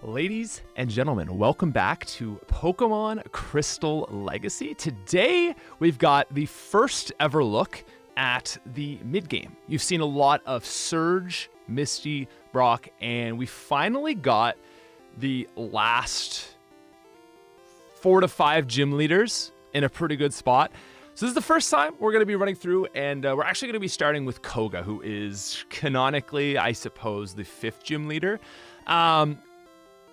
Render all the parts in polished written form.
Ladies and gentlemen, welcome back to Pokemon Crystal Legacy. Today, we've got the first ever look at the mid-game. You've seen a lot of Surge, Misty, Brock, and we finally got the last 4 to 5 gym leaders in a pretty good spot. So this is the first time we're going to be running through, and we're actually going to be starting with Koga, who is canonically, I suppose, the 5th gym leader.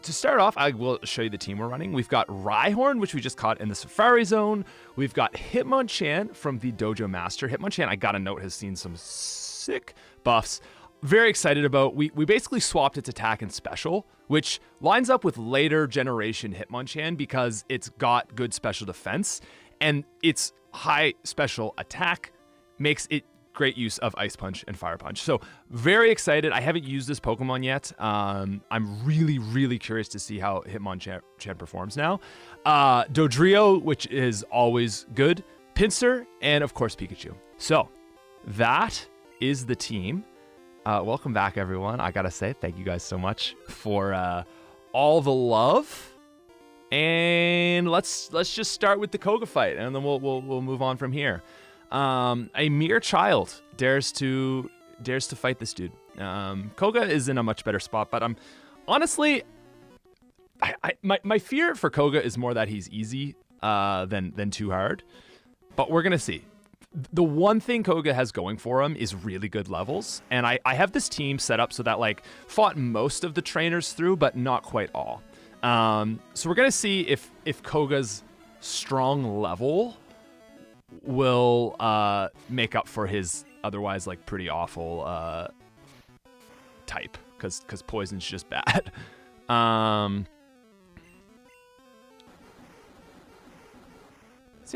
To start off, I will show you the team we're running. We've got Rhyhorn, which we just caught in the Safari Zone. We've got Hitmonchan from the Dojo Master. Hitmonchan, I gotta note, has seen some sick buffs. Very excited about. We basically swapped its attack and special, which lines up with later generation Hitmonchan because it's got good special defense, and its high special attack makes it great use of Ice Punch and Fire Punch. So very excited. I haven't used this Pokemon yet. I'm really curious to see how Hitmonchan performs now. Dodrio, which is always good. Pinsir, and of course Pikachu. So that is the team. Welcome back, everyone. I gotta say, thank you guys so much for all the love. And let's just start with the Koga fight, and then we'll move on from here. A mere child dares to fight this dude. Koga is in a much better spot, but I'm honestly, my fear for Koga is more that he's easy than too hard. But we're gonna see. The one thing Koga has going for him is really good levels, and I have this team set up so that like fought most of the trainers through, but not quite all. So we're gonna see if Koga's strong level will make up for his otherwise like pretty awful type, because poison's just bad. So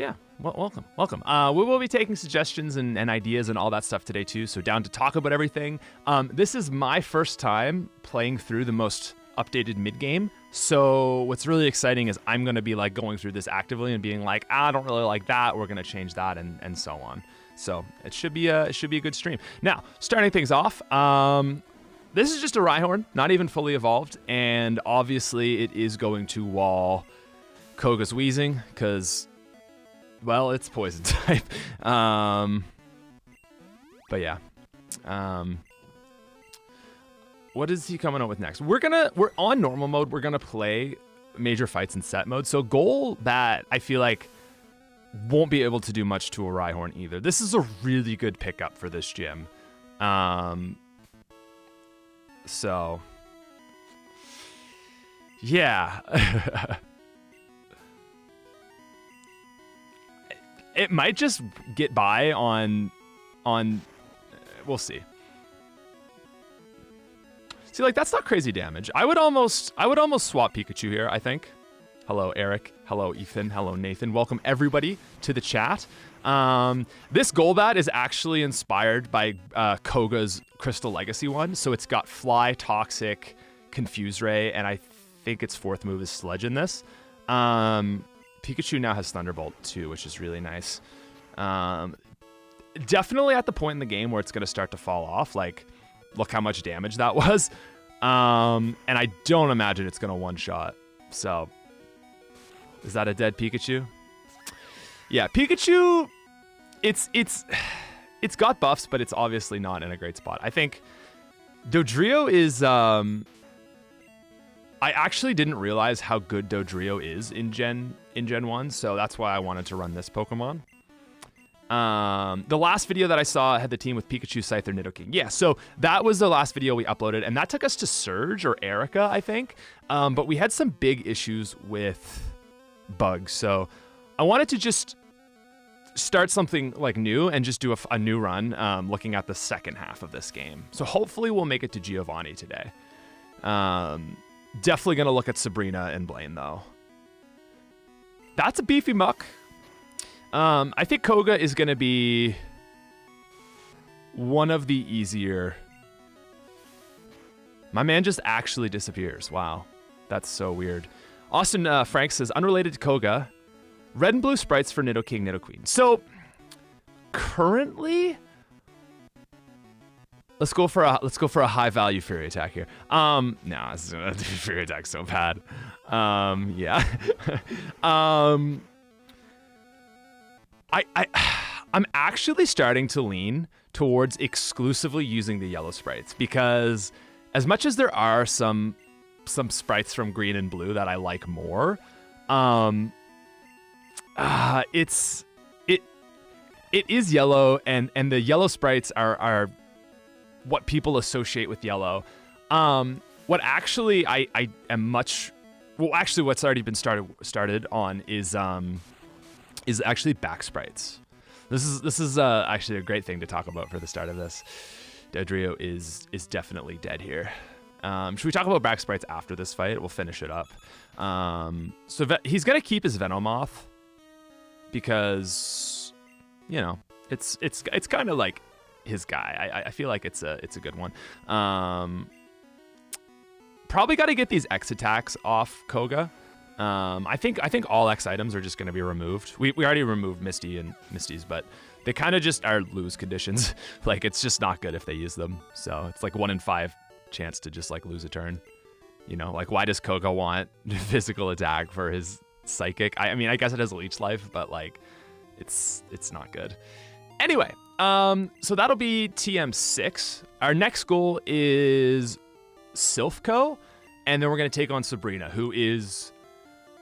yeah, welcome. We will be taking suggestions and ideas and all that stuff today too, so down to talk about everything. This is my first time playing through the most updated mid-game, so what's really exciting is I'm going to be like going through this actively and being like, I don't really like that, we're going to change that, and so on. So it should be a good stream. Now, starting things off, this is just a Rhyhorn, not even fully evolved, and obviously it is going to wall Koga's Wheezing, because, well, it's poison type. But yeah. What is he coming up with next? We're on normal mode. We're gonna play major fights in set mode. So Goal that I feel like won't be able to do much to a Rhyhorn either. This is a really good pickup for this gym. So yeah. It might just get by on we'll see. See, like, that's not crazy damage. I would almost swap Pikachu here, I think. Hello, Eric. Hello, Ethan. Hello, Nathan. Welcome, everybody, to the chat. This Golbat is actually inspired by Koga's Crystal Legacy one. So it's got Fly, Toxic, Confuse Ray, and I think its 4th move is Sledge in this. Pikachu now has Thunderbolt, too, which is really nice. Definitely at the point in the game where it's going to start to fall off, like, look how much damage that was. And I don't imagine it's going to one-shot. So, is that a dead Pikachu? Yeah, Pikachu, it's got buffs, but it's obviously not in a great spot. I think Dodrio is... I actually didn't realize how good Dodrio is in Gen 1, so that's why I wanted to run this Pokemon. The last video that I saw had the team with Pikachu, Scyther, Nidoking. Yeah, so that was the last video we uploaded, and that took us to Surge or Erica, I think. But we had some big issues with bugs, so I wanted to just start something like new and just do a new run, looking at the second half of this game. So hopefully we'll make it to Giovanni today. Definitely gonna look at Sabrina and Blaine though. That's a beefy muck. I think Koga is going to be one of the easier... My man just actually disappears. Wow. That's so weird. Austin Frank says, unrelated to Koga, red and blue sprites for Nidoking, Nidoqueen. So, currently, let's go for a high value Fury Attack here. No, Fury Attack's so bad. Yeah. I'm actually starting to lean towards exclusively using the yellow sprites, because as much as there are some sprites from green and blue that I like more, it is yellow, and the yellow sprites are what people associate with yellow. What actually I am much well, actually what's already been started on is actually back sprites. This is actually a great thing to talk about for the start of this. Dodrio is definitely dead here. Should we talk about back sprites after this fight? We'll finish it up. So he's gonna keep his Venomoth because, you know, it's kind of like his guy. I feel like it's a good one. Probably got to get these X attacks off Koga. I think all X items are just going to be removed. We already removed Misty and Misty's, but they kind of just are lose conditions. Like, it's just not good if they use them. So it's like 1 in 5 chance to just like lose a turn. You know, like, why does Koga want physical attack for his psychic? I mean, I guess it has leech life, but like, it's not good. Anyway, so that'll be TM6. Our next goal is Silphco, and then we're gonna take on Sabrina, who is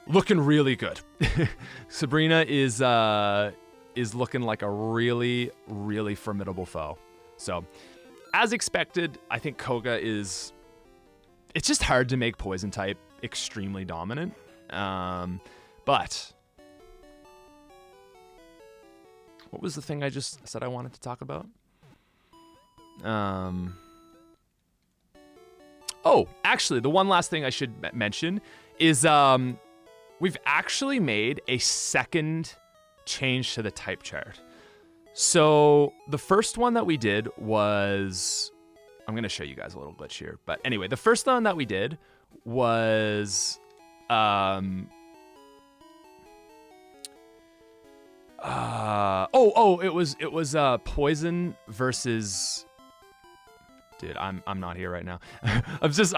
looking really good. Sabrina is looking like a really, really formidable foe. So, as expected, I think Koga is. It's just hard to make poison type extremely dominant, but. What was the thing I just said I wanted to talk about? Oh, actually, the one last thing I should mention is we've actually made a second change to the type chart. So the first one that we did was, I'm going to show you guys a little glitch here. But anyway, the first one that we did was it was poison versus. Dude, I'm not here right now. I'm just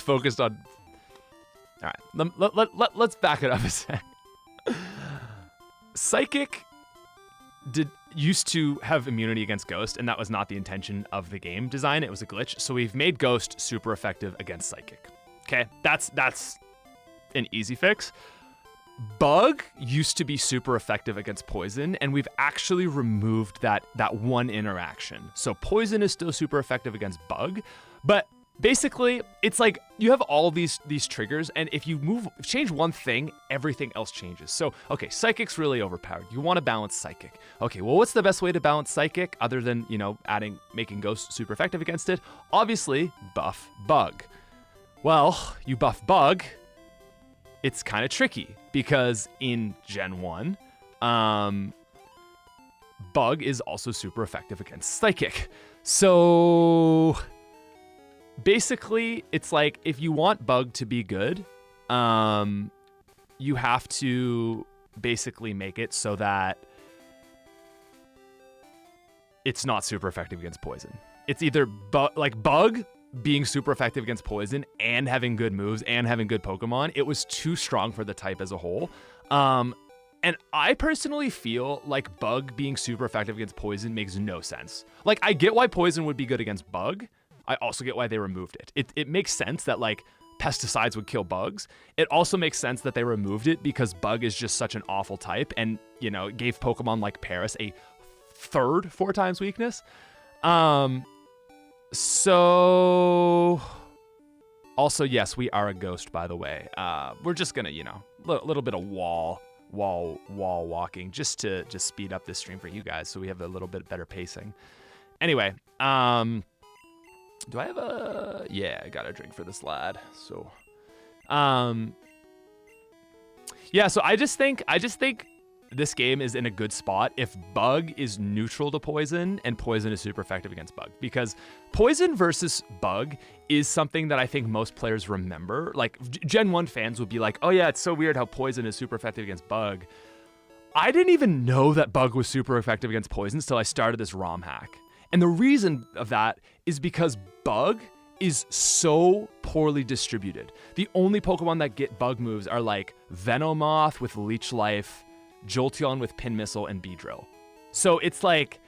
focused on. All right, let's back it up a sec. Psychic used to have immunity against Ghost, and that was not the intention of the game design. It was a glitch. So we've made Ghost super effective against Psychic. Okay, that's an easy fix. Bug used to be super effective against Poison, and we've actually removed that one interaction. So Poison is still super effective against Bug, but basically it's like you have all these triggers, and if you change one thing, everything else changes. So okay, Psychic's really overpowered. You want to balance Psychic. Okay, well, what's the best way to balance Psychic other than, you know, making Ghost super effective against it? Obviously, buff Bug. Well, you buff Bug, it's kind of tricky because in Gen 1, Bug is also super effective against Psychic. So basically, it's like if you want Bug to be good, you have to basically make it so that it's not super effective against Poison. It's either Bug being super effective against Poison and having good moves and having good Pokemon. It was too strong for the type as a whole. And I personally feel like Bug being super effective against Poison makes no sense. Like, I get why Poison would be good against Bug. I also get why they removed it. It makes sense that, like, pesticides would kill bugs. It also makes sense that they removed it because Bug is just such an awful type, and, you know, it gave Pokemon like Paris a third 4 times weakness. So also, yes, we are a ghost, by the way. We're just gonna, you know, a little bit of wall walking just to speed up this stream for you guys, so we have a little bit better pacing. Anyway, do I have a? Yeah, I got a drink for this lad. So, yeah. So I just think this game is in a good spot if Bug is neutral to Poison and Poison is super effective against Bug, because Poison versus Bug is something that I think most players remember. Like, Gen 1 fans would be like, oh yeah, it's so weird how Poison is super effective against Bug. I didn't even know that Bug was super effective against Poison until I started this ROM hack. And the reason of that is because Bug is so poorly distributed. The only Pokemon that get Bug moves are like Venomoth with Leech Life, Jolteon with Pin Missile, and Beedrill. So it's like,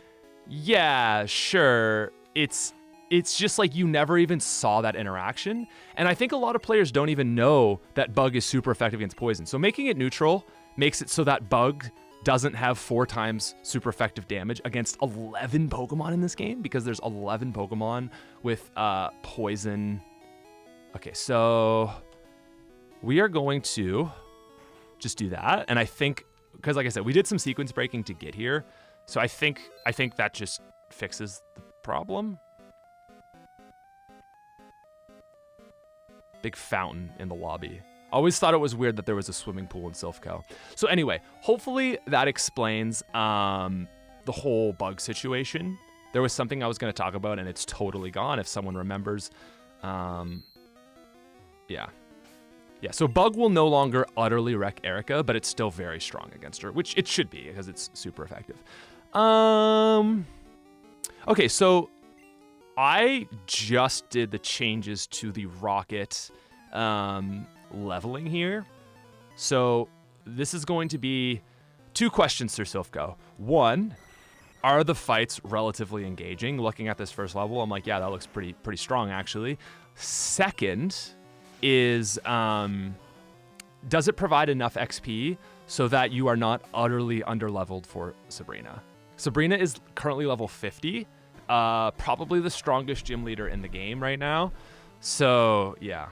yeah, sure. It's just like you never even saw that interaction. And I think a lot of players don't even know that Bug is super effective against poison. So making it neutral makes it so that Bug doesn't have 4 times super effective damage against 11 Pokemon in this game, because there's 11 Pokemon with poison. Okay, so we are going to just do that. And I think, because like I said, we did some sequence breaking to get here. So I think that just fixes the problem. Big fountain in the lobby. Always thought it was weird that there was a swimming pool in Silphco. So anyway, hopefully that explains the whole Bug situation. There was something I was going to talk about, and it's totally gone if someone remembers. Yeah, so Bug will no longer utterly wreck Erica, but it's still very strong against her, which it should be because it's super effective. Okay, so I just did the changes to the rocket leveling here. So this is going to be 2 questions through Silphco. 1, are the fights relatively engaging? Looking at this first level, I'm like, yeah, that looks pretty strong actually. 2nd is, does it provide enough XP so that you are not utterly underleveled for Sabrina? Sabrina is currently level 50, probably the strongest gym leader in the game right now. So yeah.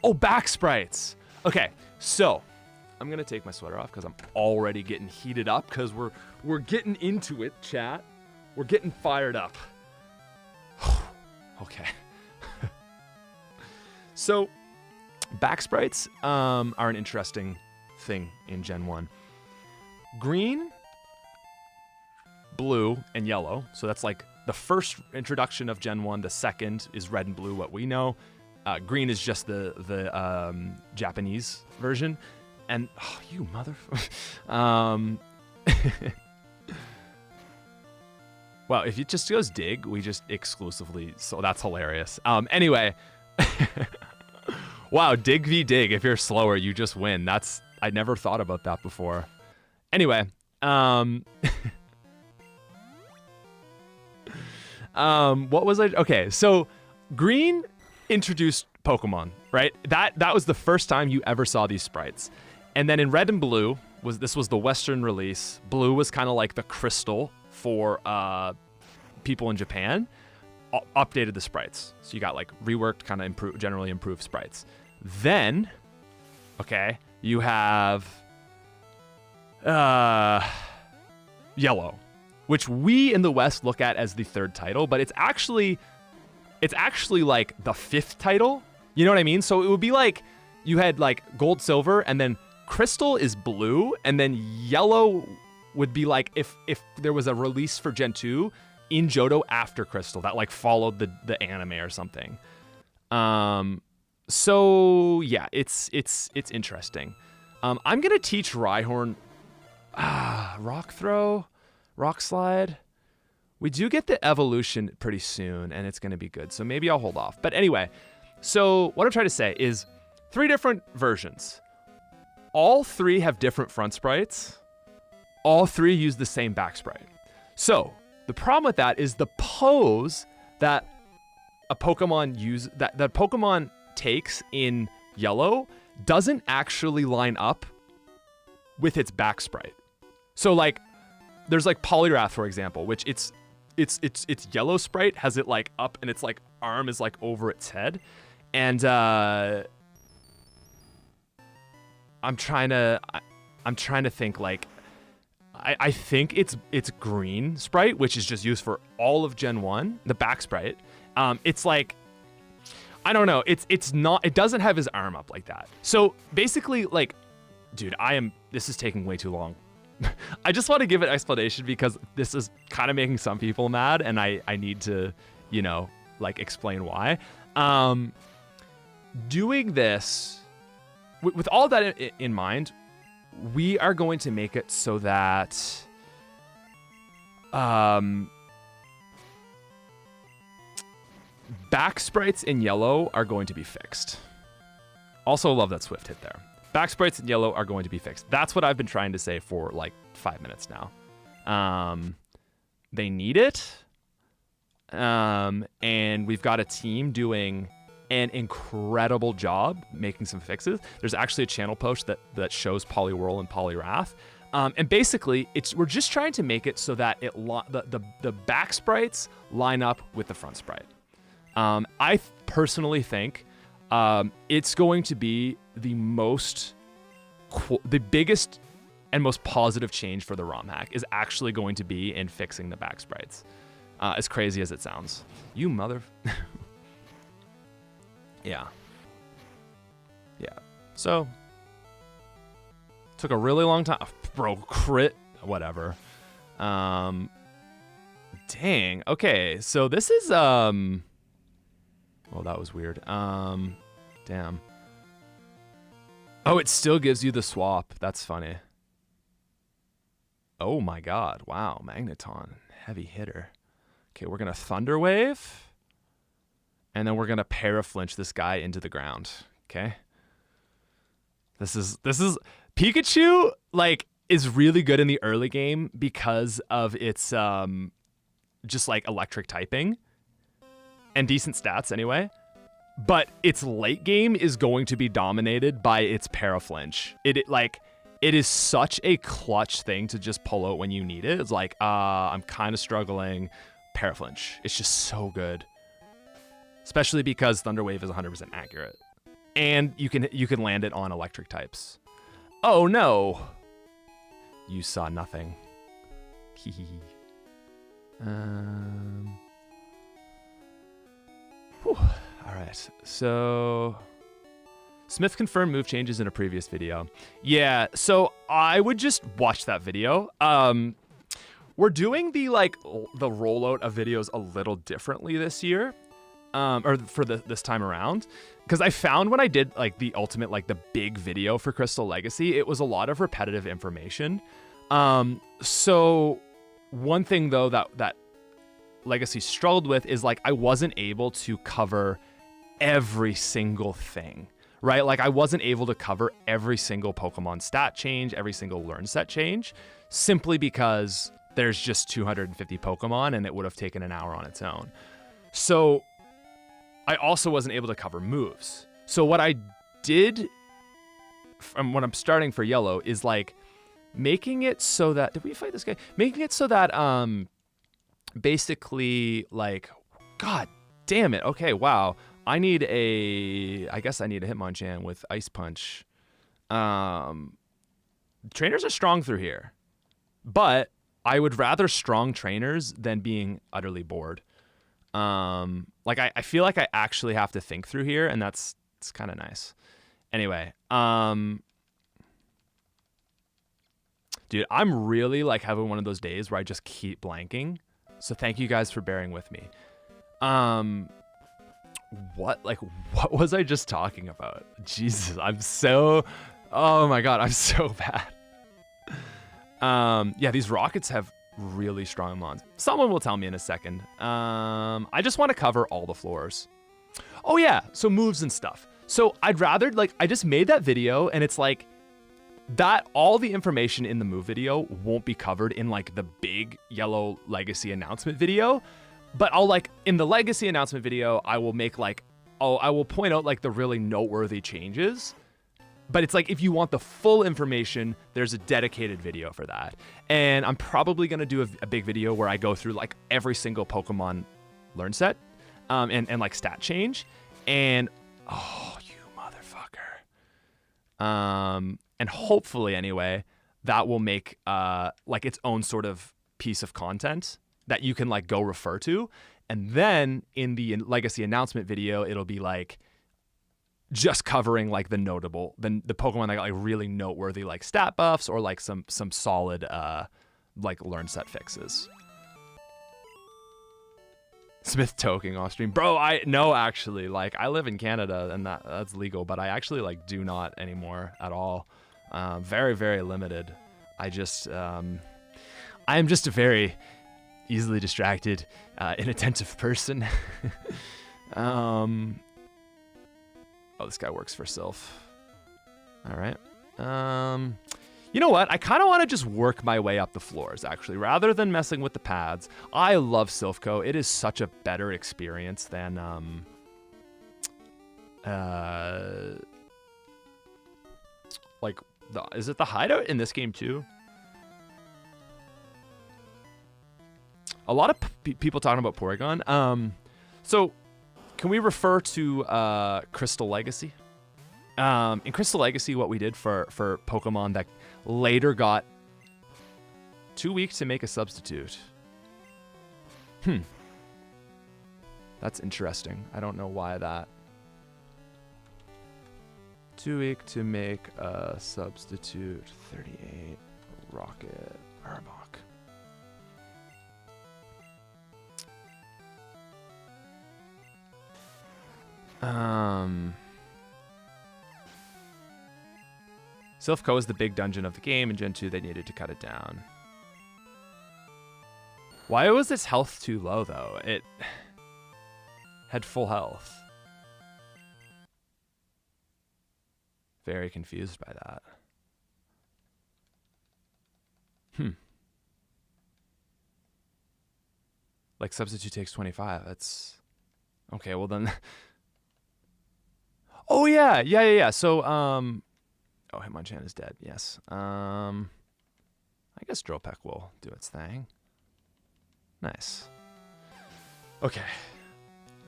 Oh, back sprites. Okay, so I'm gonna take my sweater off because I'm already getting heated up because we're getting into it, chat. We're getting fired up. Okay. So back sprites are an interesting thing in Gen 1. Green, blue, and yellow. So that's like the first introduction of Gen 1. The second is red and blue, what we know. Green is just the Japanese version. And, oh, you motherfucker. Wow, if it just goes dig, we just exclusively, so that's hilarious. Anyway. Wow, dig v dig. If you're slower, you just win. I never thought about that before. Anyway, what was I? Okay, so green introduced Pokemon, right? That was the first time you ever saw these sprites. And then in red and blue, this was the Western release. Blue was kind of like the crystal for people in Japan. Updated the sprites. So you got like reworked, kind of generally improved sprites. Then, okay, you have yellow, which we in the West look at as the 3rd title, but it's actually like the 5th title. You know what I mean? So it would be like you had like gold, silver, and then crystal is blue, and then yellow would be like if there was a release for Gen 2 in Johto after crystal that like followed the anime or something. So yeah, it's interesting. I'm gonna teach Rhyhorn rock throw, rock slide. We do get the evolution pretty soon, and it's gonna be good. So maybe I'll hold off. But anyway, so what I'm trying to say is 3 different versions. All 3 have different front sprites. All 3 use the same back sprite. So the problem with that is the pose that a Pokemon that Pokemon takes in yellow doesn't actually line up with its back sprite. So like there's like Poliwrath, for example, which its yellow sprite has it like up and its like arm is like over its head. And I'm trying to think like I think it's green sprite, which is just used for all of Gen 1, the back sprite. It's like, I don't know, it doesn't have his arm up like that. So basically, like, dude, this is taking way too long. I just want to give an explanation because this is kind of making some people mad, and I need to, like explain why. Doing this, with all that in mind, we are going to make it so that back sprites in yellow are going to be fixed. Also love that Swift hit there. Back sprites in yellow are going to be fixed. That's what I've been trying to say for like 5 minutes now. They need it. And we've got a team doing an incredible job making some fixes. There's actually a channel post that shows Poliwhirl and Poliwrath. And basically, we're just trying to make it so that the back sprites line up with the front sprite. I personally think it's going to be the biggest and most positive change for the ROM hack is actually going to be in fixing the back sprites. As crazy as it sounds. You mother... Yeah. So, took a really long time. Bro, crit. Whatever. Dang. Okay, so this is, well, that was weird. Damn. Oh, it still gives you the swap. That's funny. Oh my god. Wow, Magneton. Heavy hitter. Okay, we're going to Thunder Wave. And then we're going to Paraflinch this guy into the ground. Okay? This is Pikachu, like, is really good in the early game because of its just like electric typing and decent stats anyway. But its late game is going to be dominated by its Paraflinch. It is such a clutch thing to just pull out when you need it. It's like, I'm kind of struggling. Paraflinch. It's just so good. Especially because Thunder Wave is 100% accurate. And you can land it on electric types. Oh no! You saw nothing. Alright, so... Smith confirmed move changes in a previous video. Yeah, so I would just watch that video. We're doing the rollout of videos a little differently this year. Or for this time around, because I found when I did like the ultimate, like the big video for Crystal Legacy, it was a lot of repetitive information. So one thing though that Legacy struggled with is like I wasn't able to cover every single thing, right? Like I wasn't able to cover every single Pokemon stat change, every single learn set change, simply because there's just 250 Pokemon and it would have taken an hour on its own. So I also wasn't able to cover moves. So what I did from when I'm starting for yellow is like making it so that, did we fight this guy? Making it so that basically like, god damn it. Okay, wow. I guess I need a Hitmonchan with Ice Punch. Trainers are strong through here, but I would rather strong trainers than being utterly bored. Like I feel like I actually have to think through here, and it's kind of nice. Anyway, dude, I'm really like having one of those days where I just keep blanking. So thank you guys for bearing with me. What was I just talking about? Jesus, oh my god, I'm so bad. Yeah, these rockets have really strong mons. Someone will tell me in a second. I just want to cover all the floors. Oh yeah, so moves and stuff. So I'd rather, like, I just made that video and it's like that all the information in the move video won't be covered in like the big yellow Legacy announcement video, but I'll like in the Legacy announcement video, I will make like, I will point out like the really noteworthy changes. But it's like, if you want the full information, there's a dedicated video for that. And I'm probably going to do a big video where I go through like every single Pokemon learn set and like stat change. And, oh, you motherfucker. And hopefully, anyway, that will make like its own sort of piece of content that you can like go refer to. And then in the Legacy announcement video, it'll be like, just covering like the notable, the Pokemon that got like really noteworthy like stat buffs or like some solid like learn set fixes. Smith toking off stream, bro. I no actually like I live in Canada and that's legal, but I actually like do not anymore at all. Very very limited. I just I am just a very easily distracted, inattentive person. Oh, this guy works for Sylph. All right. You know what? I kind of want to just work my way up the floors, actually, rather than messing with the pads. I love Sylphco. It is such a better experience than, like, is it the hideout in this game, too? A lot of people talking about Porygon. So, can we refer to Crystal Legacy? In Crystal Legacy, what we did for Pokemon that later got 2 weeks to make a substitute. That's interesting. I don't know why that. 2 week to make a substitute. 38 Rocket Arbok. Sylphco is the big dungeon of the game. In Gen 2, they needed to cut it down. Why was its health too low, though? It had full health. Very confused by that. Like, substitute takes 25. That's... Okay, well then... Oh, yeah. So, Oh, Hitmonchan is dead, yes. I guess Dropek will do its thing. Nice. Okay.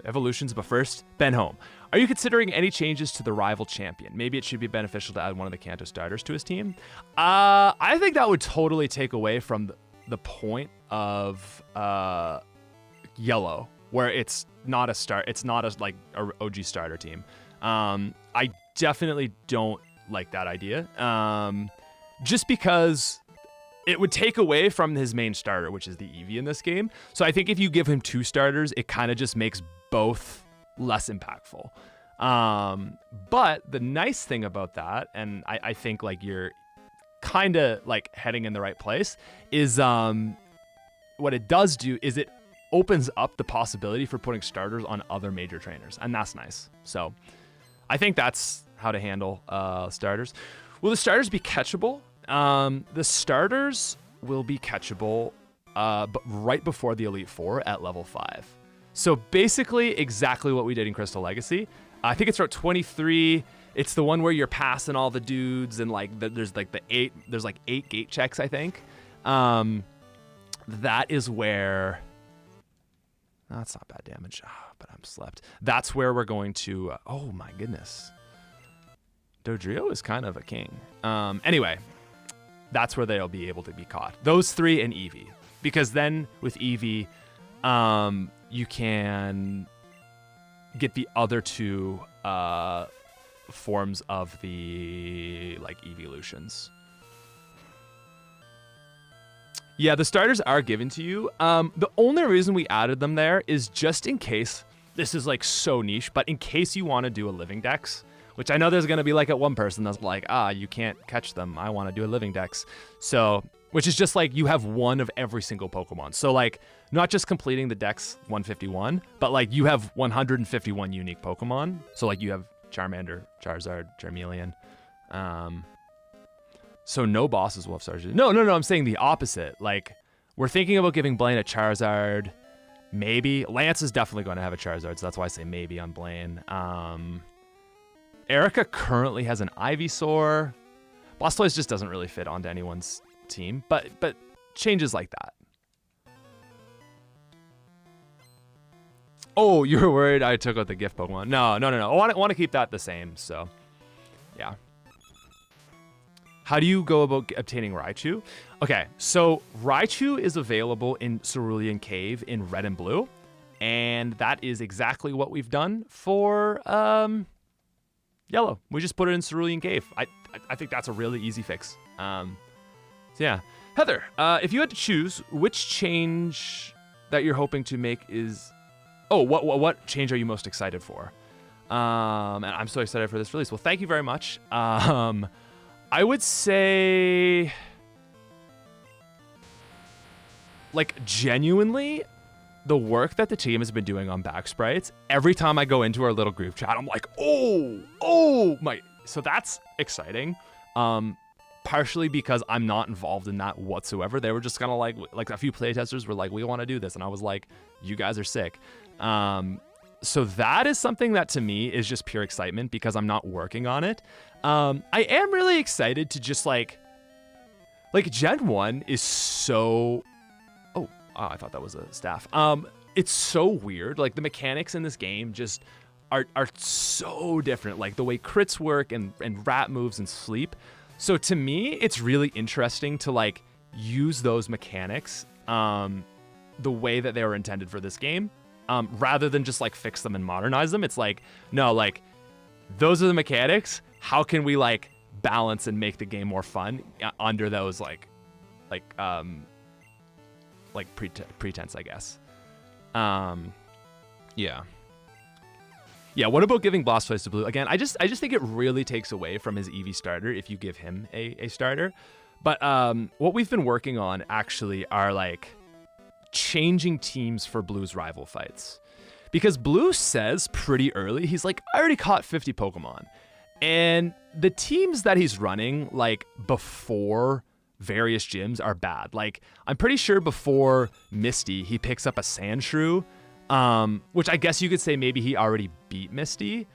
Evolutions, but first, Ben Home. Are you considering any changes to the rival champion? Maybe it should be beneficial to add one of the Kanto starters to his team. I think that would totally take away from the point of Yellow, where it's not a like a OG starter team. I definitely don't like that idea. Just because it would take away from his main starter, which is the Eevee in this game. So I think if you give him 2 starters, it kind of just makes both less impactful. But the nice thing about that, and I think like you're kind of like heading in the right place, is what it does do is it opens up the possibility for putting starters on other major trainers, and that's nice. So I think that's how to handle starters. Will the starters be catchable? The starters will be catchable but right before the Elite Four at level 5. So basically exactly what we did in Crystal Legacy. I think it's Route 23. It's the one where you're passing all the dudes and like there's like 8 gate checks, I think. That is where... That's not bad damage, but I'm slept. That's where we're going to... oh my goodness. Dodrio is kind of a king. Anyway, that's where they'll be able to be caught. Those 3 and Eevee. Because then with Eevee, you can get the other 2 forms of the like evolutions. Yeah, the starters are given to you. The only reason we added them there is just in case, this is like so niche, but in case you want to do a living dex, which I know there's going to be like at one person that's like, you can't catch them. I want to do a living dex. So, which is just like you have one of every single Pokemon. So like not just completing the dex 151, but like you have 151 unique Pokemon. So like you have Charmander, Charizard, Charmeleon. So no bosses will have starters. No, I'm saying the opposite. Like, we're thinking about giving Blaine a Charizard. Maybe. Lance is definitely going to have a Charizard, so that's why I say maybe on Blaine. Erica currently has an Ivysaur. Blastoise just doesn't really fit onto anyone's team, but changes like that. Oh, you were worried I took out the gift Pokemon. No. I want to keep that the same, so yeah. How do you go about obtaining Raichu? Okay, so Raichu is available in Cerulean Cave in red and blue, and that is exactly what we've done for Yellow. We just put it in Cerulean Cave. I think that's a really easy fix. So yeah. Heather, if you had to choose, which change that you're hoping to make is... Oh, what change are you most excited for? And I'm so excited for this release. Well, thank you very much. I would say, like, genuinely, the work that the team has been doing on back sprites, every time I go into our little group chat, I'm like, oh my. So that's exciting. Partially because I'm not involved in that whatsoever. They were just kind of like a few playtesters were like, we want to do this. And I was like, you guys are sick. So that is something that to me is just pure excitement because I'm not working on it. I am really excited to just like Gen 1 is so... Oh, I thought that was a staff. It's so weird. Like the mechanics in this game just are so different. Like the way crits work and rat moves and sleep. So to me, it's really interesting to like use those mechanics the way that they were intended for this game, rather than just like fix them and modernize them. It's like, no, like those are the mechanics. How can we like balance and make the game more fun under those pretense, I guess. Yeah. Yeah, what about giving Blastoise to Blue? Again, I just think it really takes away from his Eevee starter if you give him a starter. But what we've been working on actually are like changing teams for Blue's rival fights. Because Blue says pretty early, he's like, I already caught 50 Pokemon. And the teams that he's running like before various gyms are bad. Like I'm pretty sure before Misty, he picks up a Sandshrew. Which I guess you could say maybe he already beat Misty,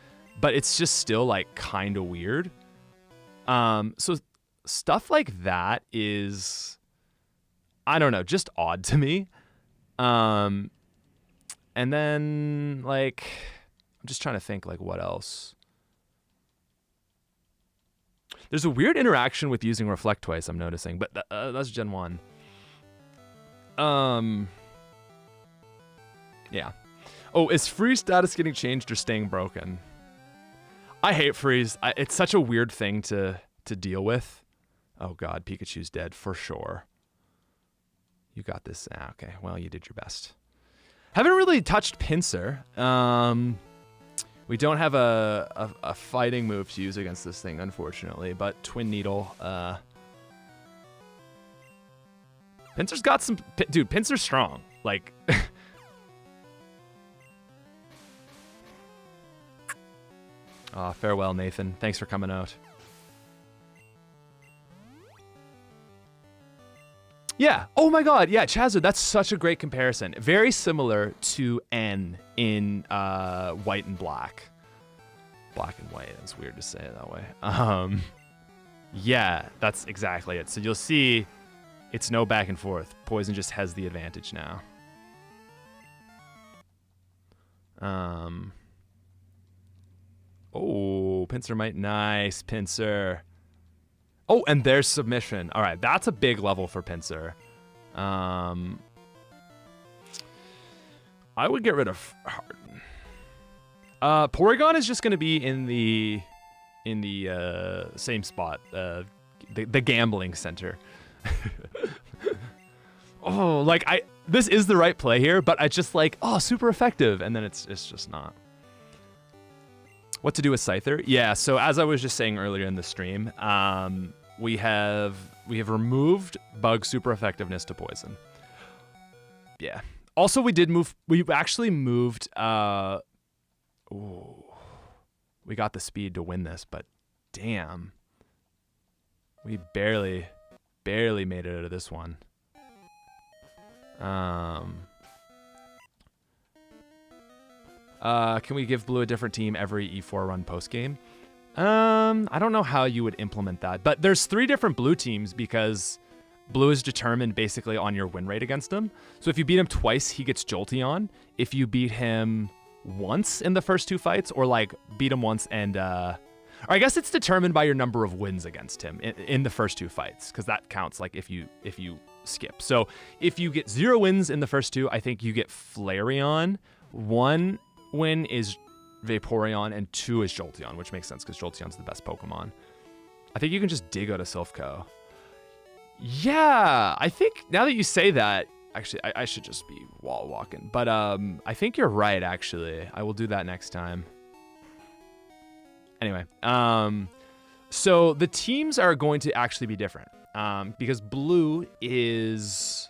but it's just still like kind of weird. So stuff like that is, I don't know, just odd to me. And then like, I'm just trying to think like what else. There's a weird interaction with using Reflect twice, I'm noticing, but that's Gen 1. Yeah. Oh, is Freeze status getting changed or staying broken? I hate Freeze. It's such a weird thing to deal with. Oh god, Pikachu's dead for sure. You got this. Okay, well, you did your best. Haven't really touched Pinsir. We don't have a fighting move to use against this thing, unfortunately, but Twin Needle. Pinsir's got some... Dude, Pinsir's strong. Like... farewell, Nathan. Thanks for coming out. Yeah. Oh my god. Yeah, Chazard, that's such a great comparison. Very similar to N in White and Black. Black and White. It's weird to say it that way. Yeah, that's exactly it. So you'll see it's no back and forth. Poison just has the advantage now. Oh, Pinsir might... Nice, Pinsir. Oh, and there's submission. All right, that's a big level for Pinsir. I would get rid of Harden. Porygon is just going to be in the same spot, the gambling center. Oh, like this is the right play here, but I just like, oh, super effective, and then it's just not. What to do with Scyther? Yeah, so as I was just saying earlier in the stream, we have removed Bug super effectiveness to Poison. Yeah. Also, we've actually moved, ooh, we got the speed to win this, but damn. We barely made it out of this one. Can we give Blue a different team every E4 run post-game? I don't know how you would implement that, but there's 3 different Blue teams because Blue is determined basically on your win rate against him. So if you beat him twice, he gets Jolteon. If you beat him once in the first 2 fights, or like beat him once and, or I guess it's determined by your number of wins against him in the first 2 fights, because that counts like if you skip. So if you get 0 wins in the first 2, I think you get Flareon. 1 win is Vaporeon, and 2 is Jolteon, which makes sense because Jolteon's the best Pokemon. I think you can just dig out of Silphco. Yeah, I think now that you say that, actually, I should just be wall walking. But I think you're right, actually. I will do that next time. Anyway, so the teams are going to actually be different because Blue is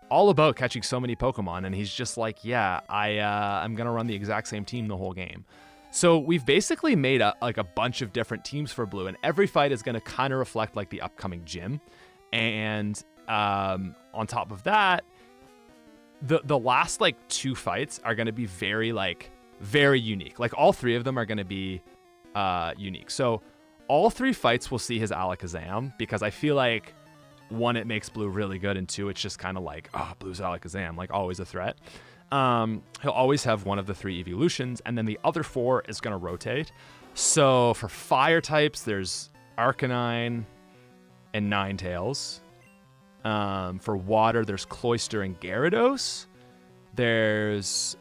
all about catching so many Pokemon, and he's just like, yeah, I'm gonna run the exact same team the whole game. So we've basically made a bunch of different teams for Blue, and every fight is gonna kind of reflect like the upcoming gym. And on top of that, the last like 2 fights are gonna be very unique. Like all 3 of them are gonna be unique. So all 3 fights will see his Alakazam, because I feel like 1, it makes Blue really good, and 2, it's just kind of like, oh, Blue's Alakazam, like always a threat. He'll always have one of the 3 evolutions, and then the other 4 is going to rotate. So for fire types, there's Arcanine and Ninetales. For water, there's Cloyster and Gyarados. There's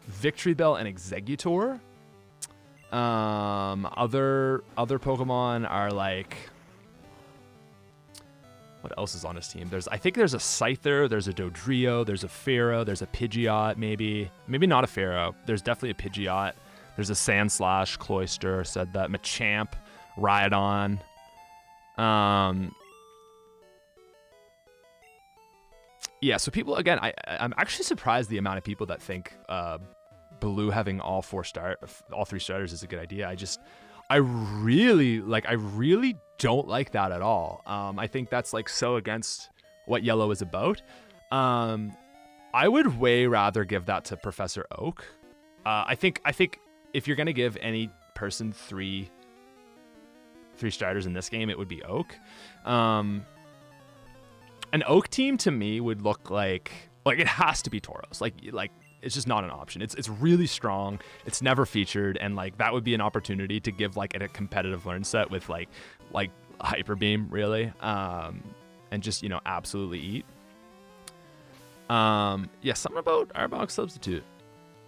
Victory Bell and Exeggutor. Other Pokemon are like, what else is on his team? I think there's a Scyther, there's a Dodrio, there's a Pharaoh, there's a Pidgeot, maybe not a Pharaoh. There's definitely a Pidgeot. There's a Sandslash, Cloyster, said that, Machamp, Rhydon. Yeah, so people, again, I'm actually surprised the amount of people that think Blue having all 3 starters is a good idea. I really don't like that at all. I think that's like so against what Yellow is about. I would way rather give that to Professor Oak. I think if you're gonna give any person 3 starters in this game, it would be Oak. An Oak team to me would look like it has to be Tauros. Like it's just not an option. It's really strong. It's never featured, and like that would be an opportunity to give like a competitive learn set with like Hyper Beam, really, and just absolutely eat. Yeah, something about Arbok substitute.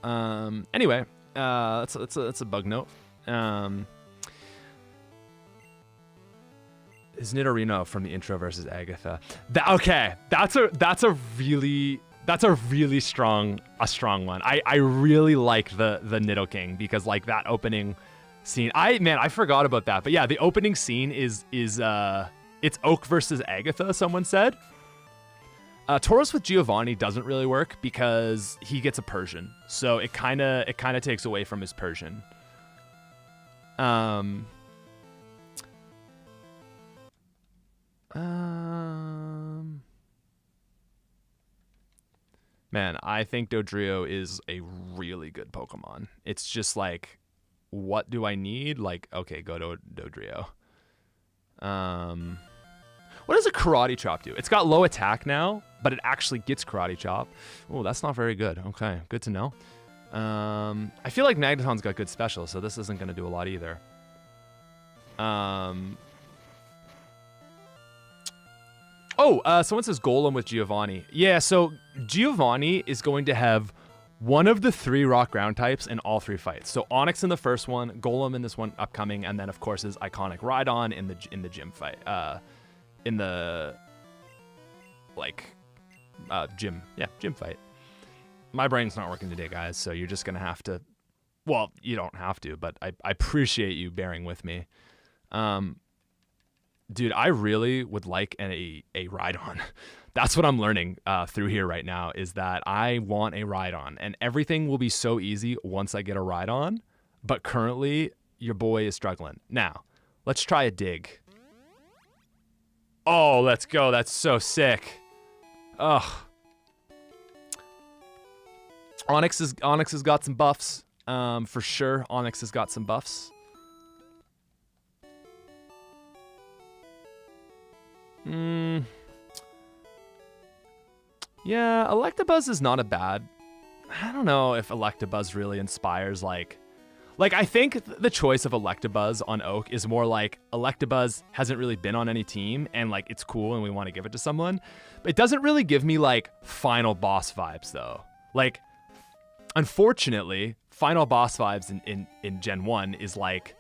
Anyway, that's a bug note. Is Nidorino from the intro versus Agatha? That's a really strong one. I really like the Nidoking, because like that opening scene. I forgot about that. But yeah, the opening scene is it's Oak versus Agatha, someone said. Tauros with Giovanni doesn't really work because he gets a Persian. So it kind of takes away from his Persian. Man, I think Dodrio is a really good Pokemon. It's just like, what do I need? Like, okay, go to Dodrio. What does a Karate Chop do? It's got low attack now, but it actually gets Karate Chop. Oh, that's not very good. Okay, good to know. I feel like Magneton's got good special, so this isn't going to do a lot either. Someone says Golem with Giovanni. Yeah, so Giovanni is going to have one of the 3 rock ground types in all 3 fights. So Onix in the first one, Golem in this one upcoming, and then of course his iconic Rhydon in the gym fight. Gym fight. My brain's not working today, guys, so you're just gonna have to. Well, you don't have to, but I appreciate you bearing with me. Dude, I really would like a Rhydon. That's what I'm learning through here right now, is that I want a Rhydon, and everything will be so easy once I get a Rhydon. But currently, your boy is struggling. Now, let's try a dig. Oh, let's go. That's so sick. Ugh. Onix has got some buffs. For sure, Onix has got some buffs. Yeah, Electabuzz is not a bad. I don't know if Electabuzz really inspires like I think the choice of Electabuzz on Oak is more like Electabuzz hasn't really been on any team and like it's cool and we want to give it to someone. But it doesn't really give me like final boss vibes though. Like, unfortunately, final boss vibes in Gen 1 is like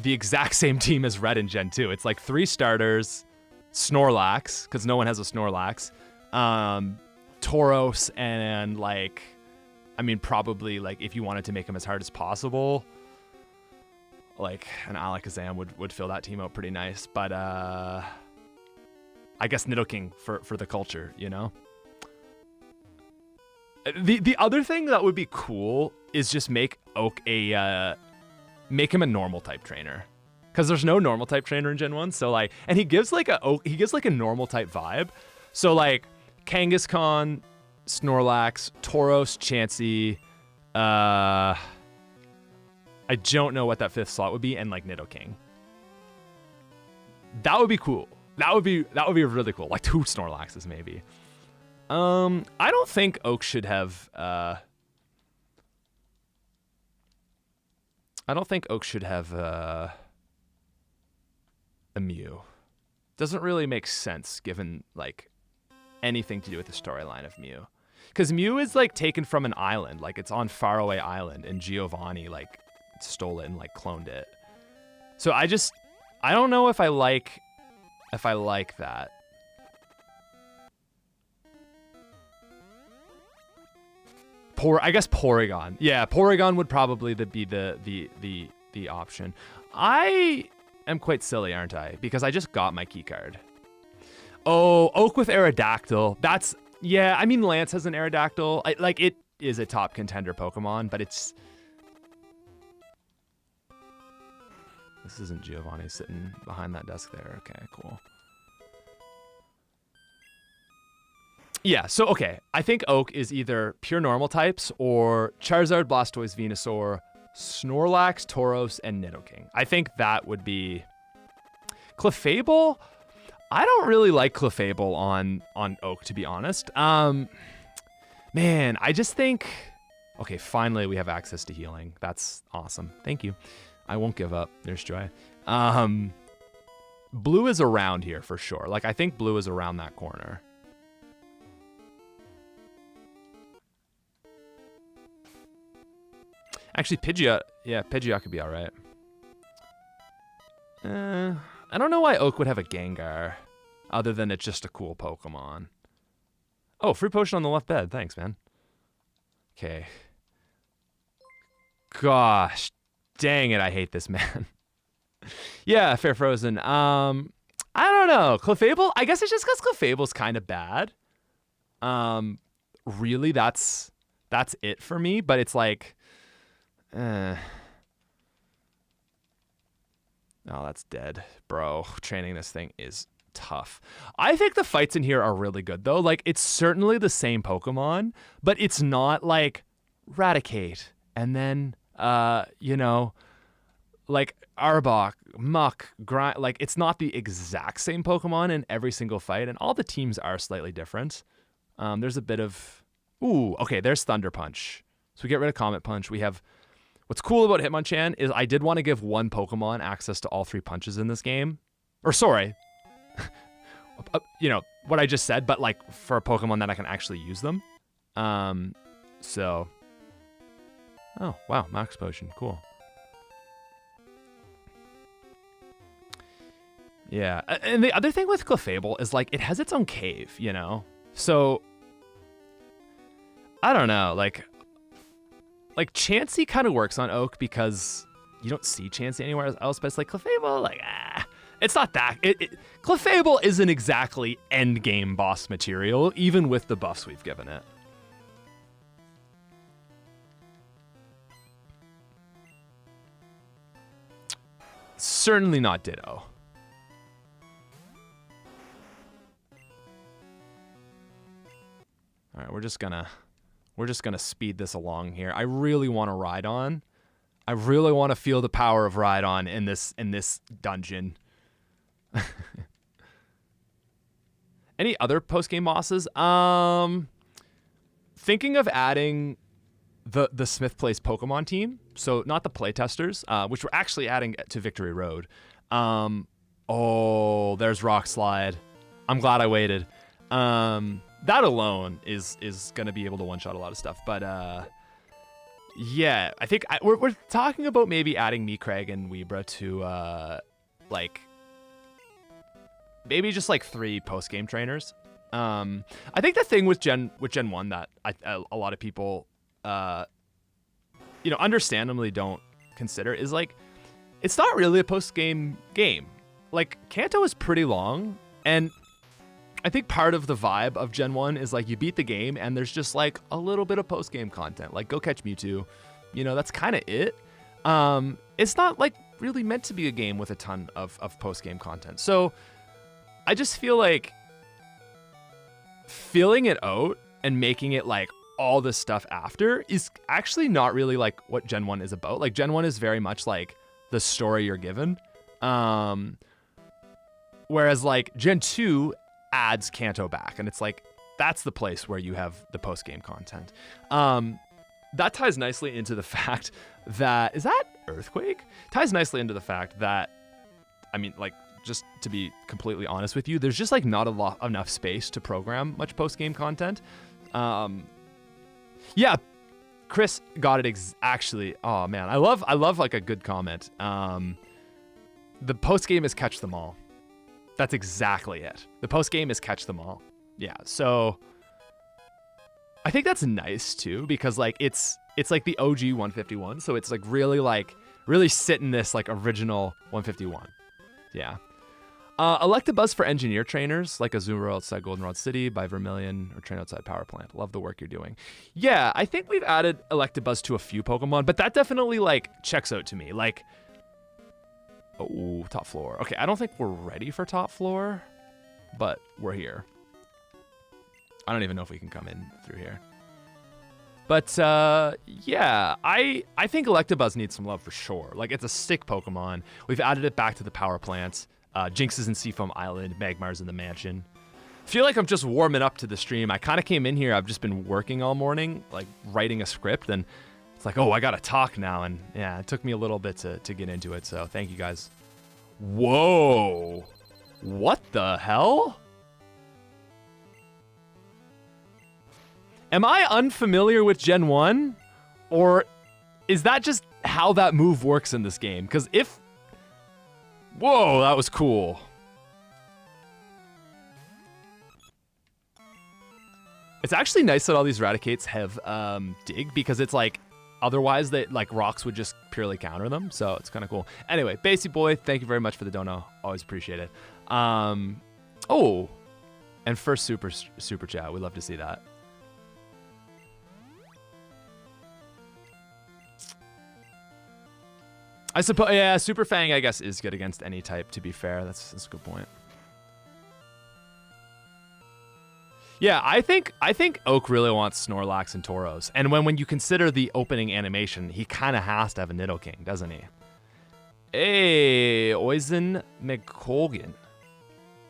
the exact same team as Red in Gen 2. It's like 3 starters, Snorlax, because no one has a Snorlax, Tauros, and like, I mean, probably like if you wanted to make him as hard as possible, like an Alakazam would fill that team out pretty nice. But I I guess Nidoking for the culture, you know? The other thing that would be cool is just make Oak make him a normal type trainer. Because there's no normal type trainer in Gen 1, so like, and he gives like a normal type vibe. So like Kangaskhan, Snorlax, Tauros, Chansey, I don't know what that 5th slot would be, and like Nidoking. That would be cool. That would be really cool. Like 2 Snorlaxes maybe. I don't think Oak should have a Mew. Doesn't really make sense given like anything to do with the storyline of Mew. Because Mew is like taken from an island, like it's on faraway island, and Giovanni like stole it and like cloned it. So I don't know if I like that. I guess Porygon. Yeah, Porygon would probably be the option. I am quite silly, aren't I? Because I just got my keycard. Oh, Oak with Aerodactyl. That's, yeah, I mean, Lance has an Aerodactyl. It is a top contender Pokemon, but it's... This isn't Giovanni sitting behind that desk there. Okay, cool. Yeah, so, okay. I think Oak is either pure normal types or Charizard, Blastoise, Venusaur, Snorlax, Tauros, and Nidoking. I think that would be... Clefable? I don't really like Clefable on Oak, to be honest. Man, I just think... Okay, finally we have access to healing. That's awesome. Thank you. I won't give up. There's joy. Blue is around here for sure. Like, I think Blue is around that corner. Actually, Pidgeot. Yeah, Pidgeot could be all right. I don't know why Oak would have a Gengar, other than it's just a cool Pokemon. Oh, free potion on the left bed. Thanks, man. Okay. Gosh, dang it! I hate this man. Yeah, Fair Frozen. I don't know. Clefable. I guess it's just because Clefable's kind of bad. Really, that's it for me. But it's like. Oh, that's dead, bro. Training this thing is tough. I think the fights in here are really good, though. Like, it's certainly the same Pokemon, but it's not like Raticate and then, you know, like Arbok, Muck, Grind. Like, it's not the exact same Pokemon in every single fight, and all the teams are slightly different. There's a bit of... Ooh, okay, there's Thunder Punch. So we get rid of Comet Punch. We have... What's cool about Hitmonchan is I did want to give one Pokemon access to all 3 punches in this game. Or sorry, you know, what I just said, but like for a Pokemon that I can actually use them. So, oh, wow, Max Potion, cool. Yeah, and the other thing with Clefable is like it has its own cave, you know? So, I don't know, like Chansey kind of works on Oak because you don't see Chansey anywhere else, but it's like Clefable, like, it's not that. Clefable isn't exactly end game boss material, even with the buffs we've given it. Certainly not Ditto. All right, we're just gonna speed this along here. I really want to Rhydon. I really want to feel the power of Rhydon in this dungeon. Any other post-game bosses? Thinking of adding the SmithPlays Pokemon team. So not the playtesters, which we're actually adding to Victory Road. Oh, there's Rock Slide. I'm glad I waited. That alone is going to be able to one-shot a lot of stuff. But, yeah, I think we're talking about maybe adding Meecraig and Weebra to, like, maybe just, like, 3 post-game trainers. I think the thing with Gen 1 that a lot of people, you know, understandably don't consider is, like, it's not really a post-game game. Like, Kanto is pretty long, and I think part of the vibe of Gen 1 is like you beat the game and there's just like a little bit of post-game content. Like go catch Mewtwo. You know, that's kind of it. It's not like really meant to be a game with a ton of post-game content. So I just feel like filling it out and making it like all this stuff after is actually not really like what Gen 1 is about. Like Gen 1 is very much like the story you're given. Whereas like Gen 2 adds Kanto back and it's like, that's the place where you have the post-game content. That ties nicely into the fact that, is that Earthquake? Ties nicely into the fact that, I mean, like, just to be completely honest with you, there's just like not enough space to program much post-game content. Yeah, Chris got it actually. Oh man, I love like a good comment. The post-game is catch them all. That's exactly it. The post-game is catch them all. Yeah, so I think that's nice too, because like it's like the OG 151, so it's like really sitting this like original 151. Yeah. Electabuzz for engineer trainers, like Azumarill outside Goldenrod City, by Vermilion, or train outside Power Plant. Love the work you're doing. Yeah, I think we've added Electabuzz to a few Pokemon, but that definitely like checks out to me. Like, oh, top floor. Okay, I don't think we're ready for top floor, but we're here. I don't even know if we can come in through here. But yeah, I think Electabuzz needs some love for sure. Like, it's a sick Pokemon. We've added it back to the Power Plants. Jinx is in Seafoam Island, Magmar's in the mansion. Feel like I'm just warming up to the stream. I kind of came in here, I've just been working all morning, like writing a script, and it's like, oh, I gotta talk now, and yeah, it took me a little bit to get into it, so thank you guys. Whoa, what the hell? Am I unfamiliar with Gen 1? Or is that just how that move works in this game? Because if... Whoa, that was cool. It's actually nice that all these Raticates have dig, because it's like, otherwise they like rocks would just purely counter them, so it's kind of cool. Anyway, Basie Boy, thank you very much for the dono. Always appreciate it. Oh, and first super chat. We'd love to see that. I suppose, yeah, Super Fang, I guess, is good against any type, to be fair. That's a good point. Yeah, I think Oak really wants Snorlax and Tauros. And when you consider the opening animation, he kind of has to have a Nidoking, doesn't he? Hey, Oizen McColgan.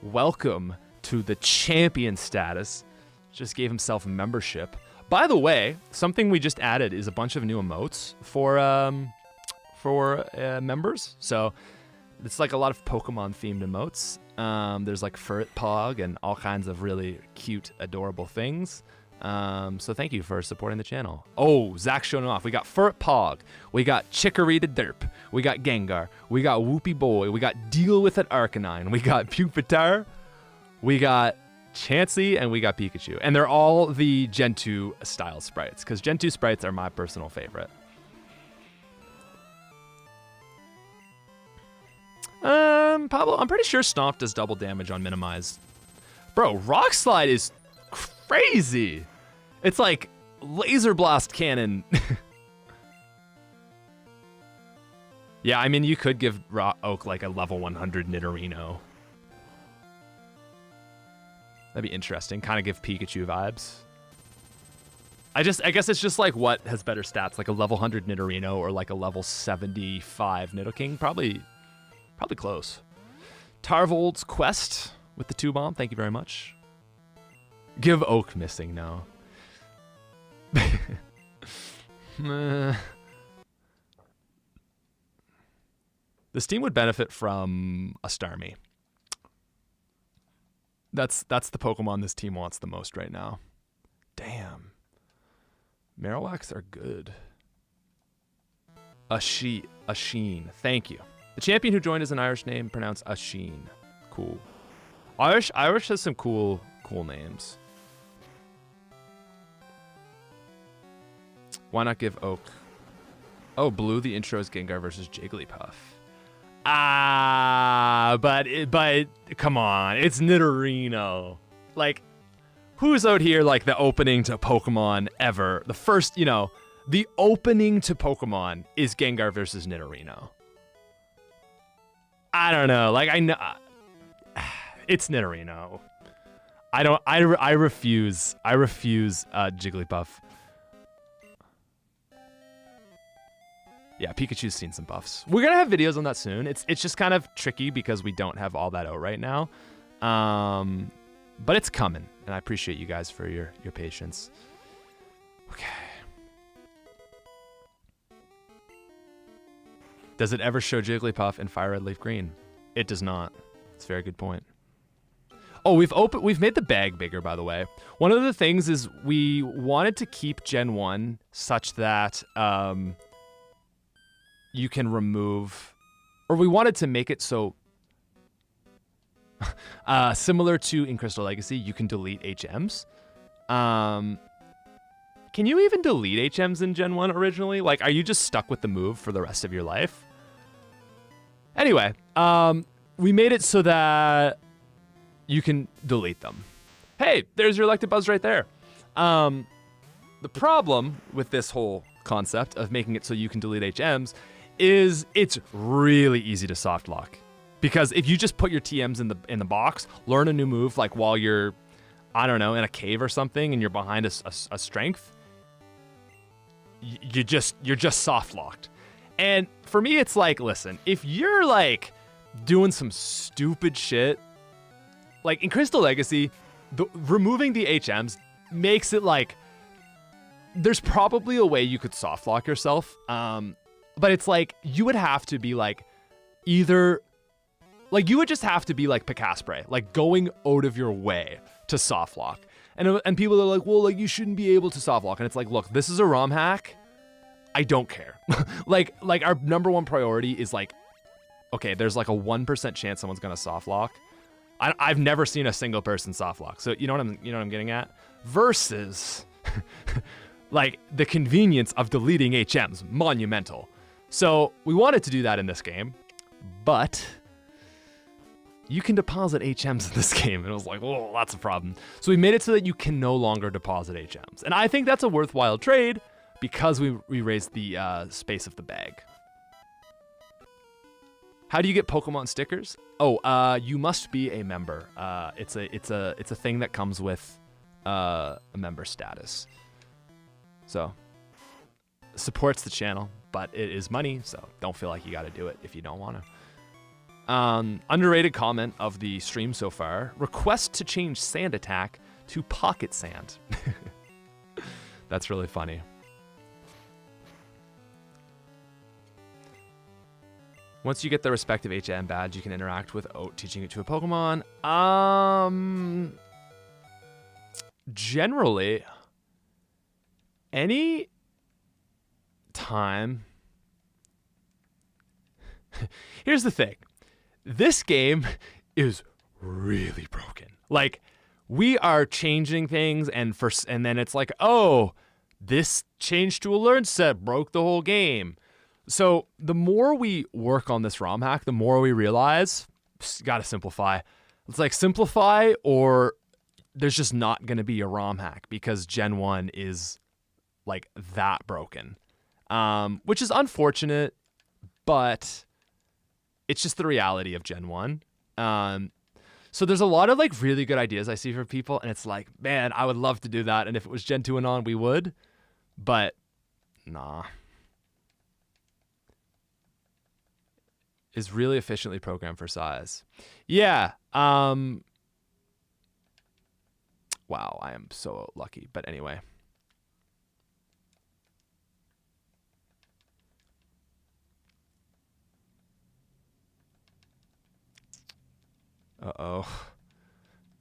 Welcome to the champion status. Just gave himself membership. By the way, something we just added is a bunch of new emotes for members. So it's like a lot of Pokemon themed emotes. There's like Furret Pog and all kinds of really cute, adorable things. So thank you for supporting the channel. Oh, Zach's showing off. We got Furret Pog. We got Chicory the Derp. We got Gengar. We got Whoopie Boy. We got Deal with it Arcanine. We got Pupitar. We got Chansey, and we got Pikachu. And they're all the Gen 2 style sprites, because Gen 2 sprites are my personal favorite. Pablo, I'm pretty sure Stomp does double damage on minimize. Bro, Rock Slide is crazy. It's like laser blast cannon. Yeah, I mean, you could give Oak like a level 100 Nidorino. That'd be interesting. Kind of give Pikachu vibes. I guess it's just like what has better stats, like a level 100 Nidorino or like a level 75 Nidoking. Probably close. Tarvold's Quest with the 2-bomb. Thank you very much. Give Oak missing now. This team would benefit from a Starmie. That's the Pokemon this team wants the most right now. Damn. Marowaks are good. Asheen. Thank you. The champion who joined is an Irish name, pronounced Asheen. Cool. Irish has some cool names. Why not give Oak? Oh, Blue, the intro is Gengar versus Jigglypuff. But come on, it's Nidorino. like, who's out here like the opening to Pokemon ever? The first, you know, the opening to Pokemon is Gengar versus Nidorino. I don't know. Like, I know it's Nidorino. I refuse Jigglypuff. Yeah, Pikachu's seen some buffs. We're gonna have videos on that soon. It's just kind of tricky because we don't have all that out right now. But it's coming, and I appreciate you guys for your patience. Okay. Does it ever show Jigglypuff in Fire Red Leaf Green? It does not. It's a very good point. Oh, we've made the bag bigger, by the way. One of the things is we wanted to keep Gen 1 such that you can remove, or we wanted to make it so similar to in Crystal Legacy, you can delete HMs. Can you even delete HMs in Gen 1 originally? Like, are you just stuck with the move for the rest of your life? Anyway, we made it so that you can delete them. Hey, there's your Electabuzz right there. The problem with this whole concept of making it so you can delete HMs is it's really easy to soft lock. Because if you just put your TMs in the box, learn a new move, like while you're, I don't know, in a cave or something, and you're behind a strength, you're just soft locked. And for me, it's like, listen, if you're like doing some stupid shit, like in Crystal Legacy, removing the HMs makes it like there's probably a way you could soft lock yourself, but it's like you would have to be like either. Like, you would just have to be like Picaspre, like going out of your way to soft lock. And people are like, well, like, you shouldn't be able to soft lock. And it's like, look, this is a ROM hack. I don't care. like our number one priority is like, okay, there's like a 1% chance someone's going to soft lock. I've never seen a single person soft lock. So you know what I'm getting at? Versus like the convenience of deleting HMs, monumental. So we wanted to do that in this game, but you can deposit HMs in this game. And it was like, oh, that's a problem. So we made it so that you can no longer deposit HMs. And I think that's a worthwhile trade because we raised the space of the bag. How do you get Pokemon stickers? Oh, you must be a member. It's a thing that comes with a member status. So supports the channel, but it is money. So don't feel like you got to do it if you don't want to. Underrated comment of the stream so far. Request to change sand attack to pocket sand. That's really funny. Once you get the respective HM badge, you can interact with Oat, teaching it to a Pokemon. Generally, any time. Here's the thing. This game is really broken. Like, we are changing things, and then it's like, oh, this change to a learn set broke the whole game. So the more we work on this ROM hack, the more we realize, gotta simplify. It's like simplify, or there's just not gonna be a ROM hack because Gen 1 is like that broken, which is unfortunate, but it's just the reality of Gen 1. So there's a lot of like really good ideas I see for people, and it's like, man, I would love to do that. And if it was Gen 2 and on, we would, but nah. Is really efficiently programmed for size. Yeah. Wow, I am so lucky. But anyway. Uh-oh.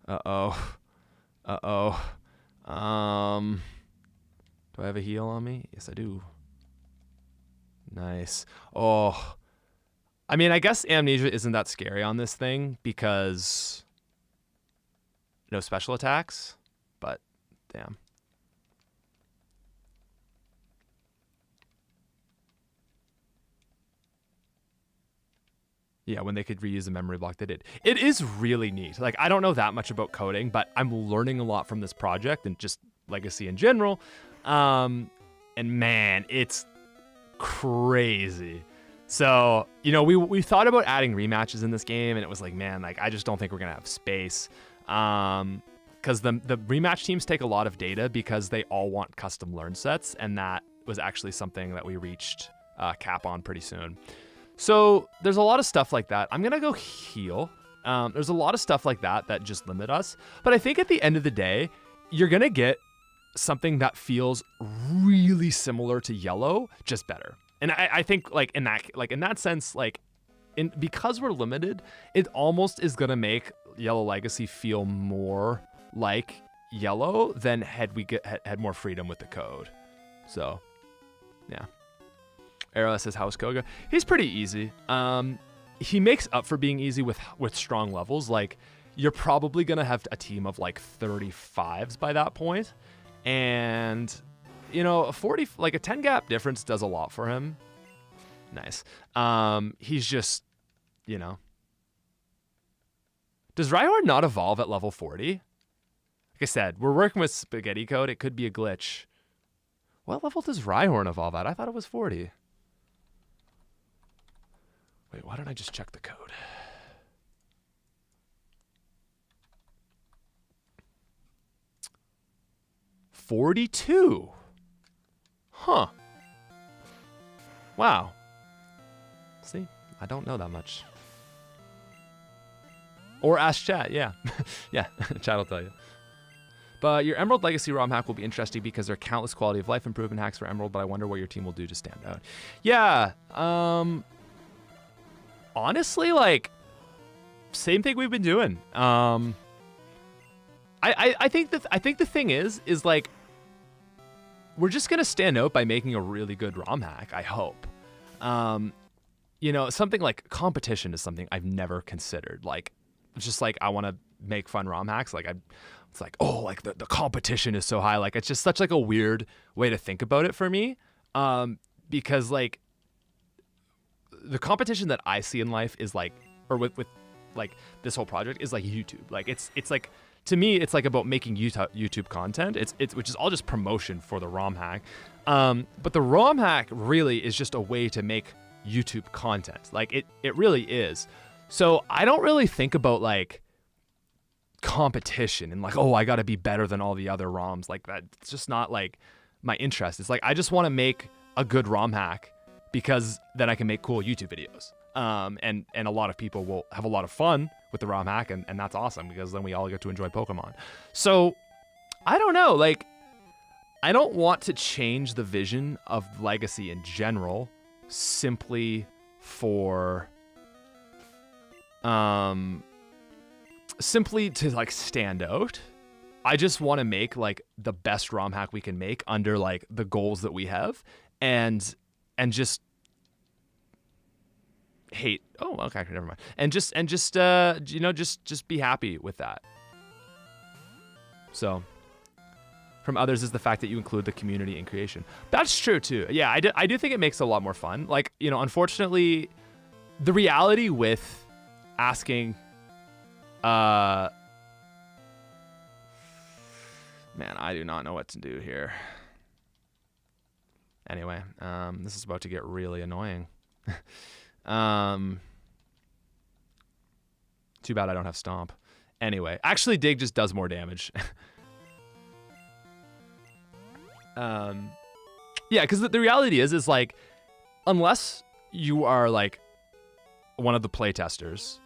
Uh-oh. Uh-oh. Do I have a heal on me? Yes, I do. Nice. Oh. I mean, I guess amnesia isn't that scary on this thing because no special attacks, but damn. Yeah, when they could reuse the memory block, they did. It is really neat. Like, I don't know that much about coding, but I'm learning a lot from this project and just Legacy in general. And man, it's crazy. So, you know, we thought about adding rematches in this game, and it was like, man, like, I just don't think we're gonna have space. Because the rematch teams take a lot of data because they all want custom learn sets, and that was actually something that we reached cap on pretty soon. So there's a lot of stuff like that. I'm gonna go heal. There's a lot of stuff like that that just limit us. But I think at the end of the day, you're gonna get something that feels really similar to yellow, just better. And I think like in that sense, like because we're limited, it almost is gonna make Yellow Legacy feel more like yellow than had we had more freedom with the code. So yeah. Arrow says House Koga. He's pretty easy. He makes up for being easy with strong levels. Like, you're probably gonna have a team of like 35s by that point. And you know, a 10 gap difference does a lot for him. Nice. He's just, you know. Does Rhyhorn not evolve at level 40? Like I said, we're working with spaghetti code. It could be a glitch. What level does Rhyhorn evolve at? I thought it was 40. Wait, why don't I just check the code? $42. Huh. Wow. See, I don't know that much. Or ask chat, yeah. Yeah, chat will tell you. But your Emerald Legacy ROM hack will be interesting because there are countless quality of life improvement hacks for Emerald, but I wonder what your team will do to stand out. Yeah, honestly, like, same thing we've been doing. I think the thing is like, we're just gonna stand out by making a really good ROM hack, I hope. You know, something like competition is something I've never considered. Like, it's just like, I want to make fun ROM hacks. Like, it's like, oh, like the competition is so high. Like, it's just such like a weird way to think about it for me. Because like, the competition that I see in life is like, or with like this whole project is like YouTube. Like, it's like, to me, it's like about making YouTube content. It's which is all just promotion for the ROM hack. But the ROM hack really is just a way to make YouTube content. Like, it really is. So I don't really think about like competition and like, oh, I got to be better than all the other ROMs. Like, that, it's just not like my interest. It's like, I just want to make a good ROM hack because then I can make cool YouTube videos. And a lot of people will have a lot of fun with the ROM hack, and that's awesome because then we all get to enjoy Pokemon. So I don't know, like, I don't want to change the vision of Legacy in general simply for simply to like stand out. I just want to make like the best ROM hack we can make under like the goals that we have, and just hate. Oh, okay, never mind. And just you know, just be happy with that. So, from others is the fact that you include the community in creation. That's true too. Yeah, I do think it makes it a lot more fun. Like, you know, unfortunately, the reality with asking, man, I do not know what to do here. Anyway, this is about to get really annoying. Too bad I don't have Stomp. Anyway, actually Dig just does more damage. Yeah, because the reality is like, unless you are like one of the playtesters,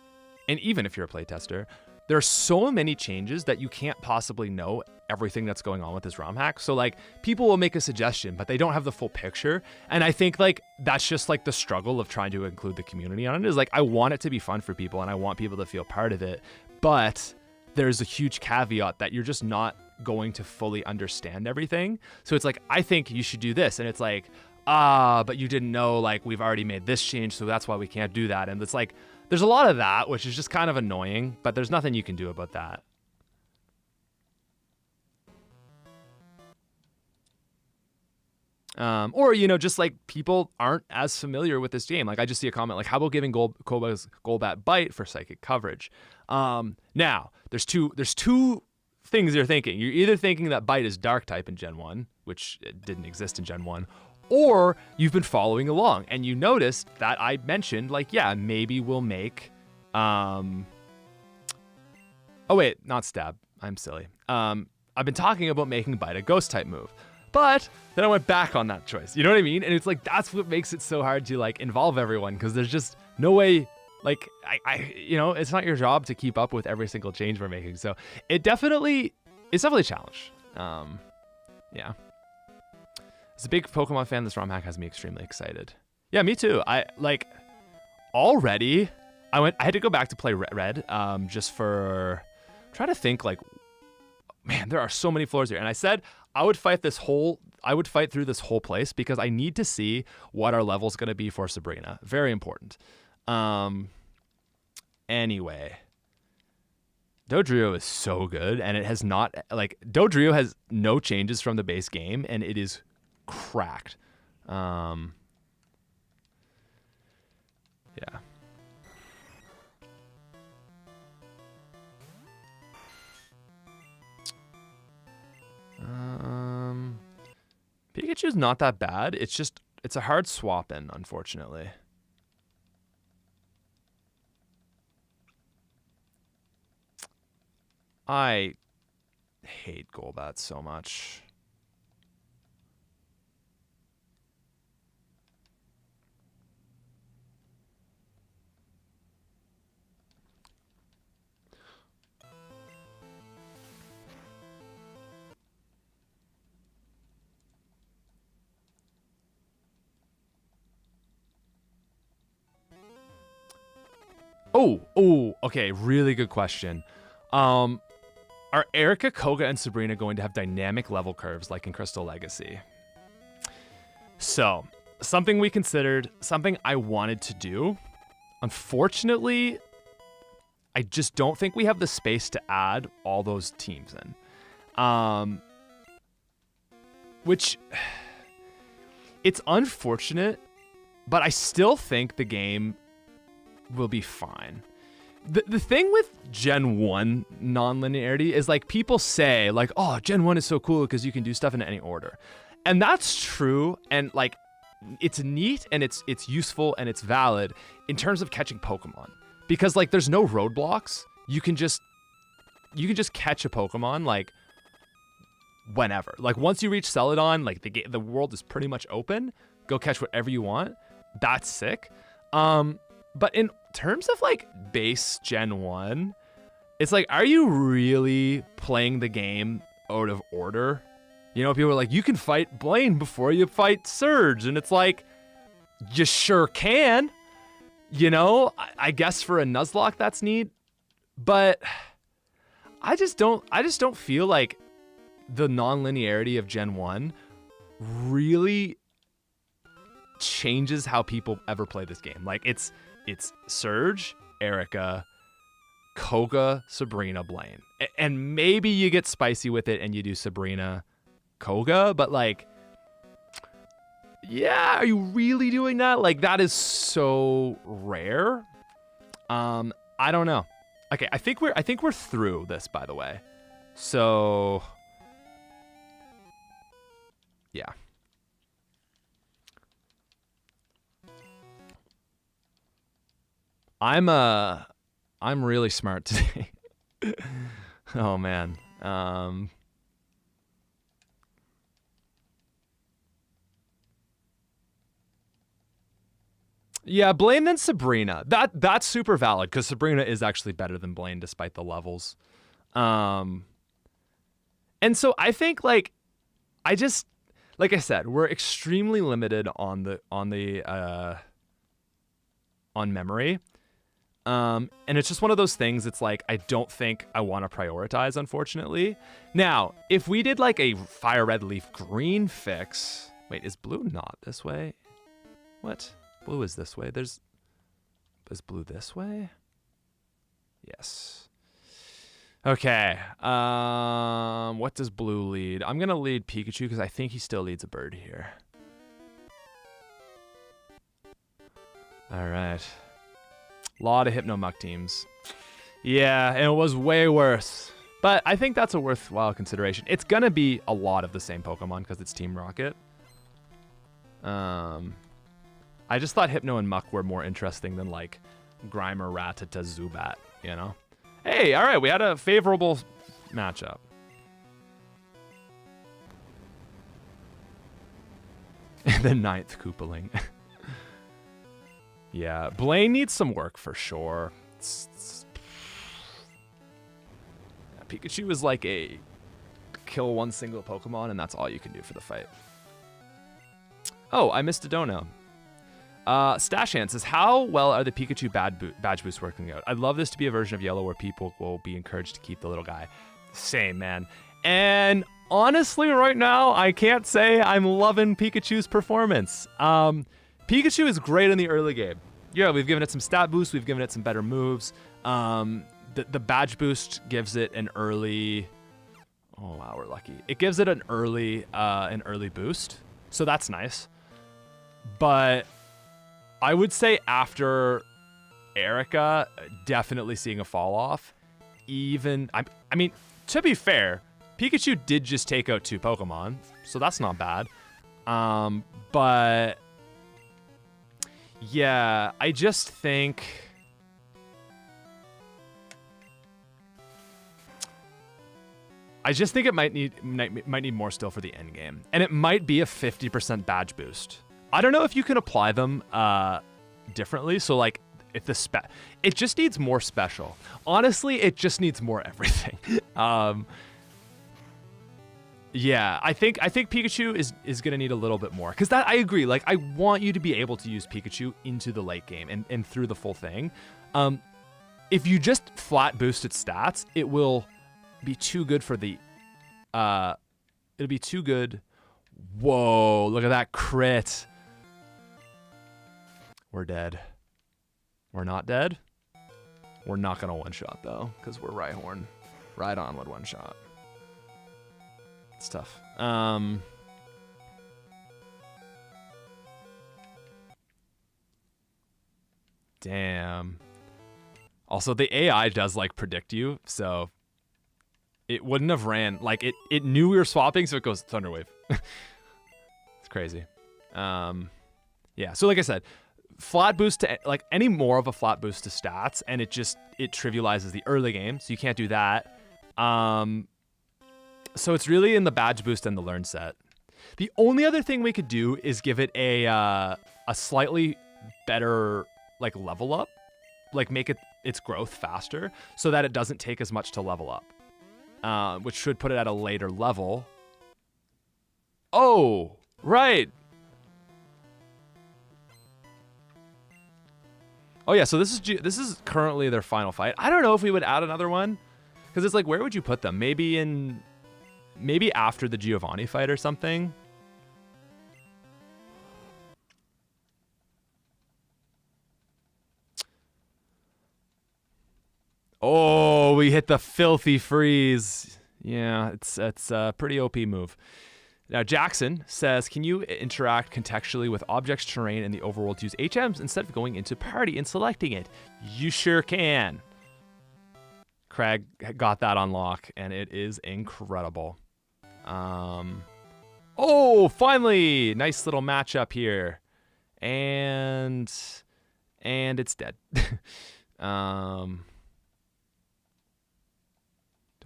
and even if you're a playtester, there are so many changes that you can't possibly know everything that's going on with this ROM hack. So like, people will make a suggestion, but they don't have the full picture. And I think like, that's just like the struggle of trying to include the community on it, is like, I want it to be fun for people and I want people to feel part of it. But there's a huge caveat that you're just not going to fully understand everything. So it's like, I think you should do this. And it's like, but you didn't know, like, we've already made this change, so that's why we can't do that. And it's like, there's a lot of that, which is just kind of annoying, but there's nothing you can do about that. Or, just like people aren't as familiar with this game. Like I just see a comment like, how about giving Koba's Golbat Bite for psychic coverage? Now there's two things you're thinking. You're either thinking that Bite is dark type in Gen 1, which didn't exist in Gen 1, or you've been following along and you noticed that I mentioned like, yeah, maybe we'll make, oh wait, not Stab. I'm silly. I've been talking about making Bite a ghost type move. But then I went back on that choice. You know what I mean? And it's like, that's what makes it so hard to like involve everyone, because there's just no way, like, it's not your job to keep up with every single change we're making. So it's definitely a challenge. Yeah. As a big Pokemon fan, this ROM hack has me extremely excited. Yeah, me too. Already, I had to go back to play Red, just for, trying to think like, man, there are so many floors here. And I said I would fight through this whole place because I need to see what our level's going to be for Sabrina. Very important. Anyway, Dodrio is so good, and it has not, like, Dodrio has no changes from the base game, and it is cracked. Yeah. Pikachu's not that bad. It's a hard swap in, unfortunately. I hate Golbat so much. Oh, okay, really good question. Are Erica, Koga, and Sabrina going to have dynamic level curves like in Crystal Legacy? So, something we considered, something I wanted to do. Unfortunately, I just don't think we have the space to add all those teams in. Which, it's unfortunate, but I still think the game will be fine. The thing with Gen 1 non-linearity is like people say like, oh, Gen 1 is so cool because you can do stuff in any order. And that's true, and like it's neat and it's useful and it's valid in terms of catching Pokemon. Because like there's no roadblocks. You can just catch a Pokemon like whenever. Like once you reach Celadon, like the world is pretty much open. Go catch whatever you want. That's sick. But in terms of like base Gen 1, it's like, are you really playing the game out of order? You know, people are like, you can fight Blaine before you fight Surge. And it's like, you sure can. You know, I guess for a Nuzlocke that's neat. But I just don't feel like the non-linearity of Gen 1 really changes how people ever play this game. Like it's Surge, Erica, Koga, Sabrina, Blaine. And maybe you get spicy with it and you do Sabrina, Koga, but like, yeah, are you really doing that? Like that is so rare. I don't know. Okay, I think we're through this, by the way. So yeah. I'm really smart today. Oh man. Yeah, Blaine then Sabrina. That's super valid because Sabrina is actually better than Blaine despite the levels. And so I think like I said, we're extremely limited on memory. And it's just one of those things, it's like, I don't think I want to prioritize, unfortunately. Now, if we did like a Fire Red Leaf Green fix... Wait, is blue not this way? What? Blue is this way. Is blue this way? Yes. Okay. What does blue lead? I'm going to lead Pikachu because I think he still leads a bird here. All right. A lot of Hypnomuck teams. Yeah, and it was way worse. But I think that's a worthwhile consideration. It's going to be a lot of the same Pokemon because it's Team Rocket. I just thought Hypno and Muck were more interesting than, like, Grimer, Rattata, Zubat, you know? Hey, all right, we had a favorable matchup. And the 9th Koopaling. Yeah, Blaine needs some work for sure. Pikachu is like a kill one single Pokemon, and that's all you can do for the fight. Oh, I missed a dono. Stashan says, how well are the Pikachu badge boosts working out? I'd love this to be a version of Yellow where people will be encouraged to keep the little guy. Same, man. And honestly, right now, I can't say I'm loving Pikachu's performance. Pikachu is great in the early game. Yeah, we've given it some stat boosts. We've given it some better moves. The badge boost gives it an early... Oh, wow, we're lucky. It gives it an early boost. So that's nice. But I would say after Erica, definitely seeing a fall off. Even... I mean, to be fair, Pikachu did just take out 2 Pokemon. So that's not bad. But... yeah, I just think... it might need more still for the end game. And it might be a 50% badge boost. I don't know if you can apply them differently. So like if the it just needs more special. Honestly, it just needs more everything. Yeah, I think Pikachu is gonna need a little bit more. Cause that I agree. Like I want you to be able to use Pikachu into the late game and through the full thing. If you just flat boost its stats, it will be too good for the it'll be too good. Whoa, look at that crit. We're dead. We're not dead. We're not gonna one shot though, because we're Rhyhorn. Right on with one shot. It's tough. Damn. Also, the AI does like predict you, so it wouldn't have ran. Like it knew we were swapping, so it goes Thunder Wave. It's crazy. Yeah. So like I said, flat boost to like any more of a flat boost to stats, and it trivializes the early game, so you can't do that. So it's really in the badge boost and the learn set. The only other thing we could do is give it a slightly better like level up, like make its growth faster so that it doesn't take as much to level up. Which should put it at a later level. Oh, right. Oh yeah, so this is currently their final fight. I don't know if we would add another one, because it's like, where would you put them? Maybe after the Giovanni fight or something. Oh, we hit the filthy freeze. Yeah, it's a pretty OP move. Now, Jackson says, can you interact contextually with objects, terrain, and the overworld to use HMs instead of going into party and selecting it? You sure can. Craig got that on lock, and it is incredible. Oh, finally! Nice little matchup here. And it's dead. Do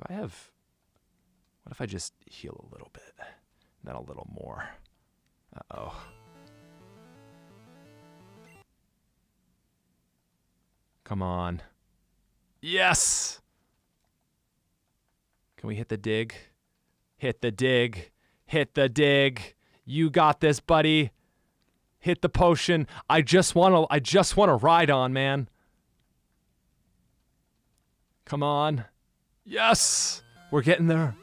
I have... What if I just heal a little bit? Then a little more. Uh-oh. Come on. Yes! Can we hit the dig? Hit the dig. Hit the dig. You got this, buddy. Hit the potion. I just want to ride on, man. Come on. Yes! We're getting there.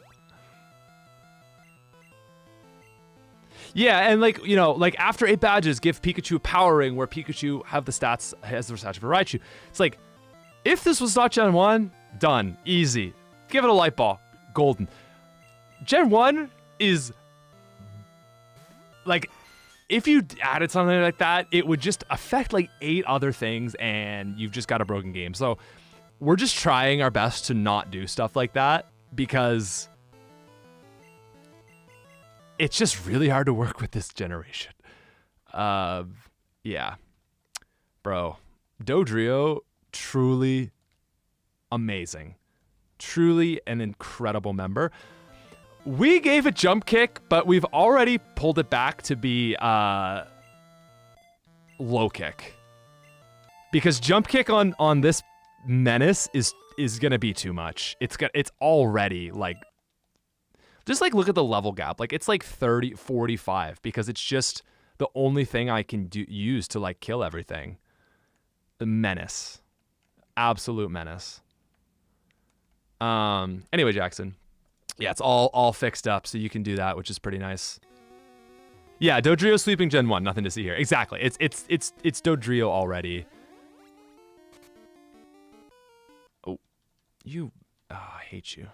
Yeah, and like, you know, like after 8 badges, give Pikachu powering where Pikachu have the stats as the stats for Raichu. It's like, if this was not Gen 1, done. Easy. Give it a light ball. Golden. Gen 1 is like if you added something like that, it would just affect like 8 other things, and you've just got a broken game. So we're just trying our best to not do stuff like that, because it's just really hard to work with this generation. Yeah. Bro, Dodrio, truly amazing. Truly an incredible member. We gave it jump kick, but we've already pulled it back to be low kick. Because jump kick on this menace is gonna be too much. It's already like, just like look at the level gap. Like it's like 30, 45, because it's just the only thing I can use to like kill everything. The menace. Absolute menace. Anyway, Jackson. Yeah, it's all fixed up, so you can do that, which is pretty nice. Yeah, Dodrio sweeping Gen 1, nothing to see here. Exactly. It's Dodrio already. Oh, I hate you.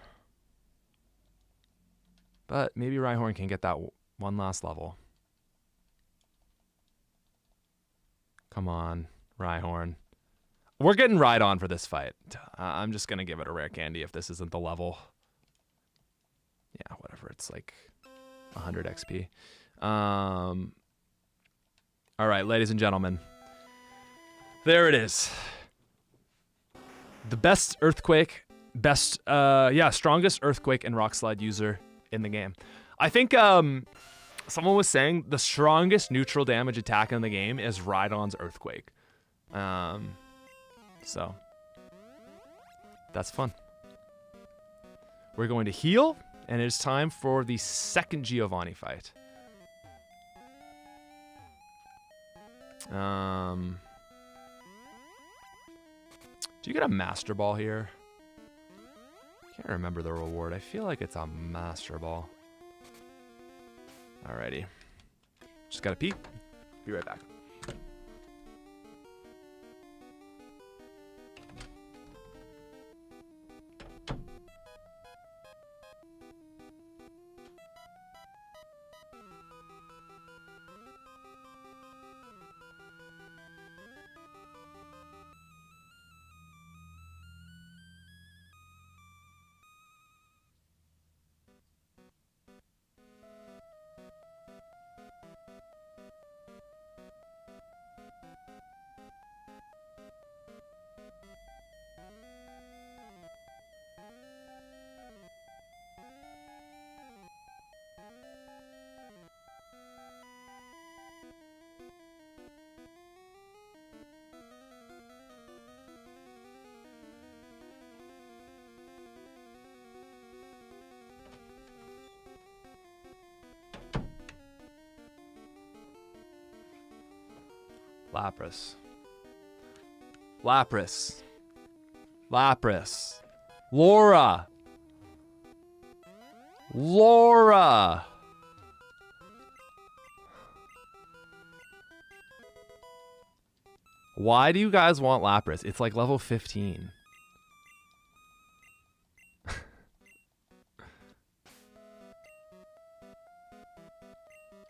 But maybe Rhyhorn can get that one last level. Come on, Rhyhorn. We're getting Rhydon for this fight. I'm just going to give it a rare candy if this isn't the level. Yeah, whatever. It's like 100 XP. All right, ladies and gentlemen. There it is. The best Earthquake, strongest Earthquake and Rock Slide user in the game. I think someone was saying the strongest neutral damage attack in the game is Rhydon's Earthquake. So that's fun. We're going to heal, and it's time for the second Giovanni fight. Do you get a Master Ball here? Can't remember the reward. I feel like it's a Master Ball. Alrighty. Just gotta pee. Be right back. Lapras. Lapras. Lapras. Laura. Laura. Why do you guys want Lapras? It's like level 15.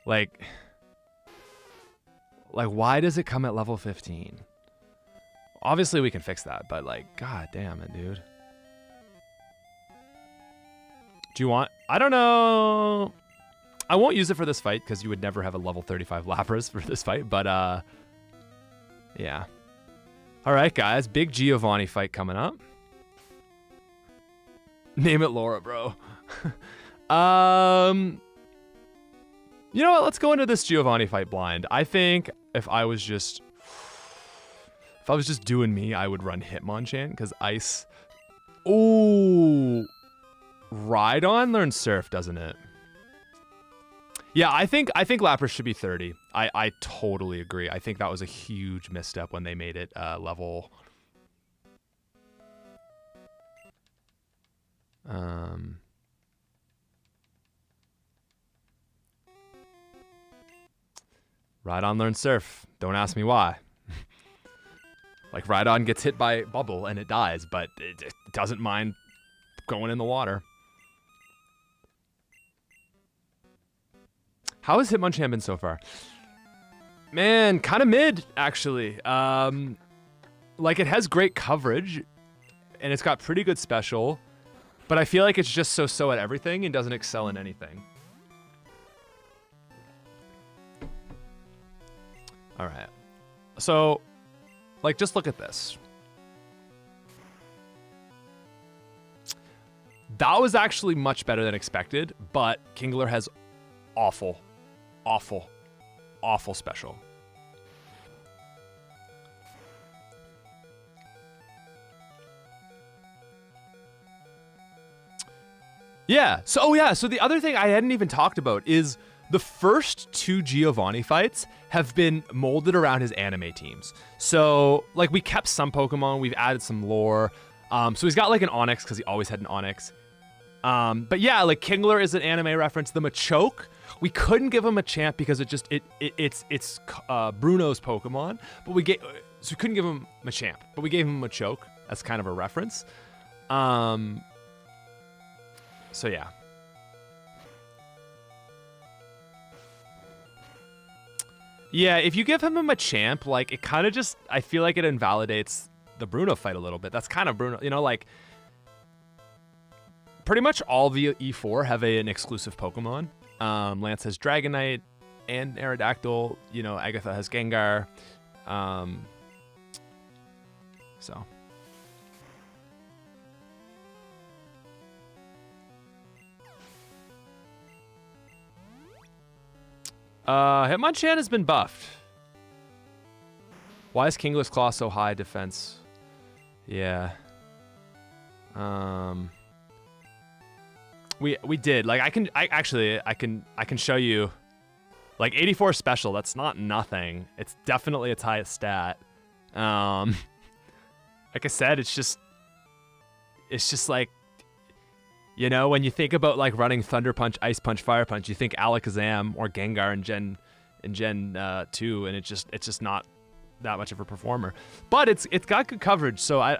Like, why does it come at level 15? Obviously, we can fix that, but like, god damn it, dude. Do you want... I don't know. I won't use it for this fight, because you would never have a level 35 Lapras for this fight, but, yeah. Alright, guys. Big Giovanni fight coming up. Name it Laura, bro. You know what? Let's go into this Giovanni fight blind. I think if I was just doing me, I would run Hitmonchan, because Ice... Ooh... Rhydon learns Surf, doesn't it? Yeah, I think Lapras should be 30. I totally agree. I think that was a huge misstep when they made it level... Rhydon learns Surf. Don't ask me why. Like, Rhydon gets hit by Bubble and it dies, but it doesn't mind going in the water. How has Hitmonchan been so far? Man, kind of mid, actually. Like, it has great coverage, and it's got pretty good special, but I feel like it's just so-so at everything and doesn't excel in anything. All right. So, like, just look at this. That was actually much better than expected, but Kingler has awful, awful, awful special. Yeah. So the other thing I hadn't even talked about is the first 2 Giovanni fights have been molded around his anime teams. So, like, we kept some Pokemon, we've added some lore. So he's got like an Onix because he always had an Onix. But yeah, like Kingler is an anime reference. The Machoke, we couldn't give him a champ because it's Bruno's Pokemon, but we couldn't give him a champ, but we gave him a Machoke as kind of a reference. So yeah. Yeah, if you give him a Machamp, like, it kind of just, I feel like it invalidates the Bruno fight a little bit. That's kind of Bruno, you know, like, pretty much all the E4 have an exclusive Pokemon. Lance has Dragonite and Aerodactyl, you know, Agatha has Gengar. So. Hitmonchan has been buffed. Why is Kingler's Claw so high defense? Yeah. We did. Like, I can show you, like, 84 special, that's not nothing. It's definitely its highest stat. Like I said, it's just like, you know, when you think about like running Thunder Punch, Ice Punch, Fire Punch, you think Alakazam or Gengar in Gen 2, and it's just not that much of a performer. But it's got good coverage, so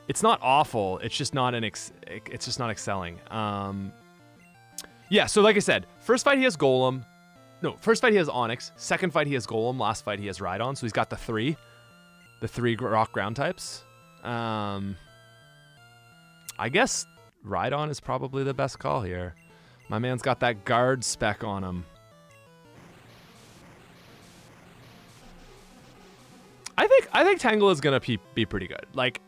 it's not awful. It's just not excelling. Yeah. So like I said, first fight he has Golem. No, first fight he has Onix. Second fight he has Golem. Last fight he has Rhydon. So he's got the three rock ground types. I guess Rhydon is probably the best call here. My man's got that guard spec on him. I think Tangle is gonna be pretty good. Like,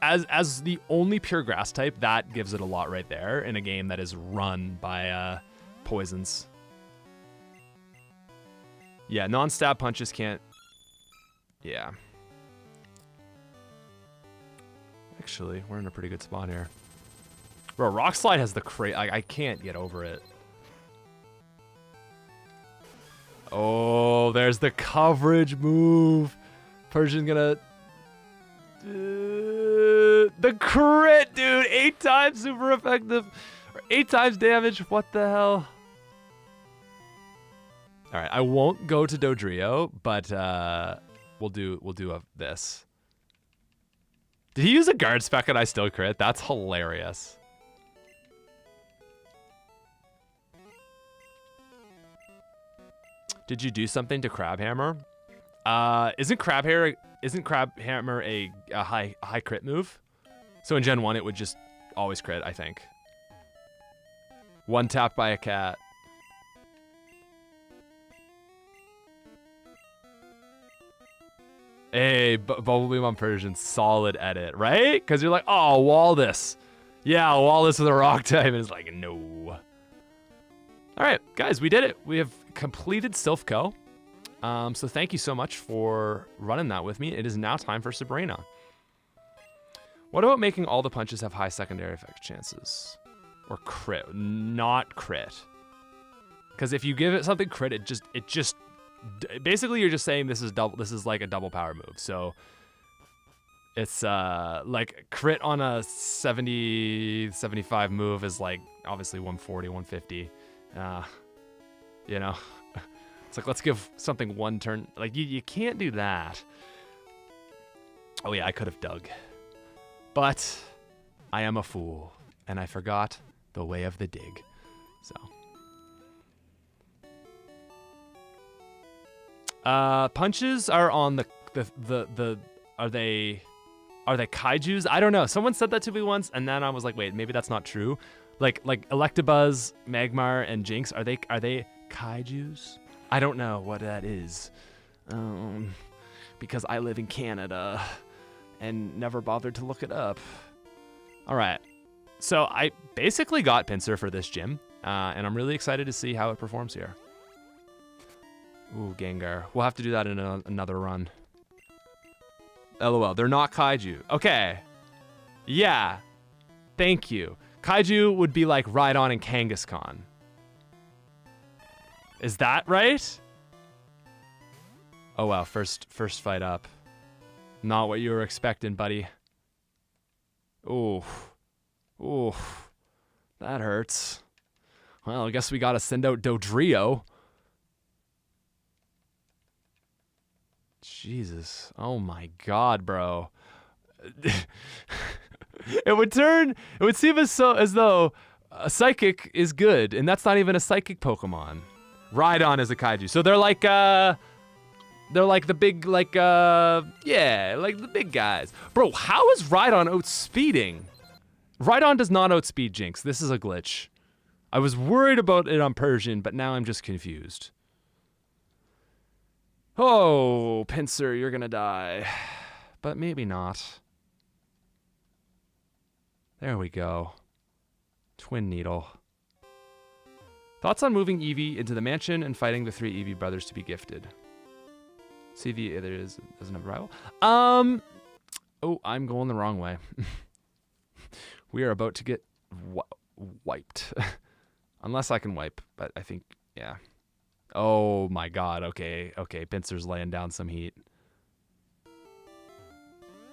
as the only pure grass type, that gives it a lot right there in a game that is run by poisons. Yeah, non-stab punches can't. Yeah. Actually, we're in a pretty good spot here. Bro, Rock Slide has the I can't get over it. Oh, there's the coverage move. Persian gonna... the crit, dude! 8 times super effective. Or 8 times damage. What the hell? Alright, I won't go to Dodrio, but we'll do this. Did he use a guard spec and I still crit? That's hilarious. Did you do something to Crabhammer? Isn't Crabhammer a high crit move? So in Gen 1 it would just always crit, I think. One tap by a cat. Hey, Bubblebeam on Persian, solid edit, right? Because you're like, oh, Walrus. Yeah, Walrus with a rock type. And it's like, no. All right, guys, we did it. We have completed Silph Co. So thank you so much for running that with me. It is now time for Sabrina. What about making all the punches have high secondary effect chances? Or crit, not crit. Because if you give it something crit, it just basically you're just saying this is like a double power move. So it's like crit on a 75 move is like obviously 140, 150. You know, it's like, let's give something one turn. Like you can't do that. Oh yeah, I could have dug, but I am a fool and I forgot the way of the dig. So Punches are on the are they kaijus? I don't know. Someone said that to me once, and then I was like, wait, maybe that's not true. Like Electabuzz, Magmar, and Jinx, are they kaijus? I don't know what that is. Because I live in Canada and never bothered to look it up. All right. So I basically got Pinsir for this gym, and I'm really excited to see how it performs here. Ooh, Gengar. We'll have to do that in another run. LOL. They're not kaiju. Okay. Yeah. Thank you. Kaiju would be like Rhydon and Kangaskhan. Is that right? Oh wow, first fight up. Not what you were expecting, buddy. Ooh. Ooh. That hurts. Well, I guess we gotta send out Dodrio. Jesus. Oh my god, bro. It would seem as though a psychic is good, and that's not even a psychic Pokemon. Rhydon is a kaiju. So they're like the big, yeah, like the big guys. Bro, how is Rhydon outspeeding? Rhydon does not outspeed Jinx. This is a glitch. I was worried about it on Persian, but now I'm just confused. Oh, Pinsir, you're gonna die. But maybe not. There we go. Twin Needle. Thoughts on moving Eevee into the mansion and fighting the 3 Eevee brothers to be gifted? CV there doesn't have a rival. Oh, I'm going the wrong way. We are about to get wiped. Unless I can wipe, but I think, yeah. Oh my god, okay. Pinsir's laying down some heat.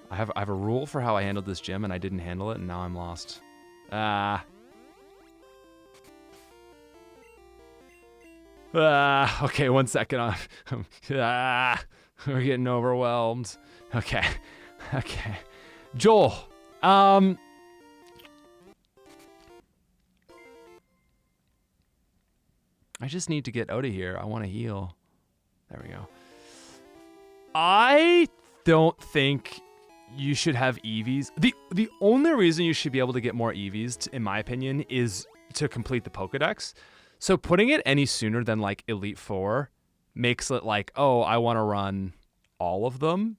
I have a rule for how I handled this gym, and I didn't handle it, and now I'm lost. Okay, 1 second. We're getting overwhelmed. Okay. Joel, I just need to get out of here. I want to heal. There we go. I don't think you should have EVs. The only reason you should be able to get more EVs, in my opinion, is to complete the Pokedex. So putting it any sooner than like Elite Four makes it like, oh, I want to run all of them.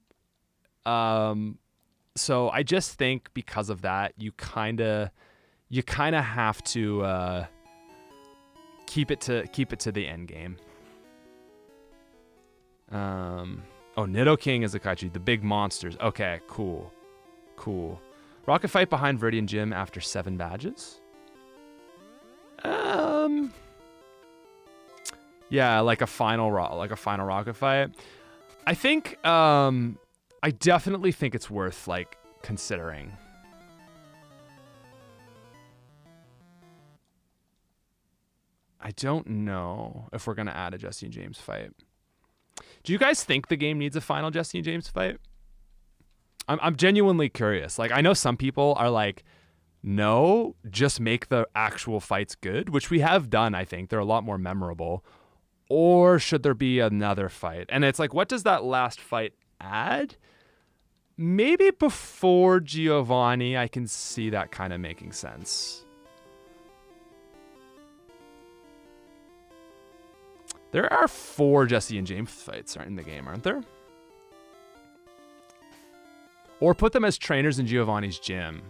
So I just think because of that, you kind of have to keep it to the end game. Oh, Nidoking is a kaiju, the big monsters. Okay, cool. Rocket fight behind Viridian Gym after 7 badges. Yeah, like a final rocket fight. I think I definitely think it's worth like considering. I don't know if we're gonna add a Jesse and James fight. Do you guys think the game needs a final Jesse and James fight? I'm genuinely curious. Like, I know some people are like, no, just make the actual fights good, which we have done, I think. They're a lot more memorable. Or should there be another fight? And it's like, what does that last fight add? Maybe before Giovanni, I can see that kind of making sense. There are 4 Jesse and James fights in the game, aren't there? Or put them as trainers in Giovanni's gym.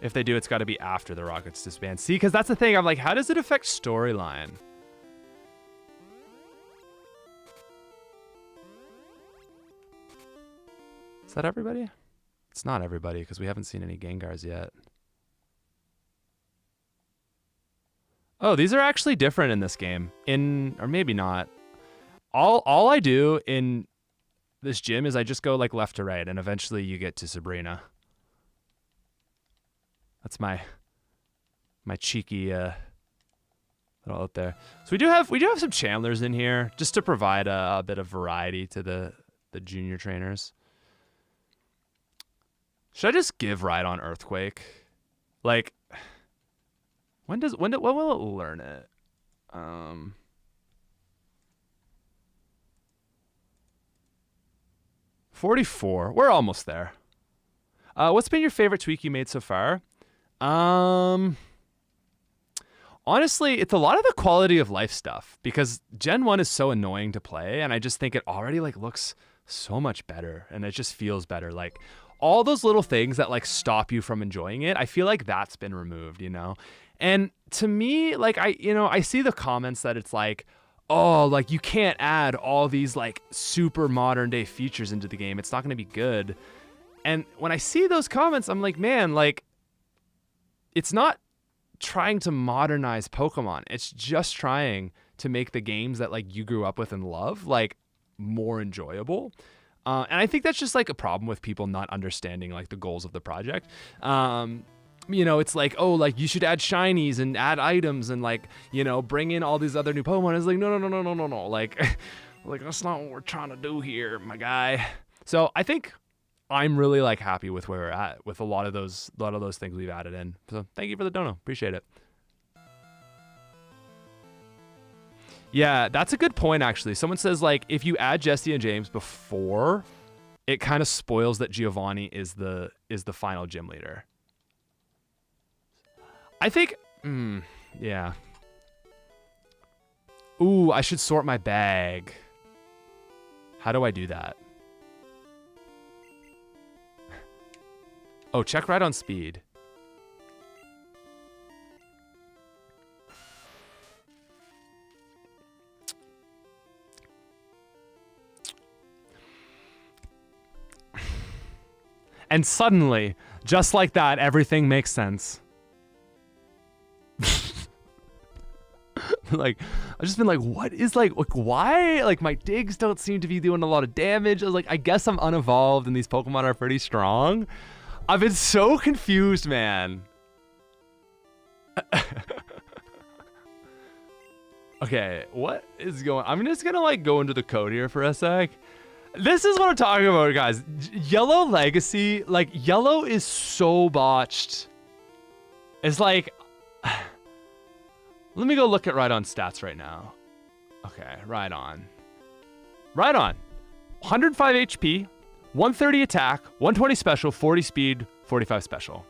If they do, it's got to be after the Rockets disband. See, because that's the thing. I'm like, how does it affect storyline? Is that everybody? It's not everybody because we haven't seen any Gengars yet. Oh, these are actually different in this game. Or maybe not. All I do in this gym is I just go like left to right, and eventually you get to Sabrina. That's my cheeky little out there. So we do have some Chandlers in here just to provide a bit of variety to the junior trainers. Should I just give Rhydon Earthquake? Like, when will it learn it? Um, 44. We're almost there. What's been your favorite tweak you made so far? Honestly, it's a lot of the quality of life stuff because Gen 1 is so annoying to play, and I just think it already like looks so much better and it just feels better. Like all those little things that like stop you from enjoying it, I feel like that's been removed, you know? And to me, like I see the comments that it's like, oh, like you can't add all these like super modern day features into the game. It's not going to be good. And when I see those comments, I'm like, man, like it's not trying to modernize Pokemon. It's just trying to make the games that like you grew up with and love like more enjoyable. And I think that's just like a problem with people not understanding like the goals of the project. You know, it's like, oh, like you should add shinies and add items and like, you know, bring in all these other new Pokemon. It's like, no. Like, like that's not what we're trying to do here, my guy. So I think I'm really like happy with where we're at with a lot of those things we've added in. So thank you for the dono. Appreciate it. Yeah, that's a good point actually. Someone says like if you add Jesse and James before, it kind of spoils that Giovanni is the final gym leader. I think yeah. Ooh, I should sort my bag. How do I do that? Oh, check right on speed. And suddenly, just like that, everything makes sense. Like, I've just been like, what is like why? Like my digs don't seem to be doing a lot of damage. I was like, I guess I'm unevolved and these Pokemon are pretty strong. I've been so confused, man. Okay, what is going on? I'm just gonna like go into the code here for a sec. This is what I'm talking about, guys. Yellow Legacy, like Yellow is so botched. It's like, let me go look at Rhydon stats right now. Okay, Rhydon. 105 HP, 130 attack, 120 special, 40 speed, 45 special.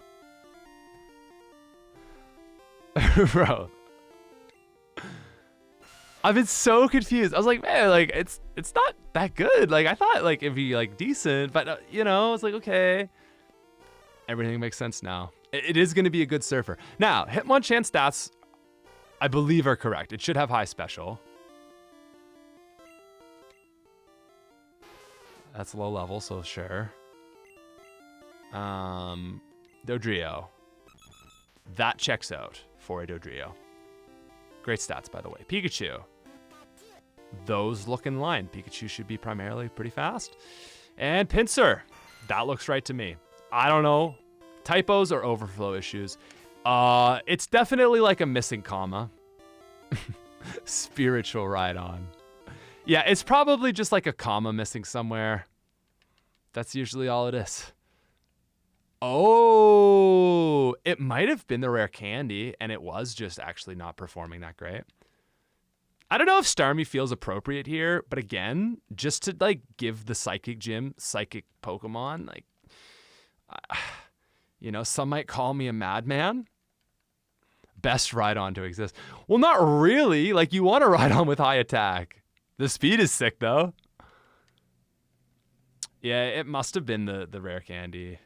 Bro. I've been so confused. I was like, man, like it's not that good. Like I thought like it'd be like decent, but you know, it's like, okay. Everything makes sense now. It is going to be a good surfer. Now, Hitmonchan stats, I believe are correct. It should have high special. That's low level, so sure. Dodrio. That checks out for a Dodrio. Great stats, by the way. Pikachu. Those look in line. Pikachu should be primarily pretty fast. And Pinsir. That looks right to me. I don't know. Typos or overflow issues. It's definitely like a missing comma. Spiritual Rhydon. Yeah, it's probably just like a comma missing somewhere. That's usually all it is. Oh, it might have been the rare candy, and it was just actually not performing that great. I don't know if Starmie feels appropriate here, but again, just to like give the Psychic Gym Psychic Pokemon, like, you know, some might call me a madman. Best Rhydon to exist. Well, not really. Like, you want to Rhydon with high attack. The speed is sick, though. Yeah, it must have been the rare candy.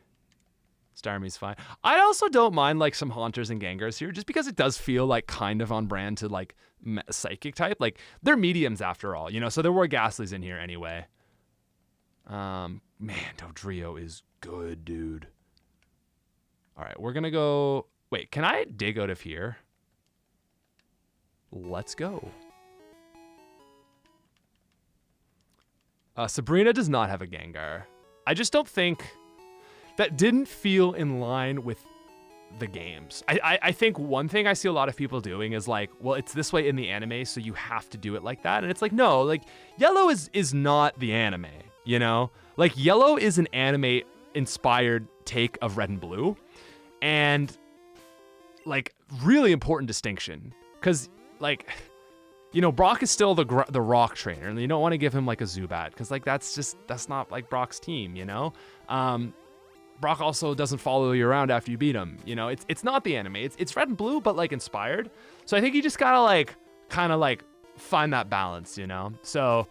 Starmie's fine. I also don't mind like some Haunters and Gengars here, just because it does feel like kind of on brand to like Psychic type. Like they're mediums after all, you know. So there were Ghastlies in here anyway. Man, Dodrio is good, dude. All right, we're gonna go. Wait, can I dig out of here? Let's go. Sabrina does not have a Gengar. I just don't think. That didn't feel in line with the games. I think one thing I see a lot of people doing is like, well, it's this way in the anime, so you have to do it like that. And it's like, no, like Yellow is not the anime, you know? Like Yellow is an anime inspired take of Red and Blue. And like really important distinction. Cause like you know, Brock is still the rock trainer, and you don't want to give him like a Zubat because like that's not like Brock's team, you know. Brock also doesn't follow you around after you beat him. You know, it's not the anime. It's red and blue, but like inspired. So I think you just gotta like kind of like find that balance, you know. So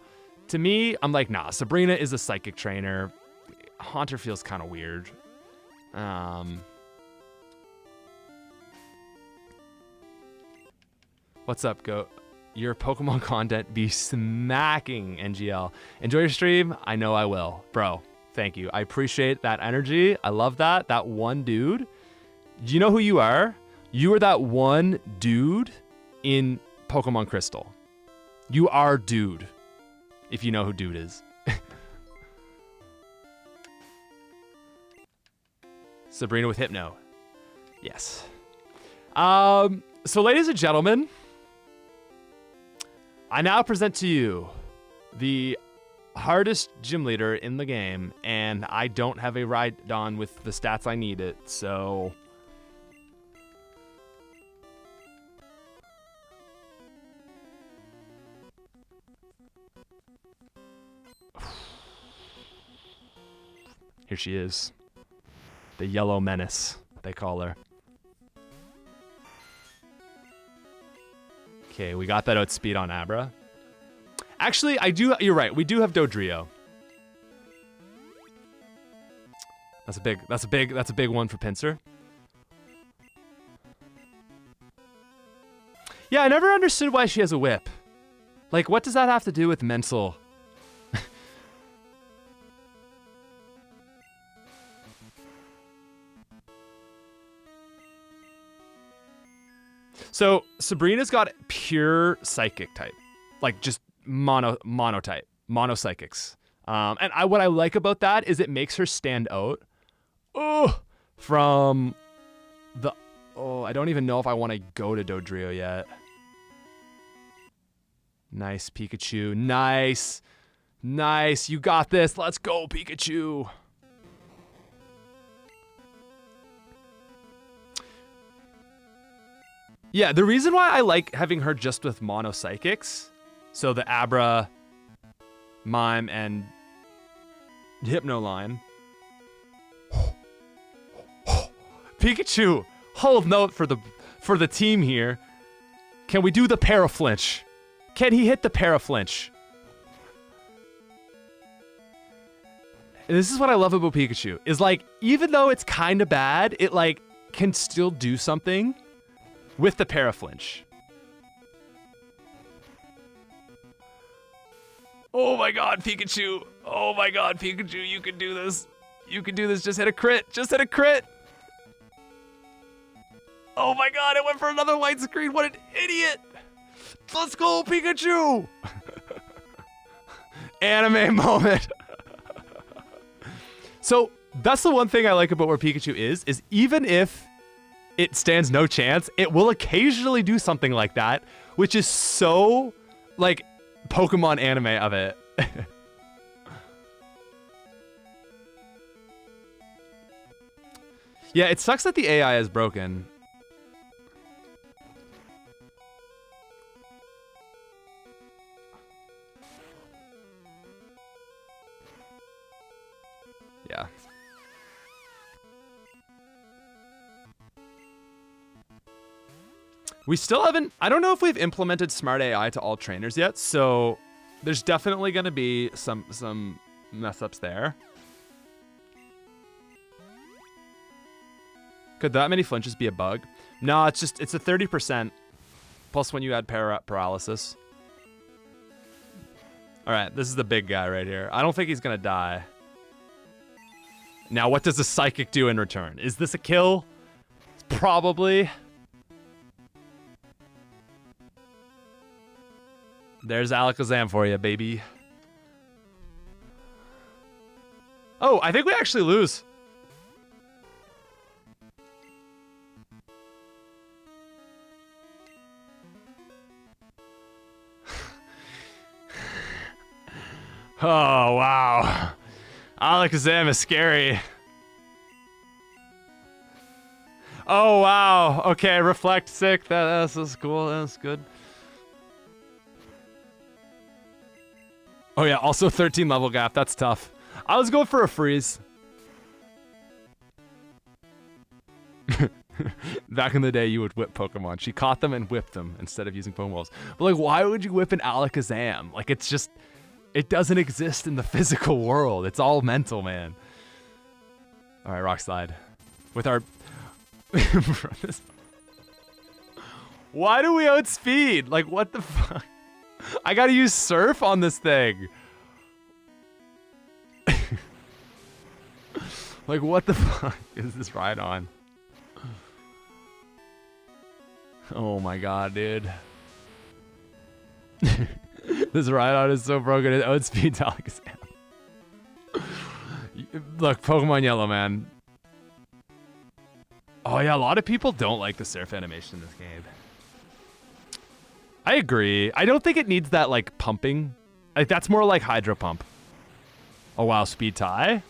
to me, I'm like, nah. Sabrina is a psychic trainer. Haunter feels kind of weird. What's up, Goat? Your Pokemon content be smacking, NGL. Enjoy your stream. I know I will, bro. Thank you. I appreciate that energy. I love that. That one dude. Do you know who you are? You are that one dude in Pokemon Crystal. You are dude, if you know who dude is. Sabrina with Hypno. Yes. So ladies and gentlemen, I now present to you the hardest gym leader in the game, and I don't have a Rhydon with the stats I need it, so... Here she is. The Yellow Menace, they call her. Okay, we got that outspeed on Abra. Actually, you're right, we do have Dodrio. That's a big one for Pinsir. Yeah, I never understood why she has a whip. Like, what does that have to do with mental? So Sabrina's got pure psychic type, like just monotype, mono-psychics. And what I like about that is it makes her stand out. From the... I don't even know if I want to go to Dodrio yet. Nice, Pikachu. Nice. Nice. You got this. Let's go, Pikachu. Yeah, the reason why I like having her just with mono psychics, so the Abra, Mime, and Hypno line. Pikachu, hold note for the team here. Can we do the Paraflinch? Can he hit the Paraflinch? And this is what I love about Pikachu, is like, even though it's kind of bad, it like can still do something with the Paraflinch. Oh my god, Pikachu. Oh my god, Pikachu, you can do this. You can do this, just hit a crit. Just hit a crit. Oh my god, it went for another light screen. What an idiot. Let's go, Pikachu. Anime moment. So that's the one thing I like about where Pikachu is even if it stands no chance, it will occasionally do something like that, which is so, like, Pokemon anime of it. Yeah, it sucks that the AI is broken. Yeah. We still haven't... I don't know if we've implemented smart AI to all trainers yet, so there's definitely going to be some mess-ups there. Could that many flinches be a bug? No, it's a 30%. Plus when you add paralysis. Alright, this is the big guy right here. I don't think he's going to die. Now, what does the Psychic do in return? Is this a kill? Probably. There's Alakazam for you, baby. Oh, I think we actually lose. Oh, wow. Alakazam is scary. Oh, wow. Okay, reflect sick. That's cool. That's good. Oh yeah, also 13 level gap. That's tough. I was going for a freeze. Back in the day, you would whip Pokemon. She caught them and whipped them instead of using Pokeballs. But like, why would you whip an Alakazam? Like, it's just, it doesn't exist in the physical world. It's all mental, man. All right, Rock Slide. With our... Why do we outspeed? Like, what the fuck? I gotta use Surf on this thing. Like, what the fuck is this ride on? Oh my god, dude. This ride-on is so broken. It outspeeds Alakazam. Look, Pokemon Yellow, man. Oh yeah, a lot of people don't like the surf animation in this game. I agree. I don't think it needs that, like, pumping. Like, that's more like Hydro Pump. Oh wow, Speed Tie?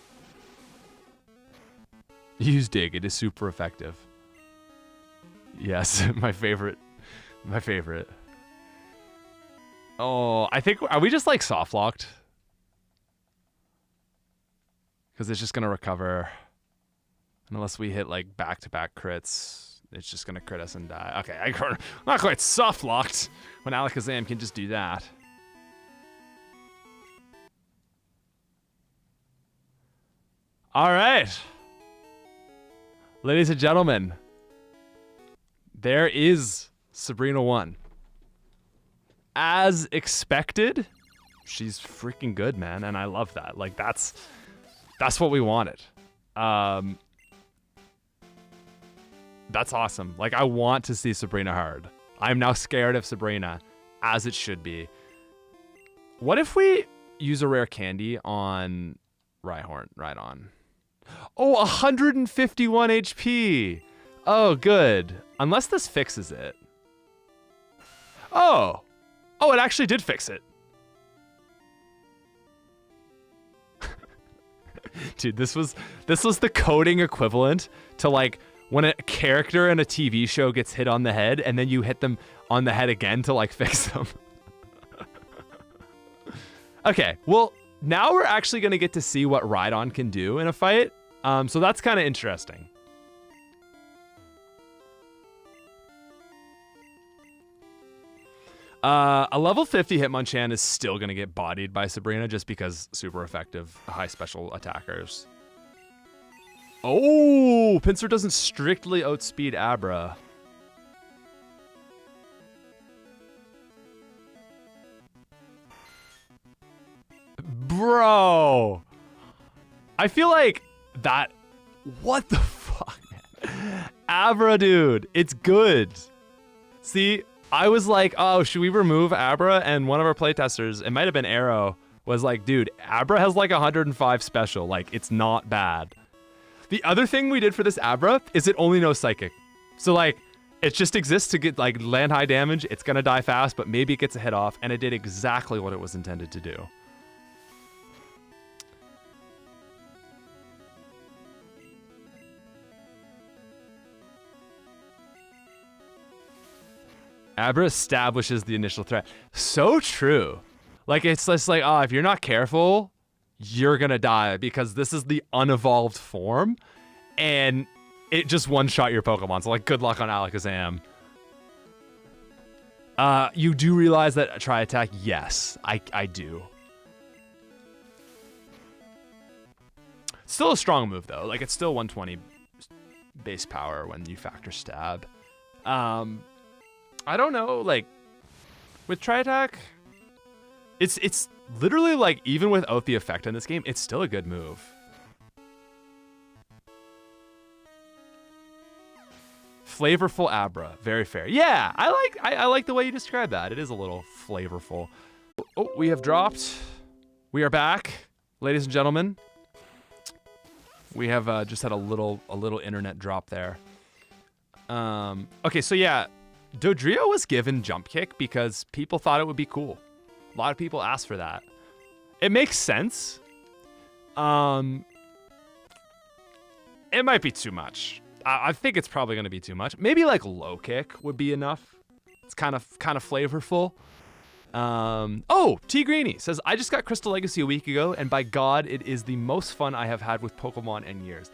Use Dig. It is super effective. Yes, my favorite. My favorite. Oh, I think, are we just like soft locked? Because it's just going to recover. Unless we hit like back-to-back crits, it's just going to crit us and die. Okay, I'm not quite soft locked when Alakazam can just do that. All right. Ladies and gentlemen. There is Sabrina 1. As expected, she's freaking good, man, and I love that. Like, that's what we wanted. That's awesome. Like, I want to see Sabrina hard. I'm now scared of Sabrina, as it should be. What if we use a rare candy on Rhyhorn? Right on. Oh, 151 HP. Oh, good. Unless this fixes it. Oh. Oh, it actually did fix it. Dude, this was the coding equivalent to like when a character in a TV show gets hit on the head and then you hit them on the head again to like fix them. Okay, well, now we're actually going to get to see what Rhydon can do in a fight. So that's kind of interesting. A level 50 Hitmonchan is still going to get bodied by Sabrina just because super effective high special attackers. Oh, Pinsir doesn't strictly outspeed Abra. Bro. I feel like that... What the fuck, man? Abra, dude. It's good. See... I was like, oh, should we remove Abra? And one of our playtesters, it might have been Arrow, was like, dude, Abra has like 105 special. Like, it's not bad. The other thing we did for this Abra is it only knows Psychic. So like, it just exists to get like land high damage. It's gonna die fast, but maybe it gets a hit off. And it did exactly what it was intended to do. Abra establishes the initial threat. So true. Like, it's just like, oh, if you're not careful, you're gonna die because this is the unevolved form and it just one-shot your Pokemon. So, like, good luck on Alakazam. You do realize that Tri-Attack? Yes, I do. Still a strong move, though. Like, it's still 120 base power when you factor Stab. I don't know, like, with Tri-Attack, it's literally, like, even without the effect in this game, it's still a good move. Flavorful Abra, very fair. Yeah, I like the way you describe that. It is a little flavorful. Oh, we have dropped. We are back, ladies and gentlemen. We have just had a little internet drop there. Okay, so yeah. Dodrio was given Jump Kick because people thought it would be cool. A lot of people asked for that. It makes sense. It might be too much. I think it's probably going to be too much. Maybe like Low Kick would be enough. It's kind of flavorful. Oh, T Greeny says, I just got Crystal Legacy a week ago, and by God, it is the most fun I have had with Pokemon in years.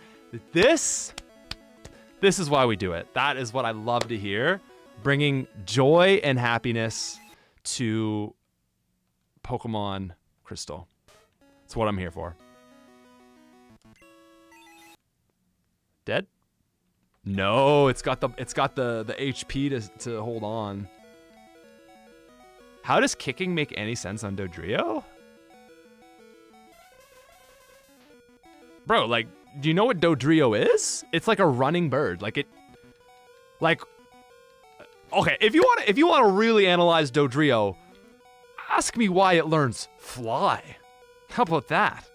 This is why we do it. That is what I love to hear. Bringing joy and happiness to Pokemon Crystal. That's what I'm here for. Dead? No, it's got the HP to hold on. How does kicking make any sense on Dodrio? Bro, like, do you know what Dodrio is? It's like a running bird. Okay, if you want to really analyze Dodrio, ask me why it learns fly. How about that?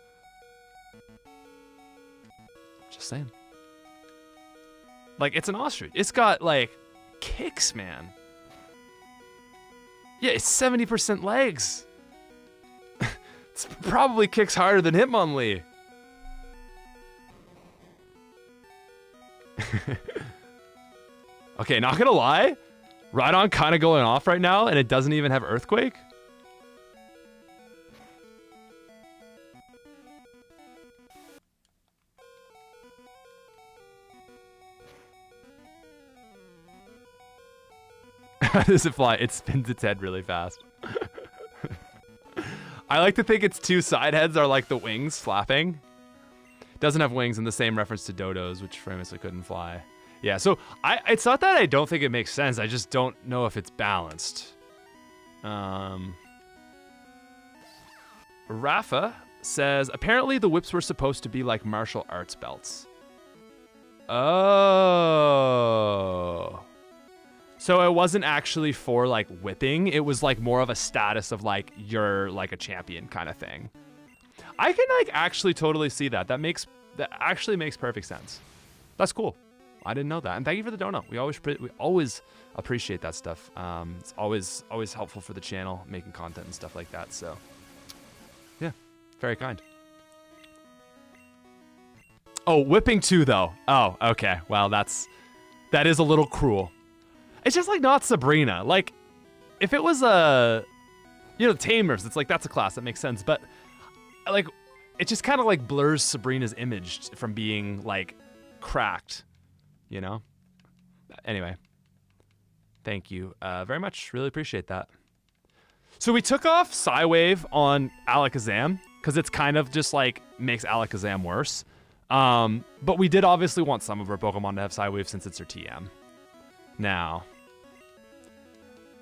Just saying. Like, it's an ostrich. It's got, like, kicks, man. Yeah, it's 70% legs. It probably kicks harder than Hitmonlee. Okay, not gonna lie. Rhydon kind of going off right now, and it doesn't even have Earthquake. How does it fly? It spins its head really fast. I like to think its two side heads are like the wings flapping. Doesn't have wings in the same reference to dodos, which famously couldn't fly. Yeah, so it's not that I don't think it makes sense. I just don't know if it's balanced. Rafa says, apparently the whips were supposed to be like martial arts belts. Oh. So it wasn't actually for like whipping. It was like more of a status of like you're like a champion kind of thing. I can like actually totally see that. That actually makes perfect sense. That's cool. I didn't know that. And thank you for the donut. We always appreciate that stuff. It's always helpful for the channel, making content and stuff like that. So yeah, very kind. Oh, whipping too though. Oh, okay. Well, that is a little cruel. It's just like not Sabrina. Like, if it was Tamers, it's like that's a class that makes sense. But like, it just kind of like blurs Sabrina's image from being like cracked, you know. Anyway, thank you very much. Really appreciate that. So we took off Psywave on Alakazam because it's kind of just like makes Alakazam worse. But we did obviously want some of our Pokemon to have Psywave since it's their TM. Now,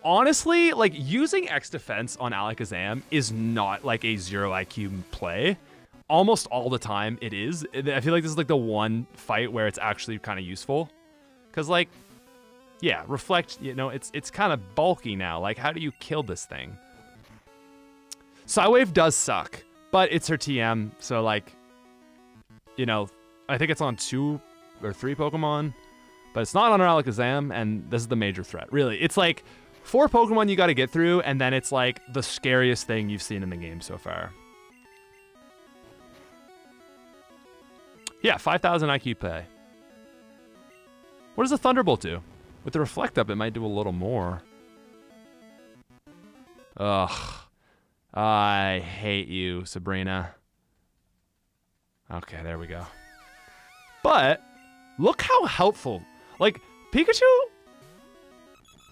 honestly, like using X defense on Alakazam is not like a 0 IQ play. Almost all the time it is. I feel like this is like the one fight where it's actually kind of useful. Cause like, yeah, Reflect, you know, it's kind of bulky now. Like, how do you kill this thing? Psywave does suck, but it's her TM. So like, you know, I think it's on 2 or 3 Pokemon. But it's not on our Alakazam, and this is the major threat. Really, it's like 4 Pokemon you got to get through, and then it's like the scariest thing you've seen in the game so far. Yeah, 5,000 IQ play. What does the Thunderbolt do? With the Reflect Up, it might do a little more. Ugh. I hate you, Sabrina. Okay, there we go. But look how helpful. Like, Pikachu,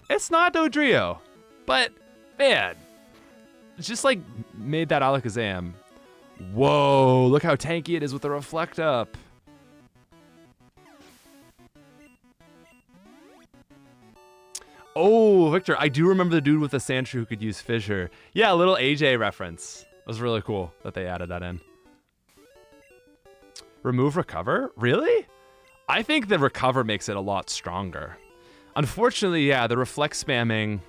it's not Dodrio, but man, it's just like made that Alakazam. Whoa, look how tanky it is with the Reflect Up. Oh, Victor, I do remember the dude with the Sandshrew who could use Fissure. Yeah, a little AJ reference. It was really cool that they added that in. Remove Recover? Really? I think the Recover makes it a lot stronger. Unfortunately, yeah, the Reflect spamming.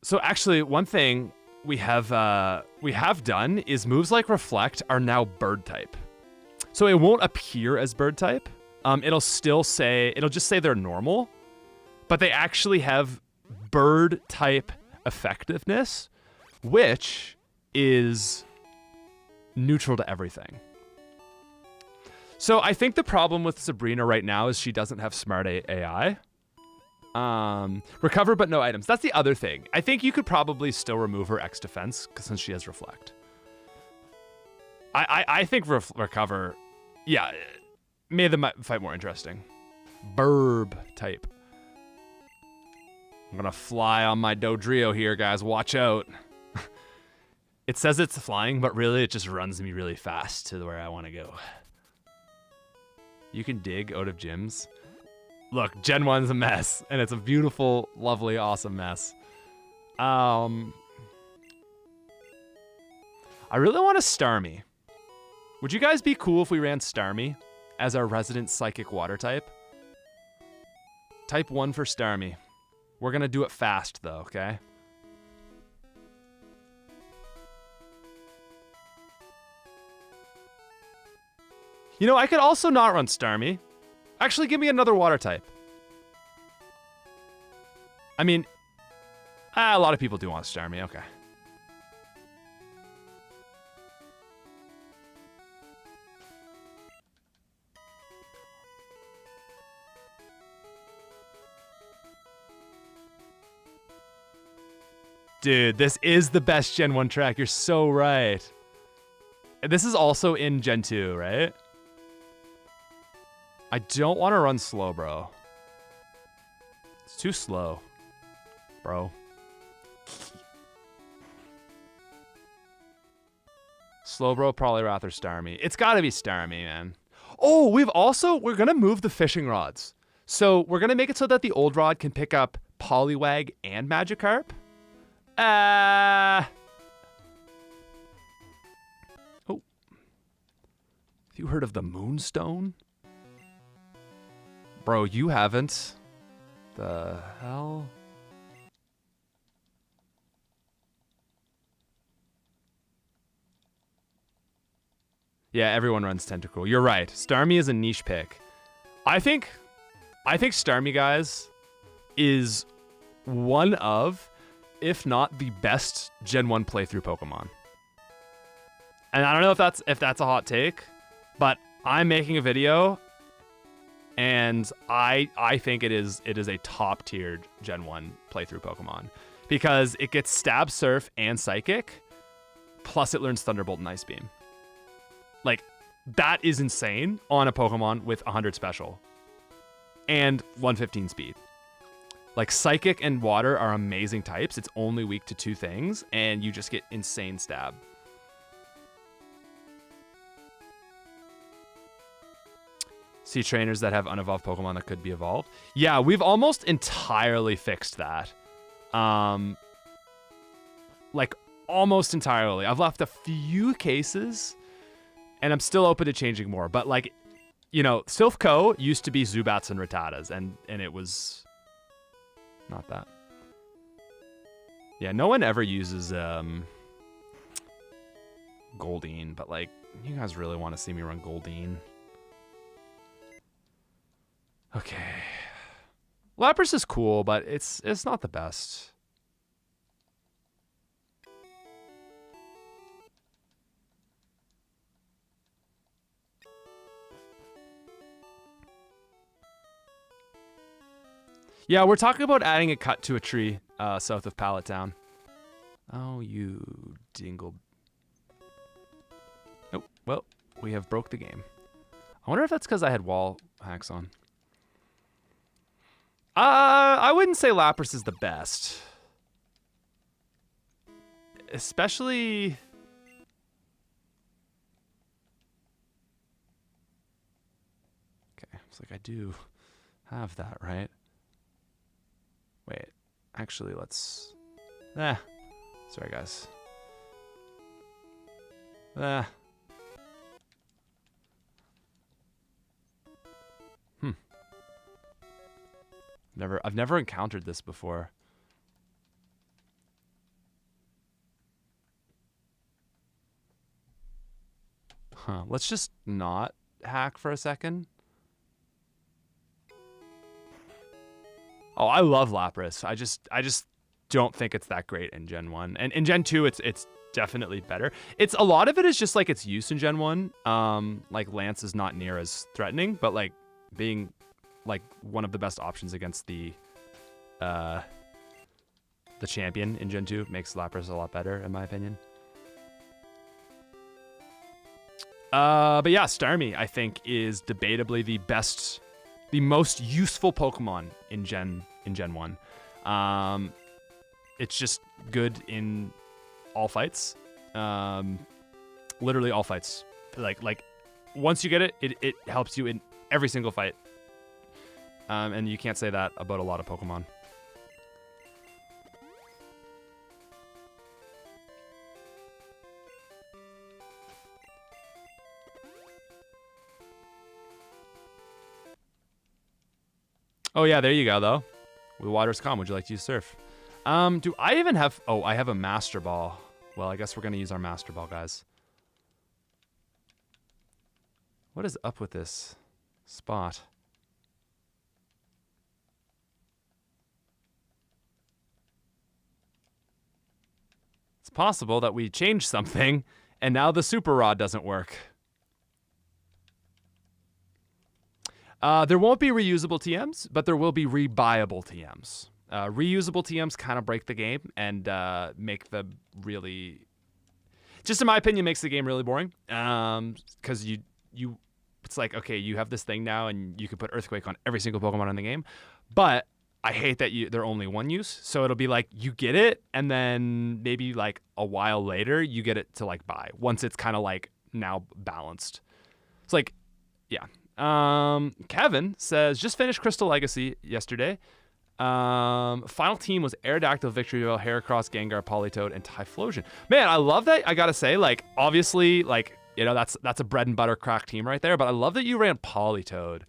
So actually, one thing we have done is moves like Reflect are now Bird type. So it won't appear as Bird type. It'll just say they're normal, but they actually have Bird type effectiveness, which is neutral to everything. So I think the problem with Sabrina right now is she doesn't have smart AI. Recover but no items. That's the other thing. I think you could probably still remove her X defense since she has reflect. I think recover, yeah, made the fight more interesting. Burb type. I'm gonna fly on my Dodrio here, guys. Watch out. It says it's flying, but really it just runs me really fast to where I want to go. You can dig out of gyms. Look, Gen 1's a mess, and it's a beautiful, lovely, awesome mess. I really want a Starmie. Would you guys be cool if we ran Starmie as our resident psychic water type? Type 1 for Starmie. We're gonna do it fast though, okay? You know, I could also not run Starmie. Actually, give me another water type. I mean, a lot of people do want Starmie, okay. Dude, this is the best Gen 1 track. You're so right. And this is also in Gen 2, right? I don't want to run slow, bro. It's too slow, bro. Slow, bro, probably rather Starmie. It's got to be Starmie, man. Oh, we're going to move the fishing rods. So we're going to make it so that the old rod can pick up Poliwag and Magikarp. Oh. Have you heard of the Moonstone? Bro, you haven't. The hell? Yeah, everyone runs Tentacool. You're right. Starmie is a niche pick. I think Starmie, guys, is one of, if not the best Gen 1 playthrough Pokemon. And I don't know if that's a hot take, but I'm making a video and I think it is a top-tiered Gen 1 playthrough Pokemon because it gets Stab, Surf, and Psychic, plus it learns Thunderbolt and Ice Beam. Like, that is insane on a Pokemon with 100 special and 115 speed. Like, Psychic and Water are amazing types. It's only weak to 2 things, and you just get insane Stab. See trainers that have unevolved Pokemon that could be evolved. Yeah, we've almost entirely fixed that. Like, almost entirely. I've left a few cases, and I'm still open to changing more. But, like, you know, Silph used to be Zubats and Rattatas, and it was not that. Yeah, no one ever uses Goldeen, but, like, you guys really want to see me run Goldeen. Okay. Lapras is cool, but it's not the best. Yeah, we're talking about adding a cut to a tree south of Pallet Town. Oh, you dingle. Oh, well, we have broke the game. I wonder if that's because I had wall hacks on. I wouldn't say Lapras is the best. Especially... Okay, it's like I do have that, right? Wait, actually, let's... Sorry, guys. I've never encountered this before. Huh, let's just not hack for a second. Oh, I love Lapras. I just don't think it's that great in Gen 1. And in Gen 2, it's definitely better. It's a lot of it is just like its use in Gen 1. Like Lance is not near as threatening, but like being like one of the best options against the champion in Gen 2 makes Lapras a lot better, in my opinion. But yeah, Starmie, I think, is debatably the most useful Pokemon in Gen 1. It's just good in all fights. Literally all fights. Like once you get it, it helps you in every single fight. And you can't say that about a lot of Pokemon. Oh yeah, there you go though. With water's calm, would you like to use surf? Do I even have... Oh, I have a Master Ball. Well, I guess we're going to use our Master Ball, guys. What is up with this spot? It's possible that we changed something, and now the Super Rod doesn't work. There won't be reusable TMs, but there will be rebuyable TMs. Reusable TMs kind of break the game and make the really, just in my opinion, makes the game really boring. Because it's like, okay, you have this thing now, and you can put Earthquake on every single Pokemon in the game, but I hate that they're only one use. So it'll be like you get it, and then maybe like a while later you get it to like buy once it's kind of like now balanced. It's like, yeah. Kevin says, just finished Crystal Legacy yesterday. Final team was Aerodactyl, Victreebel, Heracross, Gengar, Politoed, and Typhlosion. Man, I love that. I gotta say, like, obviously, like, you know, that's a bread and butter crack team right there, but I love that you ran Politoed.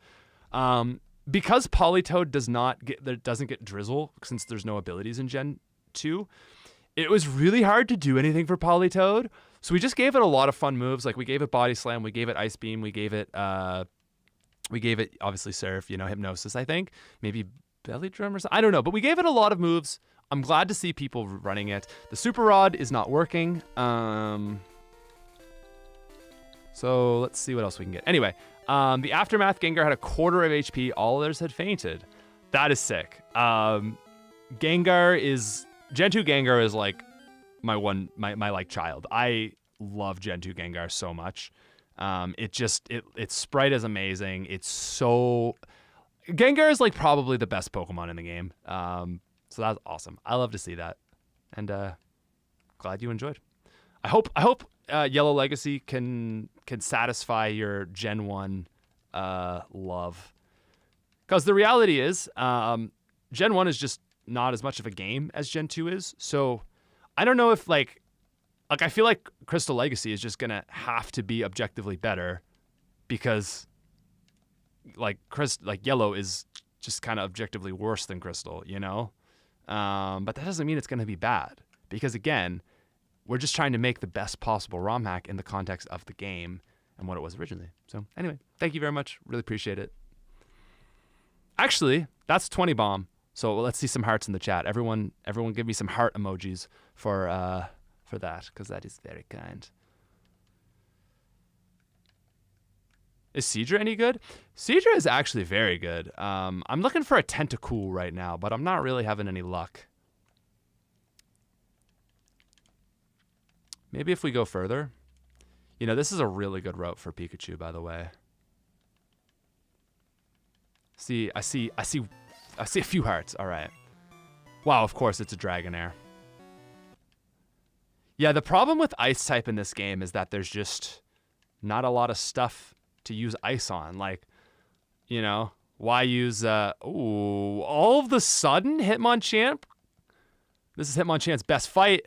Because Politoed doesn't get Drizzle, since there's no abilities in Gen 2, it was really hard to do anything for Politoed, so we just gave it a lot of fun moves. Like, we gave it Body Slam, we gave it Ice Beam, we gave it obviously Surf, you know, Hypnosis, I think. Maybe Belly Drum or something. I don't know, but we gave it a lot of moves. I'm glad to see people running it. The Super Rod is not working. So let's see what else we can get. Anyway, the Aftermath Gengar had a quarter of HP. All others had fainted. That is sick. Gengar is... Gen 2 Gengar is like my like child. I love Gen 2 Gengar so much. Its sprite is amazing. It's so... Gengar is like probably the best Pokemon in the game. So that's awesome. I love to see that. And glad you enjoyed. I hope Yellow Legacy can satisfy your Gen 1 love. Because the reality is, Gen 1 is just not as much of a game as Gen 2 is. So I don't know if like I feel like Crystal Legacy is just gonna have to be objectively better, because like Yellow is just kind of objectively worse than Crystal, you know? But that doesn't mean it's gonna be bad, because again, we're just trying to make the best possible ROM hack in the context of the game and what it was originally. So anyway, thank you very much. Really appreciate it. Actually, that's 20 bomb. So let's see some hearts in the chat. Everyone give me some heart emojis for that, because that is very kind. Is Seadra any good? Seadra is actually very good. I'm looking for a Tentacool right now, but I'm not really having any luck. Maybe if we go further. You know, this is a really good route for Pikachu, by the way. I see a few hearts. All right. Wow, of course it's a Dragonair. Yeah, the problem with Ice type in this game is that there's just not a lot of stuff to use Ice on. Like, you know, why use all of the sudden Hitmonchan? This is Hitmonchan's best fight.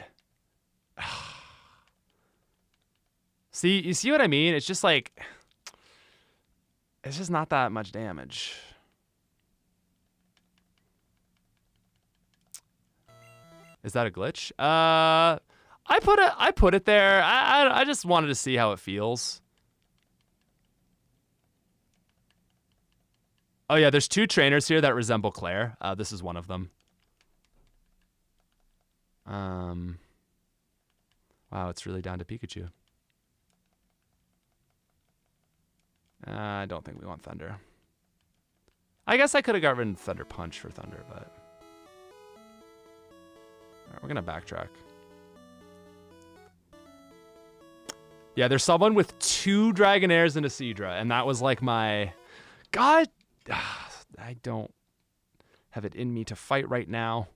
See, you see what I mean? It's just like, it's just not that much damage. Is that a glitch? I put it there. I just wanted to see how it feels. Oh yeah, there's two trainers here that resemble Claire. This is one of them. Wow, it's really down to Pikachu. I don't think we want Thunder. I guess I could have gotten Thunder Punch for Thunder, but... Alright, we're going to backtrack. Yeah, there's someone with 2 Dragonairs and a Seadra, and that was like my... God, I don't have it in me to fight right now.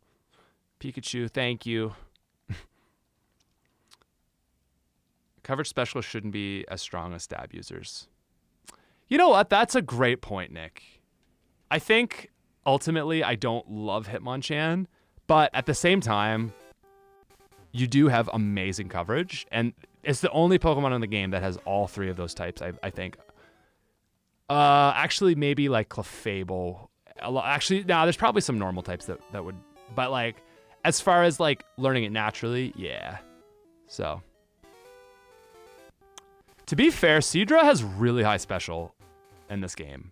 Pikachu, thank you. Coverage specialists shouldn't be as strong as stab users. You know what? That's a great point, Nick. I think, ultimately, I don't love Hitmonchan, but at the same time, you do have amazing coverage, and it's the only Pokemon in the game that has all 3 of those types, I think. Actually, maybe, like, Clefable. Actually, no, there's probably some normal types that would... But, like, as far as, like, learning it naturally, yeah. So... To be fair, Seadra has really high special in this game.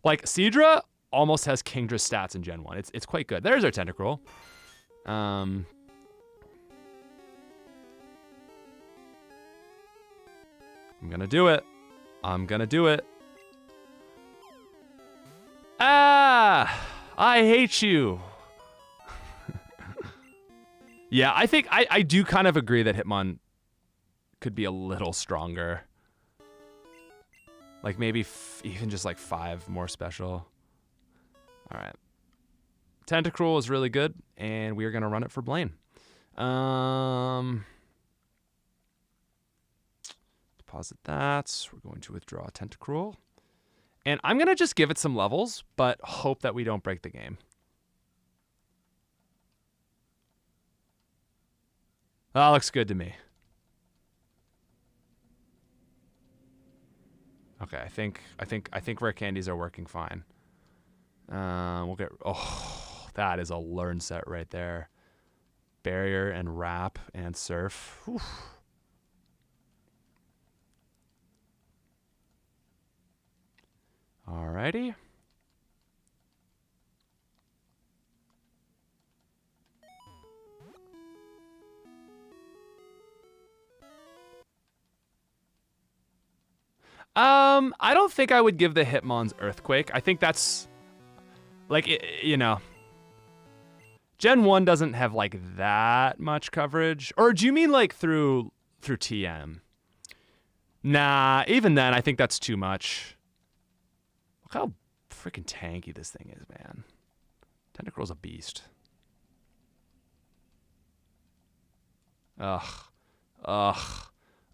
Like, Seadra almost has Kingdra stats in Gen 1. It's quite good. There's our Tentacruel. I'm gonna do it. I'm gonna do it. Ah! I hate you. Yeah, I think I do kind of agree that Hitmon could be a little stronger. Like maybe even just like 5 more special. All right. Tentacruel is really good, and we are going to run it for Blaine. Deposit that. We're going to withdraw Tentacruel. And I'm going to just give it some levels, but hope that we don't break the game. That looks good to me. Okay, I think rare candies are working fine. We'll get... Oh, that is a learn set right there. Barrier and Wrap and Surf. Whew. Alrighty. I don't think I would give the Hitmon's Earthquake. I think that's, like, you know, Gen 1 doesn't have, like, that much coverage. Or do you mean, like, through TM? Nah, even then, I think that's too much. Look how freaking tanky this thing is, man. Tentacruel's a beast. Ugh. Ugh.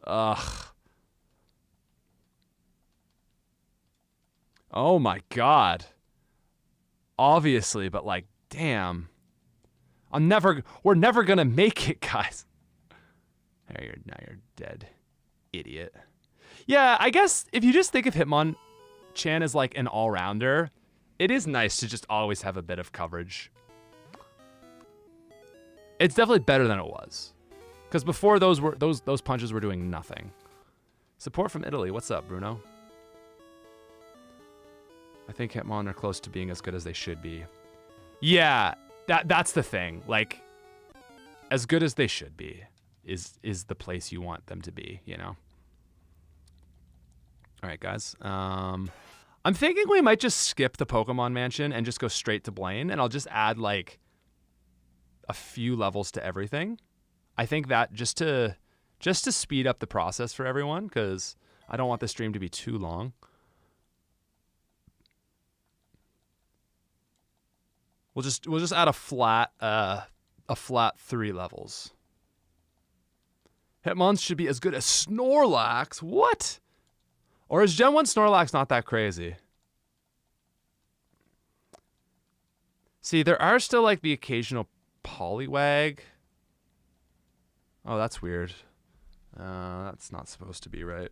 Ugh. Oh my god. Obviously, but like, damn. We're never gonna make it, guys. Now you're dead. Idiot. Yeah, I guess if you just think of Hitmonchan as like an all-rounder, it is nice to just always have a bit of coverage. It's definitely better than it was. Because before those punches were doing nothing. Support from Italy. What's up, Bruno? I think Hitmon are close to being as good as they should be. Yeah, that's the thing. Like, as good as they should be is the place you want them to be, you know? All right, guys. I'm thinking we might just skip the Pokemon Mansion and just go straight to Blaine, and I'll just add, like, a few levels to everything. I think that just to speed up the process for everyone, because I don't want this stream to be too long. We'll just add a flat 3 levels. Hitmons should be as good as Snorlax. What? Or is Gen 1 Snorlax not that crazy? See, there are still like the occasional Poliwag. Oh, that's weird. That's not supposed to be right.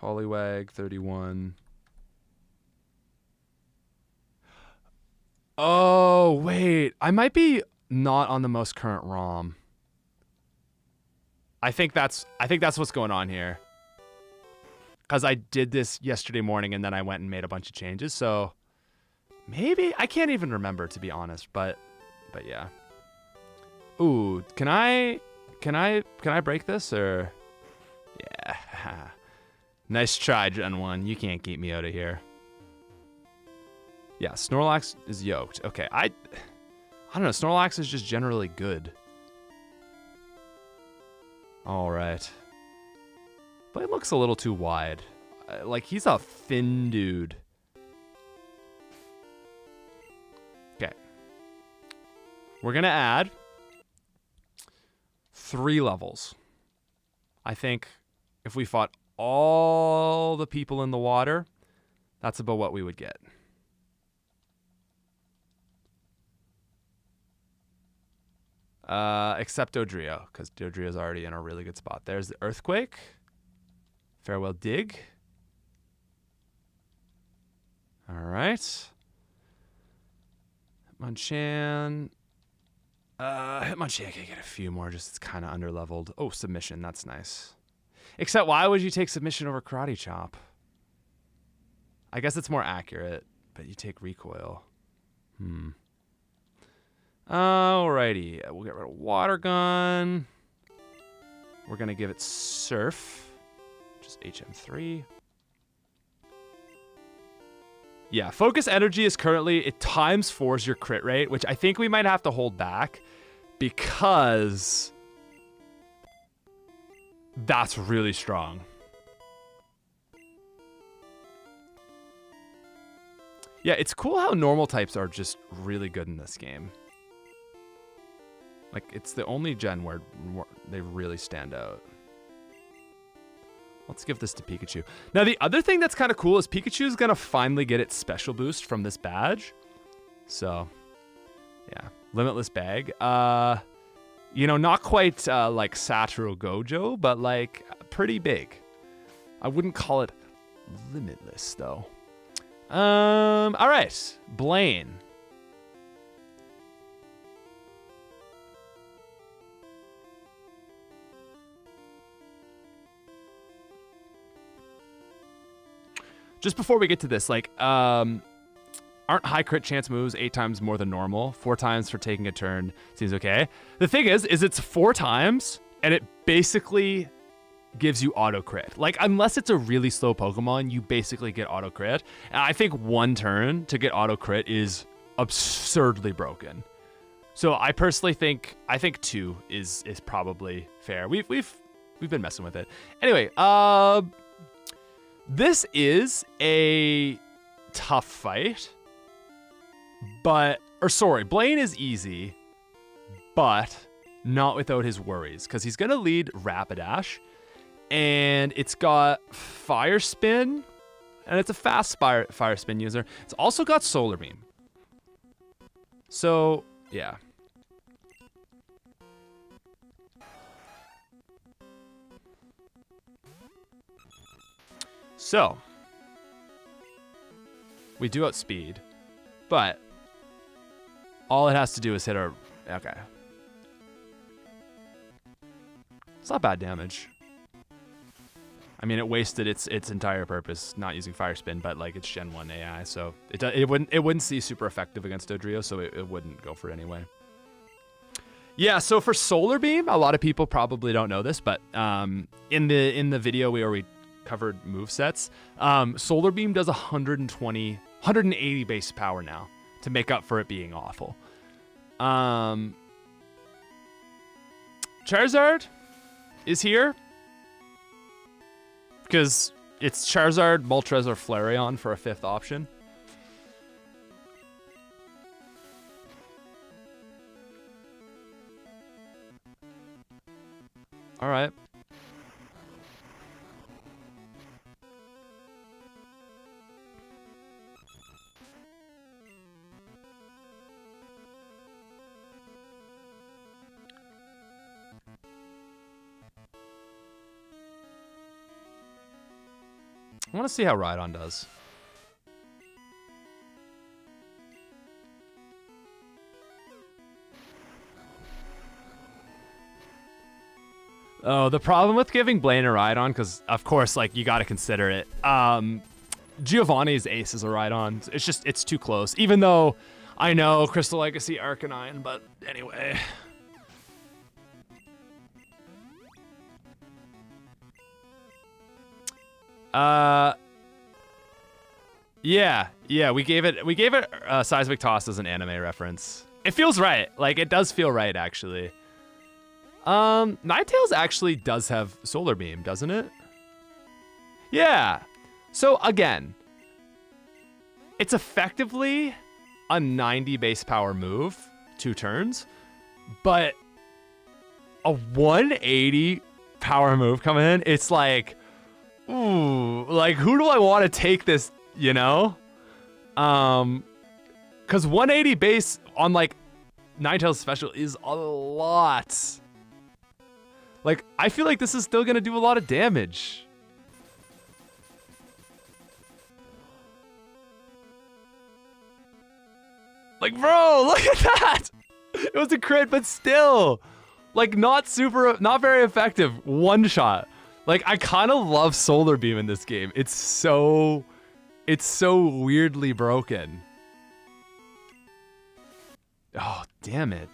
Poliwag 31. Oh, wait. I might be not on the most current ROM. I think that's what's going on here. Because I did this yesterday morning and then I went and made a bunch of changes. So maybe I can't even remember, to be honest, but yeah. Ooh, can I break this or? Yeah. Nice try, Gen 1. You can't keep me out of here. Yeah, Snorlax is yoked. Okay, I don't know. Snorlax is just generally good. All right. But it looks a little too wide. Like, he's a thin dude. Okay. We're going to add 3 levels. I think if we fought all the people in the water, that's about what we would get. Except Dodrio, because Dodrio's already in a really good spot. There's the Earthquake. Farewell Dig. All right. Hitmonchan. Hitmonchan can get a few more, just it's kind of underleveled. Oh, Submission, that's nice. Except why would you take Submission over Karate Chop? I guess it's more accurate, but you take Recoil. Alrighty, we'll get rid of Water Gun. We're gonna give it Surf, just HM3. Yeah, Focus Energy is currently, it ×4s your crit rate, which I think we might have to hold back because that's really strong. Yeah, it's cool how normal types are just really good in this game. Like, it's the only gen where they really stand out. Let's give this to Pikachu. Now, the other thing that's kind of cool is Pikachu's going to finally get its special boost from this badge. So, yeah. Limitless Bag. You know, not quite like Satoru Gojo, but like pretty big. I wouldn't call it limitless, though. All right. Blaine. Just before we get to this, like, aren't high crit chance moves 8 times more than normal? 4 times for taking a turn seems okay. The thing is it's 4 times, and it basically gives you auto crit. Like, unless it's a really slow Pokemon, you basically get auto crit. And I think 1 turn to get auto crit is absurdly broken. So I personally think 2 is probably fair. We've been messing with it. Anyway, this is a tough fight, Blaine is easy, but not without his worries, because he's going to lead Rapidash, and it's got Fire Spin, and it's a fast Fire Spin user. It's also got Solar Beam. So, yeah. So, we do outspeed, but all it has to do is hit our... Okay. It's not bad damage. I mean, it wasted its entire purpose not using Fire Spin, but like it's Gen 1 AI, so it wouldn't see super effective against Dodrio, so it wouldn't go for it anyway. Yeah, so for Solar Beam, a lot of people probably don't know this, but in the video where we covered movesets, Solar Beam does 180 base power now to make up for it being awful. Charizard is here because it's Charizard, Moltres, or Flareon for a 5th option. All right. I want to see how Rhydon does. Oh, the problem with giving Blaine a Rhydon, because of course, like, you got to consider it. Giovanni's ace is a Rhydon. It's too close. Even though I know Crystal Legacy Arcanine, but anyway. Yeah, we gave it seismic toss as an anime reference. It feels right. Like, it does feel right, actually. Ninetales actually does have Solar Beam, doesn't it? Yeah. So again, it's effectively a 90 base power move, 2 turns, but a 180 power move coming in, it's like, ooh, like, who do I want to take this, you know? Because 180 base on, like, Ninetales special is a lot. Like, I feel like this is still going to do a lot of damage. Like, bro, look at that! It was a crit, but still. Like, not very effective. One shot. Like, I kind of love Solar Beam in this game. It's so weirdly broken. Oh, damn it.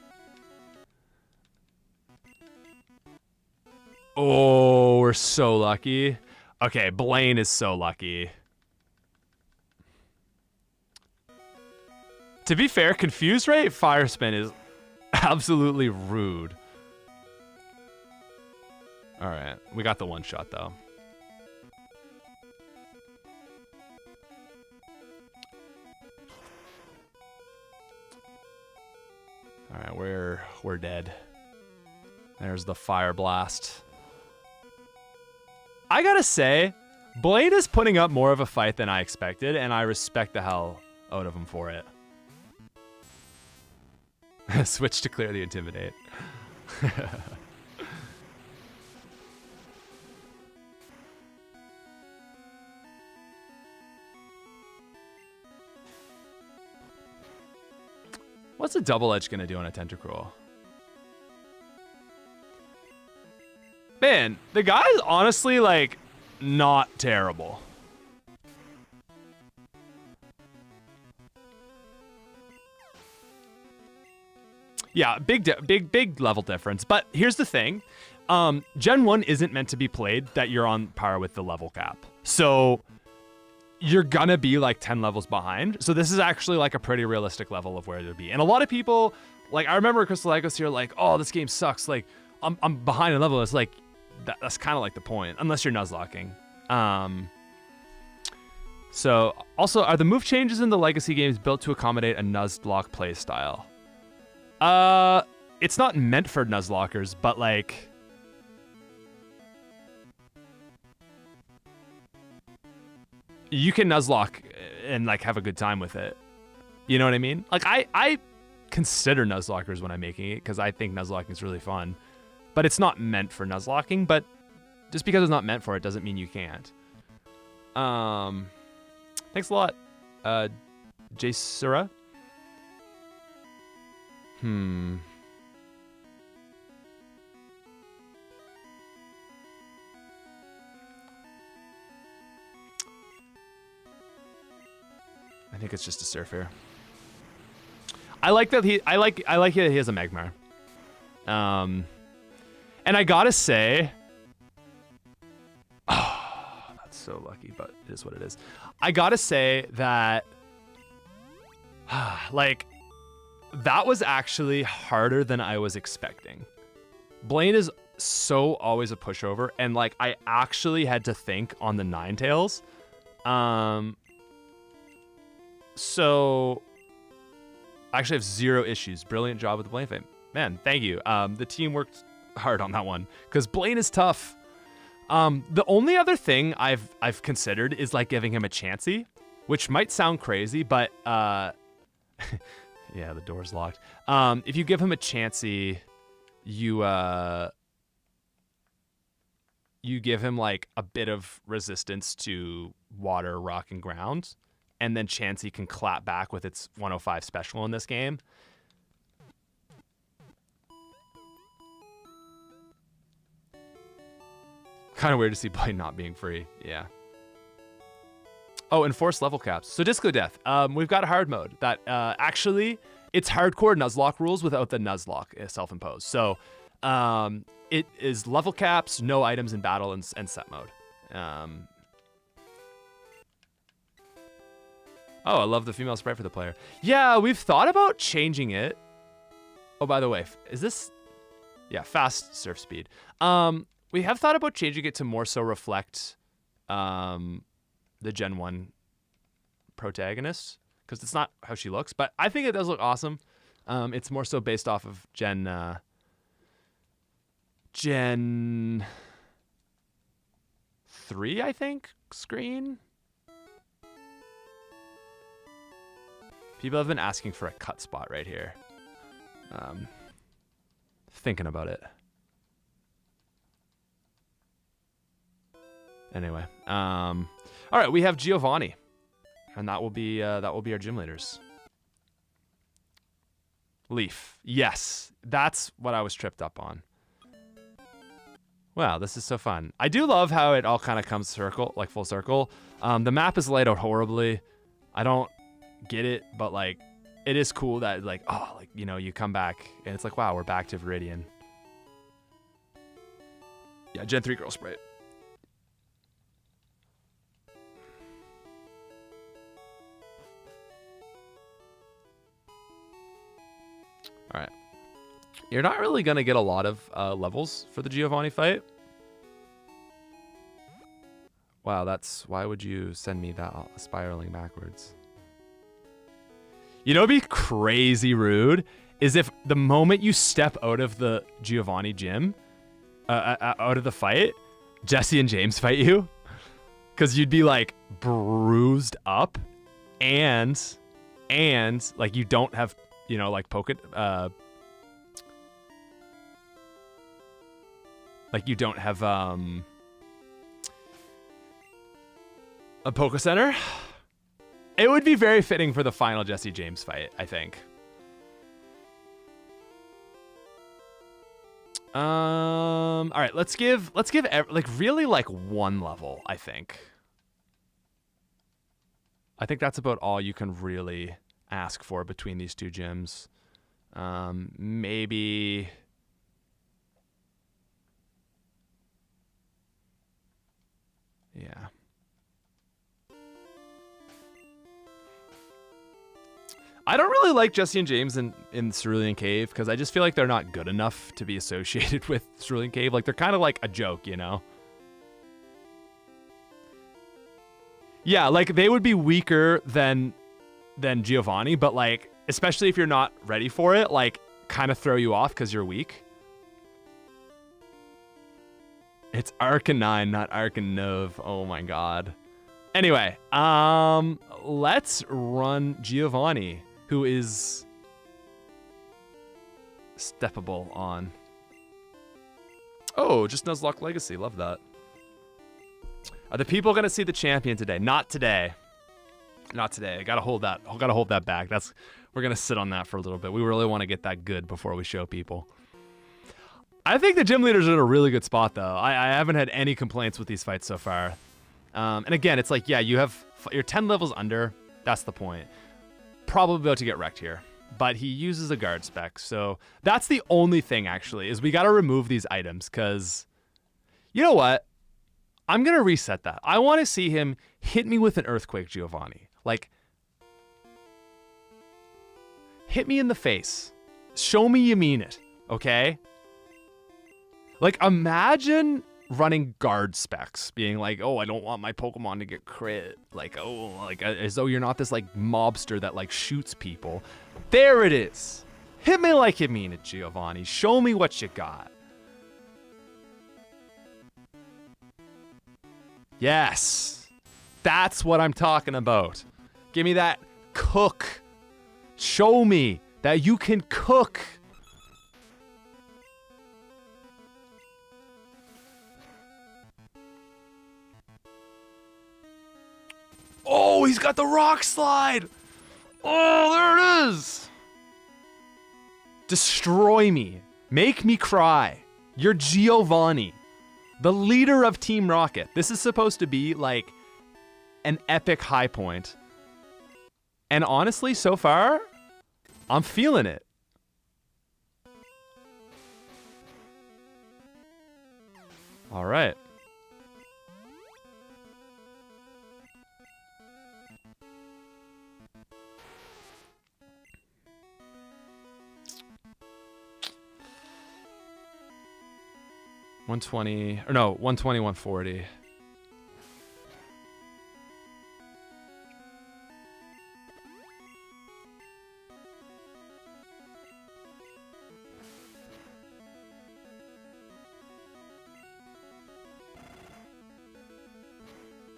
Oh, we're so lucky. Okay, Blaine is so lucky. To be fair, Confuse Ray Fire Spin is absolutely rude. All right, we got the one shot though. All right, we're dead. There's the Fire Blast. I gotta say, Blaine is putting up more of a fight than I expected, and I respect the hell out of him for it. Switch to clear the Intimidate. What's a Double Edge gonna do on a Tentacruel? Man, the guy's honestly, like, not terrible. Yeah, big level difference. But here's the thing. Gen 1 isn't meant to be played that you're on par with the level cap. So you're gonna be like 10 levels behind. So this is actually like a pretty realistic level of where to be. And a lot of people, like, I remember Crystal Legos here, like, oh, this game sucks. Like, I'm behind a level. It's like, that's kind of like the point, unless you're Nuzlocking. So also, are the move changes in the Legacy games built to accommodate a Nuzlocke play style? It's not meant for Nuzlockers, but like, you can Nuzlocke and like have a good time with it. You know what I mean? Like, I consider Nuzlockers when I'm making it because I think Nuzlocking is really fun, but it's not meant for Nuzlocking. But just because it's not meant for it doesn't mean you can't. Thanks a lot, Jasura. I think it's just a Surfer. I like that he has a Magmar. And I gotta say, oh, that's so lucky, but it is what it is. I gotta say that, like, that was actually harder than I was expecting. Blaine is so always a pushover, and like, I actually had to think on the Ninetales. So I actually have 0 issues. Brilliant job with the Blaine fame. Man, thank you. The team worked hard on that one because Blaine is tough. The only other thing I've considered is like giving him a Chansey, which might sound crazy, but yeah, the door's locked. If you give him a Chansey, you give him like a bit of resistance to water, rock, and ground, and then Chansey can clap back with its 105 special in this game. Kind of weird to see Blaine not being free. Yeah. Oh, enforced level caps. So Disco Death. We've got a hard mode that actually it's hardcore Nuzlocke rules without the Nuzlocke self-imposed. So it is level caps, no items in battle, and set mode. Oh, I love the female sprite for the player. Yeah, we've thought about changing it. Oh, by the way, is this... Yeah, fast surf speed. We have thought about changing it to more so reflect the Gen 1 protagonist, because it's not how she looks, but I think it does look awesome. It's more so based off of Gen 3, I think, screen. People have been asking for a cut spot right here. Thinking about it. Anyway, all right, we have Giovanni, and that will be our gym leaders. Leaf, yes, that's what I was tripped up on. Wow, this is so fun. I do love how it all kind of comes circle, like full circle. The map is laid out horribly. I don't get it, but like, it is cool that like, oh, like, you know, you come back and it's like, wow, we're back to Viridian. Yeah, Gen 3 girl sprite. All right. You're not really going to get a lot of levels for the Giovanni fight. Wow, why would you send me that spiraling backwards? You know what'd be crazy rude is if the moment you step out of the Giovanni gym, out of the fight, Jesse and James fight you. Because you'd be like bruised up and like you don't have, you know, like like you don't have a Poke Center. It would be very fitting for the final Jesse James fight, I think. All right, let's give like really like one level, I think. I think that's about all you can really ask for between these two gyms. Maybe... Yeah. I don't really like Jesse and James in Cerulean Cave because I just feel like they're not good enough to be associated with Cerulean Cave. Like, they're kind of like a joke, you know? Yeah, like, they would be weaker than Giovanni, but, like, especially if you're not ready for it, like, kind of throw you off because you're weak. It's Arcanine, not Arcanove. Oh, my God. Anyway, let's run Giovanni, who is steppable on. Oh, just Nuzlocke Legacy. Love that. Are the people gonna see the champion today? Not today. Not today. I gotta hold that. I gotta hold that back. We're gonna sit on that for a little bit. We really want to get that good before we show people. I think the gym leaders are in a really good spot, though. I haven't had any complaints with these fights so far. And again, it's like, yeah, you're 10 levels under. That's the point. Probably about to get wrecked here, but he uses a guard spec. So that's the only thing, actually, is we got to remove these items because you know what? I'm going to reset that. I want to see him hit me with an Earthquake Giovanni. Like, hit me in the face. Show me you mean it, okay? Like, imagine running guard specs, being like, oh, I don't want my Pokemon to get crit. Like, oh, like, as though you're not this, like, mobster that, like, shoots people. There it is. Hit me like you mean it, Giovanni. Show me what you got. Yes. That's what I'm talking about. Give me that cook. Show me that you can cook. Oh, he's got the rock slide. Oh, there it is. Destroy me. Make me cry. You're Giovanni, the leader of Team Rocket. This is supposed to be like an epic high point. And honestly, so far, I'm feeling it. All right. 120, or no, 120, 140.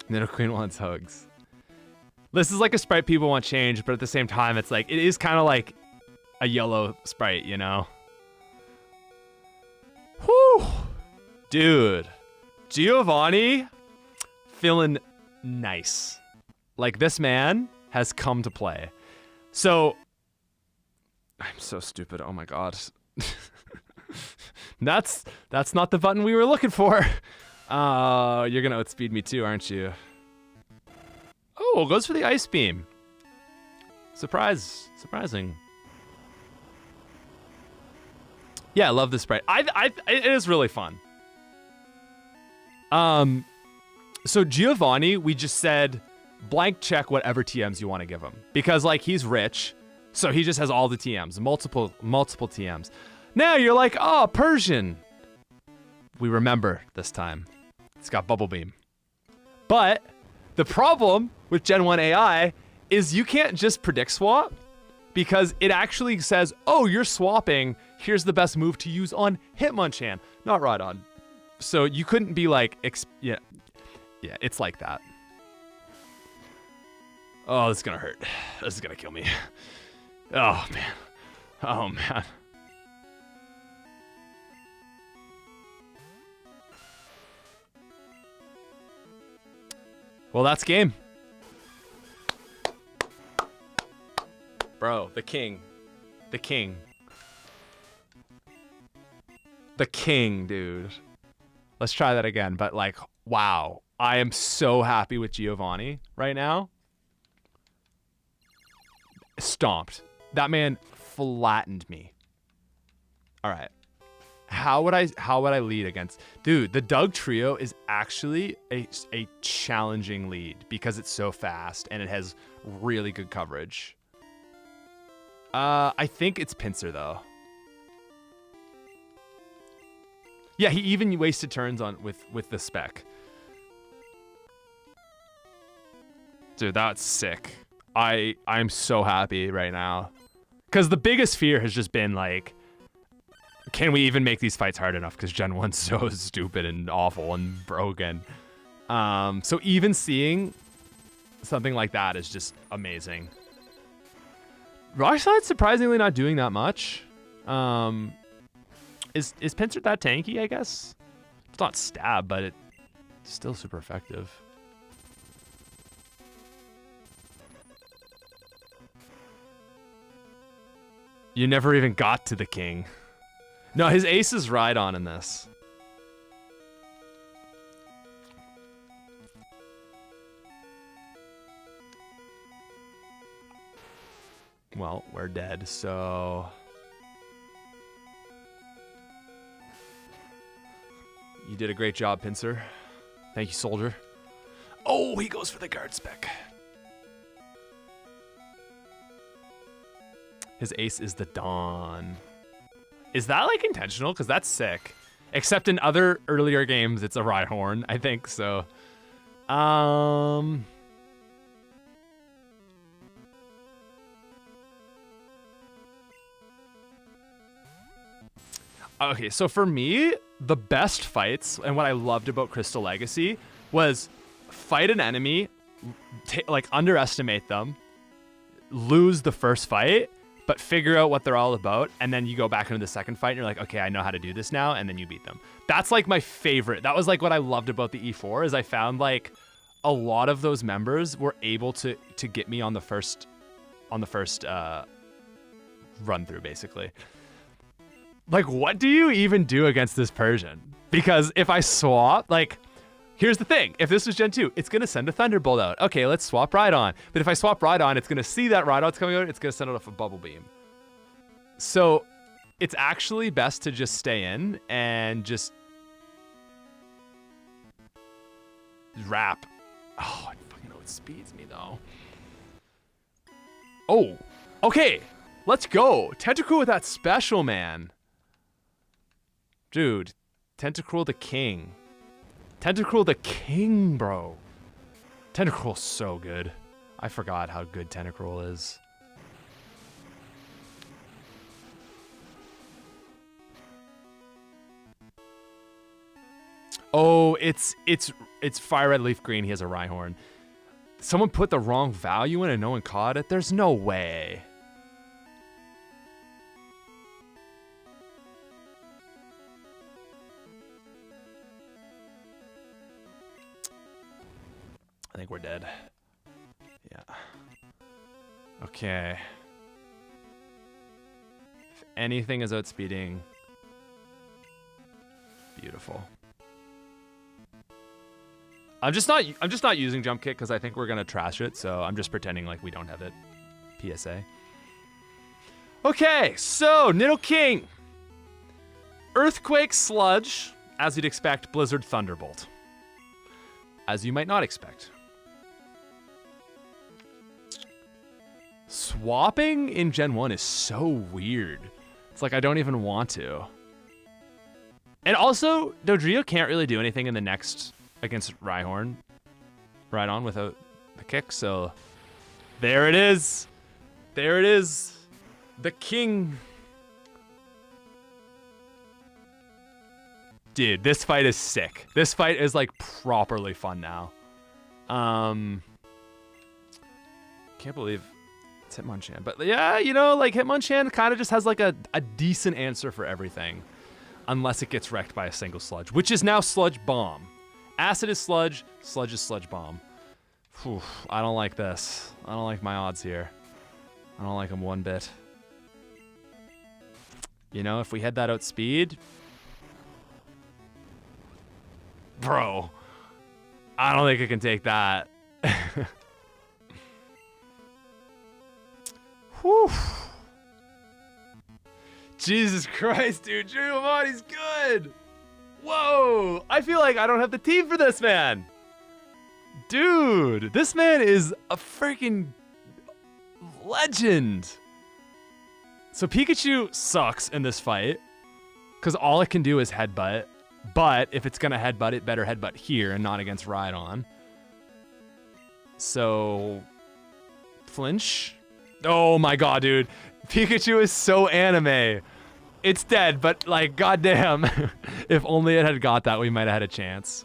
Nido Queen wants hugs. This is like a sprite people want changed, but at the same time, it's like, it is kind of like a yellow sprite, you know? Whew. Dude. Giovanni, feeling nice. Like, this man has come to play. So, I'm so stupid. Oh my god. That's not the button we were looking for. You're gonna outspeed me too, aren't you? Oh, goes for the ice beam. Surprising. Yeah, I love this sprite. It is really fun. So Giovanni, we just said blank check whatever TMs you want to give him because like he's rich, so he just has all the TMs, multiple TMs. Now you're like, oh, Persian. We remember this time. It's got Bubble Beam. But the problem with Gen 1 AI is you can't just predict swap because it actually says, oh, you're swapping. Here's the best move to use on Hitmonchan, not Rhydon. So you couldn't be like, yeah, it's like that. Oh, this is gonna hurt. This is gonna kill me. Oh, man. Oh, man. Well, that's game. Bro, the king. The king. The king, dude. Let's try that again. But like, wow. I am so happy with Giovanni right now. Stomped. That man flattened me. All right. How would I lead against? Dude, the Doug trio is actually a challenging lead because it's so fast and it has really good coverage. I think it's Pinsir though. Yeah, he even wasted turns on with the spec. Dude, that's sick. I'm so happy right now. Cause the biggest fear has just been like, can we even make these fights hard enough? Because Gen 1's so stupid and awful and broken. So even seeing something like that is just amazing. Rockslide's surprisingly not doing that much. Is Pinsir that tanky, I guess? It's not stab, but it's still super effective. You never even got to the king. No, his ace is Rhydon in this. Well, we're dead, so... You did a great job, Pinsir. Thank you, soldier. Oh, he goes for the guard spec. His ace is the Dawn. Is that like intentional? Because that's sick. Except in other earlier games, it's a Rhyhorn, I think, so. Okay, so for me, the best fights and what I loved about Crystal Legacy was fight an enemy, like underestimate them, lose the first fight, but figure out what they're all about, and then you go back into the second fight and you're like, okay, I know how to do this now, and then you beat them. That's like my favorite. That was like what I loved about the E4 is I found like a lot of those members were able to get me on the first run through basically. Like, what do you even do against this Persian? Because if I swap, like, here's the thing. If this was Gen 2, it's going to send a Thunderbolt out. Okay, let's swap Rhydon. But if I swap Rhydon, it's going to see that Rhydon's coming out. It's going to send out a Bubble Beam. So it's actually best to just stay in and just wrap. Oh, I fucking outspeeds me, though. Oh, okay. Let's go. Tentacool with that special, man. Dude, Tentacruel the King. Tentacruel the King, bro. Tentacruel's so good. I forgot how good Tentacruel is. Oh, it's Fire Red Leaf Green. He has a Rhyhorn. Someone put the wrong value in and no one caught it? There's no way. I think we're dead. Yeah. Okay. If anything is outspeeding. Beautiful. I'm just not using jump kick because I think we're gonna trash it, so I'm just pretending like we don't have it. PSA. Okay, so Nidoking. Earthquake, Sludge, as you'd expect, Blizzard, Thunderbolt. As you might not expect. Swapping in Gen 1 is so weird. It's like I don't even want to. And also, Dodrio can't really do anything in the next against Rhyhorn. Rhydon without the kick, so there it is. There it is. The king. Dude, this fight is sick. This fight is like properly fun now. Can't believe it's Hitmonchan. But yeah, you know, like Hitmonchan kind of just has like a decent answer for everything. Unless it gets wrecked by a single Sludge, which is now Sludge Bomb. Acid is Sludge, Sludge is Sludge Bomb. Whew, I don't like this. I don't like my odds here. I don't like them one bit. You know, if we had that outspeed... Bro, I don't think I can take that. Whew. Jesus Christ, dude. Giovanni's good. Whoa. I feel like I don't have the team for this, man. Dude, this man is a freaking legend. So Pikachu sucks in this fight because all it can do is headbutt. But if it's going to headbutt, it better headbutt here and not against Rhydon. So, flinch. Oh my god, dude. Pikachu is so anime. It's dead, but like, goddamn. If only it had got that, we might have had a chance.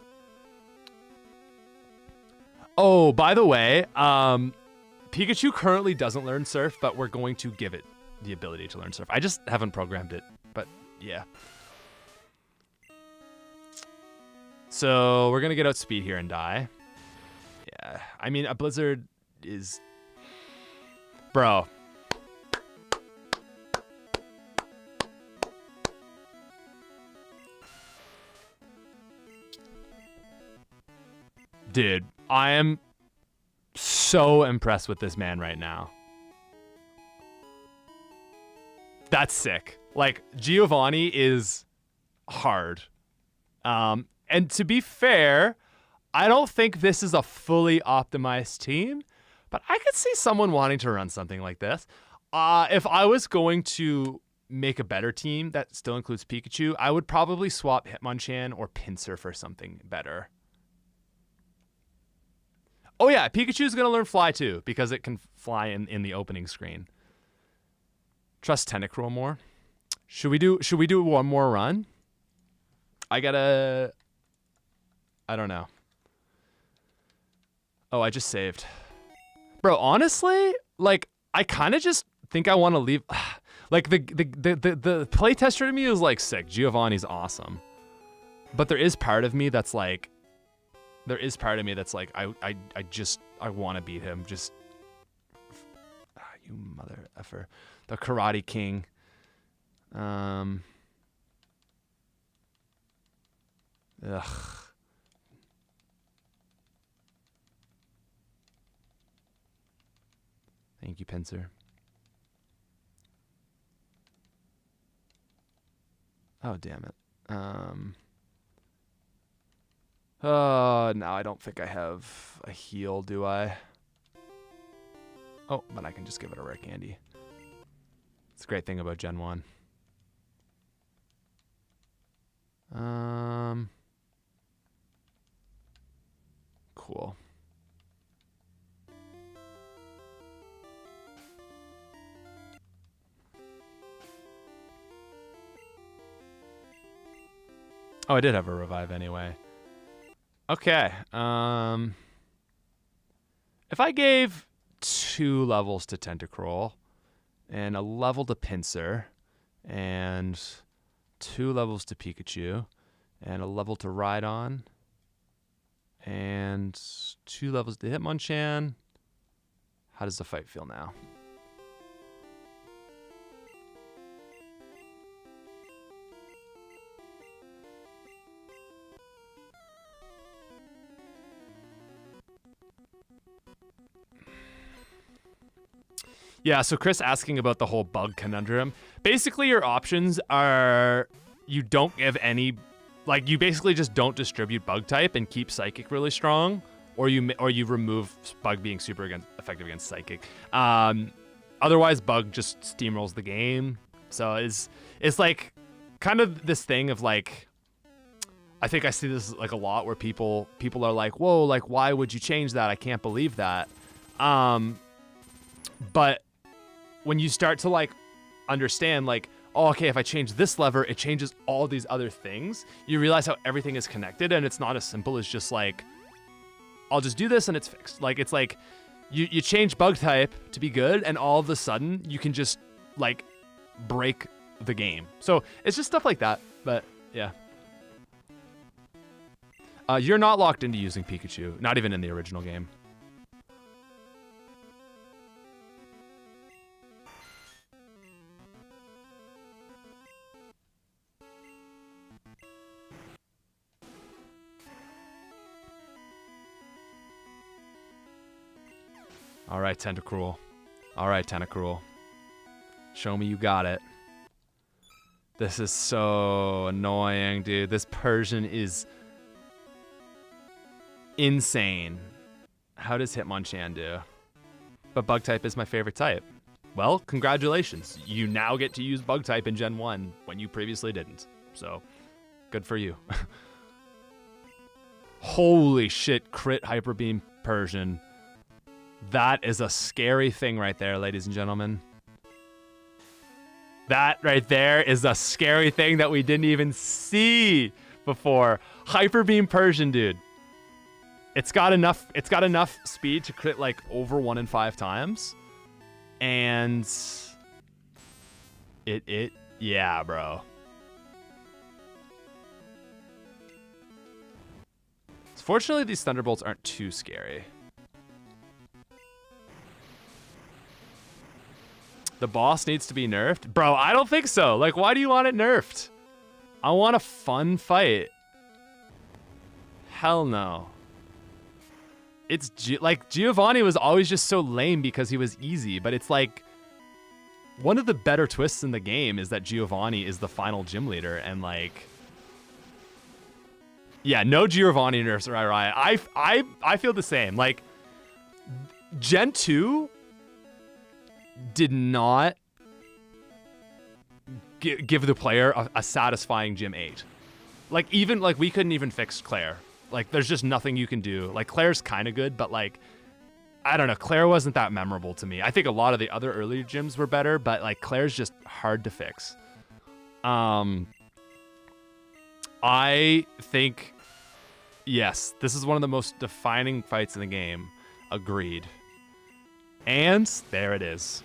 Oh, by the way, Pikachu currently doesn't learn Surf, but we're going to give it the ability to learn Surf. I just haven't programmed it, but yeah. So we're gonna get outspeed here and die. Yeah, I mean a Blizzard is, bro. Dude, I am so impressed with this man right now. That's sick. Like Giovanni is hard. And to be fair, I don't think this is a fully optimized team, but I could see someone wanting to run something like this. If I was going to make a better team that still includes Pikachu, I would probably swap Hitmonchan or Pinsir for something better. Oh yeah, Pikachu's gonna learn Fly too, because it can fly in the opening screen. Trust Tentacruel more. Should we do one more run? I don't know. Oh, I just saved. Bro, honestly, like, I kind of just think I want to leave. Like, the playtester to me is, like, sick. Giovanni's awesome. But there is part of me that's, like... I want to beat him. Just... you mother effer. The Karate King. Ugh. Thank you, Pinsir. Oh, damn it. Oh, no, I don't think I have a heal, do I? Oh, but I can just give it a rare candy. It's a great thing about Gen 1. Cool. Oh, I did have a revive anyway. Okay. If I gave 2 levels to Tentacruel and a level to Pinsir and 2 levels to Pikachu and a level to Rhydon and 2 levels to Hitmonchan, how does the fight feel now? Yeah, so Chris asking about the whole bug conundrum. Basically, your options are you don't give any, like you basically just don't distribute bug type and keep psychic really strong, or you remove bug being super effective against psychic. Otherwise, bug just steamrolls the game. So it's like kind of this thing of like, I think I see this like a lot where people are like, whoa, like why would you change that? I can't believe that. But when you start to like understand like, oh, okay, if I change this lever, it changes all these other things, you realize how everything is connected, and it's not as simple as just like, I'll just do this and it's fixed. Like it's like you change bug type to be good, and all of a sudden you can just like break the game. So it's just stuff like that. But yeah. You're not locked into using Pikachu, not even in the original game. All right, Tentacruel. All right, Tentacruel. Show me you got it. This is so annoying, dude. This Persian is insane. How does Hitmonchan do? But bug type is my favorite type. Well, congratulations. You now get to use bug type in Gen 1 when you previously didn't. So, good for you. Holy shit, crit Hyper Beam Persian. That is a scary thing right there, ladies and gentlemen. That right there is a scary thing that we didn't even see before. Hyper Beam Persian, dude. It's got enough speed to crit like over 1 in 5 times. And yeah, bro. Fortunately, these Thunderbolts aren't too scary. The boss needs to be nerfed? Bro, I don't think so. Like, why do you want it nerfed? I want a fun fight. Hell no. It's like Giovanni was always just so lame because he was easy, but it's like one of the better twists in the game is that Giovanni is the final gym leader, and like, yeah, no Giovanni nerfs, right? I feel the same. Like, Gen 2 did not give the player a satisfying Gym 8. Like, even, like, we couldn't even fix Claire. Like, there's just nothing you can do. Like, Claire's kind of good, but, like, I don't know. Claire wasn't that memorable to me. I think a lot of the other earlier gyms were better, but, like, Claire's just hard to fix. I think, yes, this is one of the most defining fights in the game. Agreed. And there it is.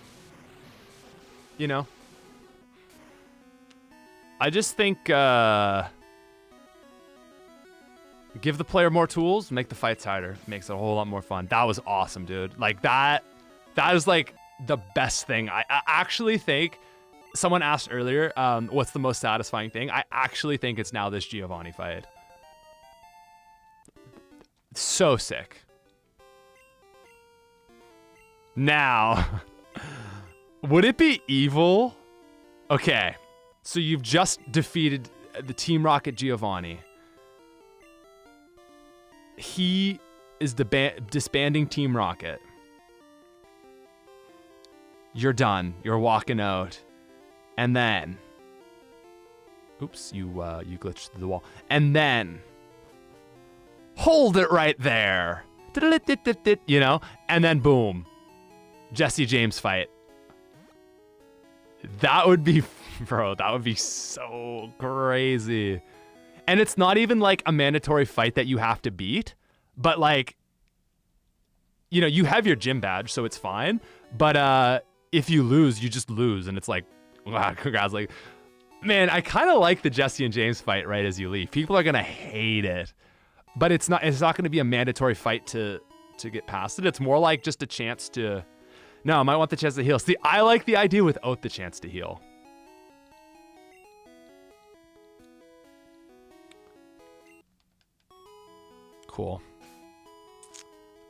You know, I just think give the player more tools, make the fights harder. Makes it a whole lot more fun. That was awesome, dude. Like, that is like the best thing. I actually think, someone asked earlier, what's the most satisfying thing? I actually think it's now this Giovanni fight. So sick. Now, would it be evil? Okay, so you've just defeated the Team Rocket Giovanni. He is disbanding Team Rocket. You're done. You're walking out. And then, Oops, you glitched through the wall. And then hold it right there. You know? And then boom. Jesse James fight. That would be, bro, that would be so crazy. And it's not even like a mandatory fight that you have to beat, but like, you know, you have your gym badge, so it's fine. But if you lose, you just lose. And it's like, wow, congrats. Like, man, I kind of like the Jesse and James fight right as you leave. People are going to hate it, but it's not going to be a mandatory fight to get past it. It's more like just a chance to, no, I might want the chance to heal. See, I like the idea without the chance to heal. Cool.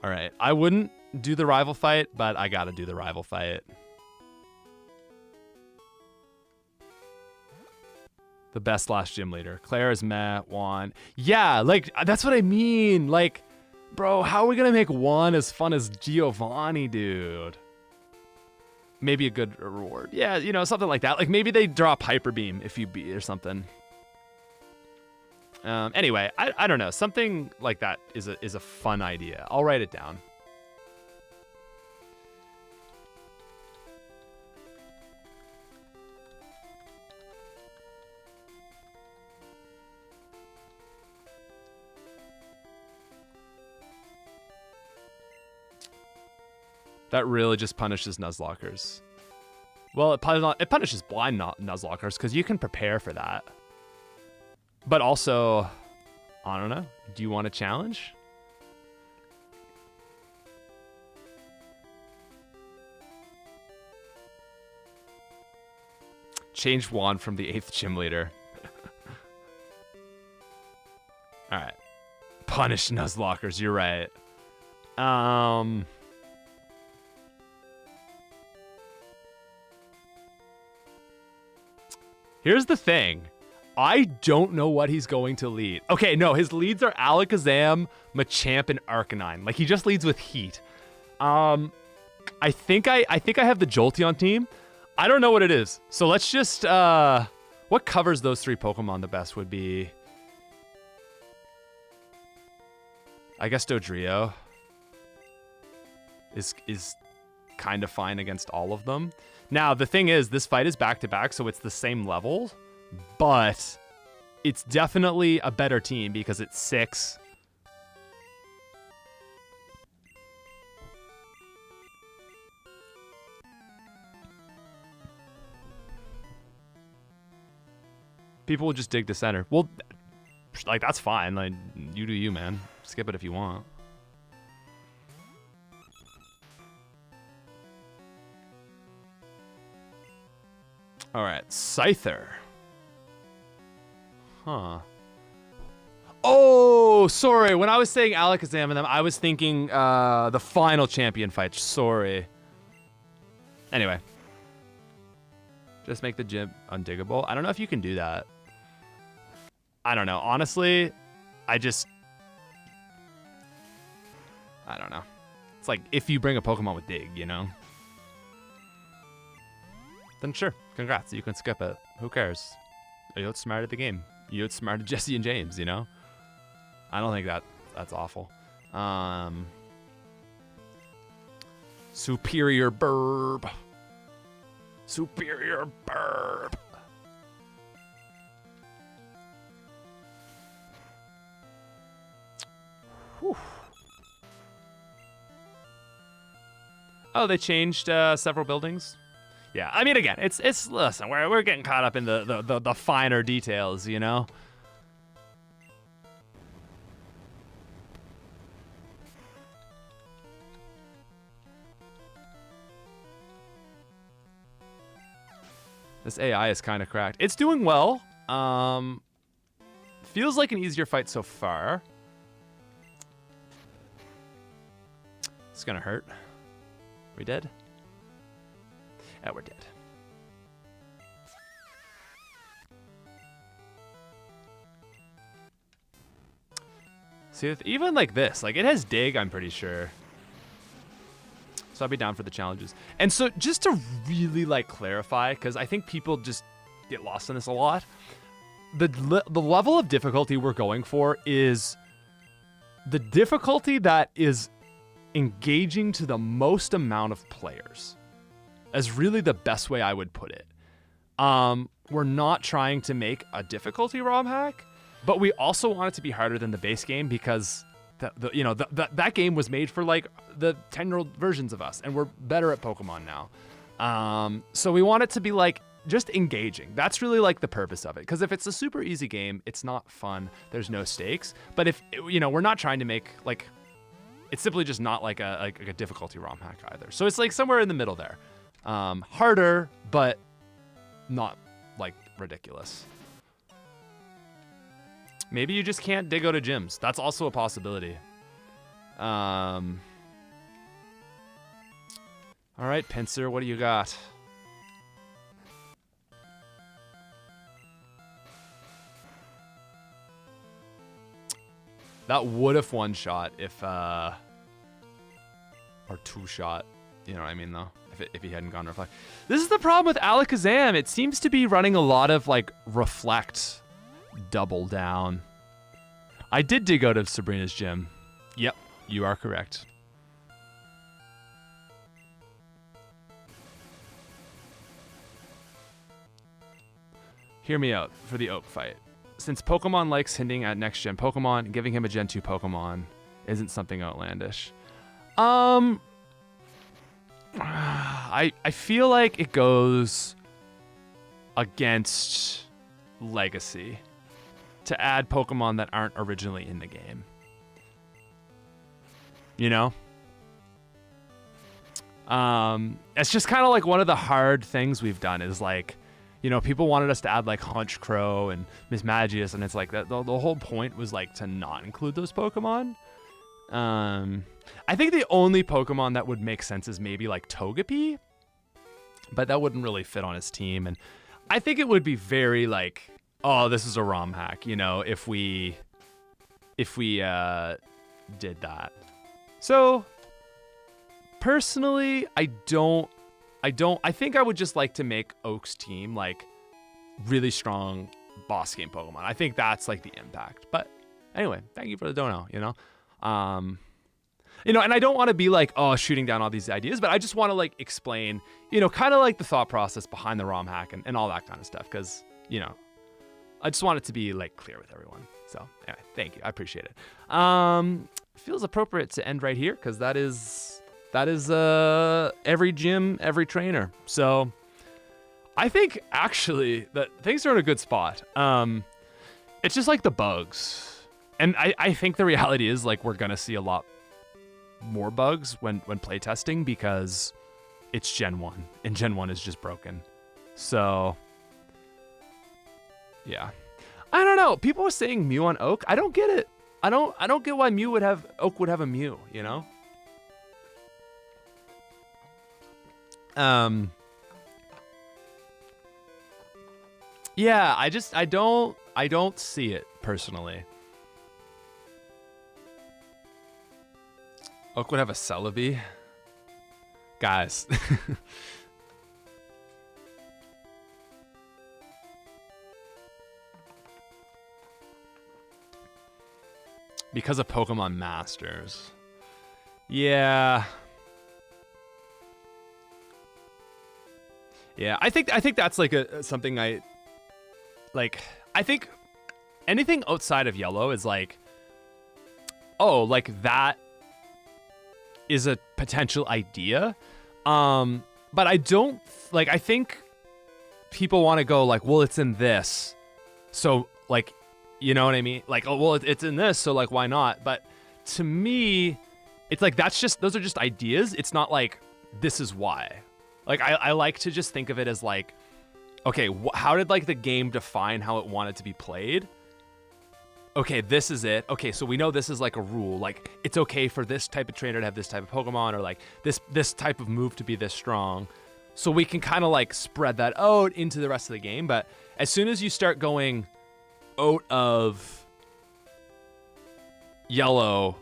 All right. I wouldn't do the rival fight, but I got to do the rival fight. The best last gym leader. Claire is meh, Juan. Yeah, like, that's what I mean. Like, bro, how are we going to make Juan as fun as Giovanni, dude? Maybe a good reward. Yeah, you know, something like that. Like, maybe they drop Hyper Beam if you beat or something. Anyway, I don't know. Something like that is a fun idea. I'll write it down. That really just punishes Nuzlockers. Well, it punishes blind Nuzlockers because you can prepare for that. But also, I don't know. Do you want a challenge? Change Juan from the 8th gym leader. All right. Punish Nuzlockers. You're right. Here's the thing. I don't know what he's going to lead. Okay, no, his leads are Alakazam, Machamp, and Arcanine. Like, he just leads with Heat. I think I have the Jolteon team. I don't know what it is. So let's just what covers those 3 Pokemon the best would be, I guess Dodrio is kind of fine against all of them. Now, the thing is, this fight is back-to-back, so it's the same level, but it's definitely a better team because it's 6. People will just dig to center. Well, like, that's fine. Like, you do you, man. Skip it if you want. All right, Scyther. Huh. Oh, sorry. When I was saying Alakazam and them, I was thinking the final champion fight. Sorry. Anyway. Just make the gym undiggable. I don't know if you can do that. I don't know. Honestly, I don't know. It's like if you bring a Pokemon with dig, you know? Then sure, congrats, you can skip it. Who cares? You outsmarted the game. You outsmarted Jesse and James, you know? I don't think that's awful. Superior Burb. Superior Burb. Whew. Oh, they changed several buildings? Yeah, I mean, again, it's listen, we're getting caught up in the finer details, you know? This AI is kind of cracked. It's doing well. Feels like an easier fight so far. It's gonna hurt. We dead? Yeah, we're dead. See, with even like this, like it has dig, I'm pretty sure. So I'd be down for the challenges. And so just to really like clarify, because I think people just get lost in this a lot. the level of difficulty we're going for is the difficulty that is engaging to the most amount of players, as really the best way I would put it. We're not trying to make a difficulty ROM hack, but we also want it to be harder than the base game because that game was made for like the 10-year-old versions of us, and we're better at Pokemon now. So we want it to be like just engaging. That's really like the purpose of it. Because if it's a super easy game, it's not fun. There's no stakes. But if we're not trying to make like, it's simply just not like a difficulty ROM hack either. So it's like somewhere in the middle there. Harder, but not like ridiculous. Maybe you just can't dig out of gyms. That's also a possibility. All right, Pinsir, what do you got? That would have one shot if, or two shot. You know what I mean, though? If he hadn't gone reflect. This is the problem with Alakazam. It seems to be running a lot of like reflect, double down. I did dig out of Sabrina's gym. Yep, you are correct. Hear me out for the Oak fight. Since Pokemon likes hinting at next gen Pokemon, giving him a Gen 2 Pokemon isn't something outlandish. I feel like it goes against Legacy to add Pokemon that aren't originally in the game. You know? It's just kind of like one of the hard things we've done is like, people wanted us to add like Honchkrow and Mismagius, and it's like that the whole point was like to not include those Pokemon. I think the only Pokemon that would make sense is maybe like Togepi, but that wouldn't really fit on his team. And I think it would be very like, oh, this is a ROM hack, if we did that. So personally, I think I would just like to make Oak's team like really strong boss game Pokemon. I think that's like the impact. But anyway, thank you for the dono, and I don't want to be like, oh, shooting down all these ideas, but I just want to like explain, kind of like the thought process behind the ROM hack and all that kind of stuff. Cause I just want it to be like clear with everyone. So anyway, thank you. I appreciate it. Feels appropriate to end right here. Cause that is every gym, every trainer. So I think actually that things are in a good spot. It's just like the bugs. And I think the reality is like, we're going to see a lot more bugs when playtesting because it's Gen 1 and Gen 1 is just broken. So yeah, I don't know. People were saying Mew on Oak. I don't get it. I don't get why Oak would have a Mew, Yeah, I don't see it personally. Oak would have a Celebi. Guys. Because of Pokemon Masters. Yeah. Yeah, I think that's like something I think anything outside of yellow is like, oh, like that is a potential idea. But I don't like, I think people want to go like, well, it's in this. So like, you know what I mean? Like, oh, well, it's in this. So like, why not? But to me, it's like, those are just ideas. It's not like, this is why. Like, I like to just think of it as like, okay, how did like the game define how it wanted to be played? Okay, this is it. Okay, so we know this is like a rule. Like, it's okay for this type of trainer to have this type of Pokemon, or like this type of move to be this strong. So we can kind of like spread that out into the rest of the game. But as soon as you start going out of yellow,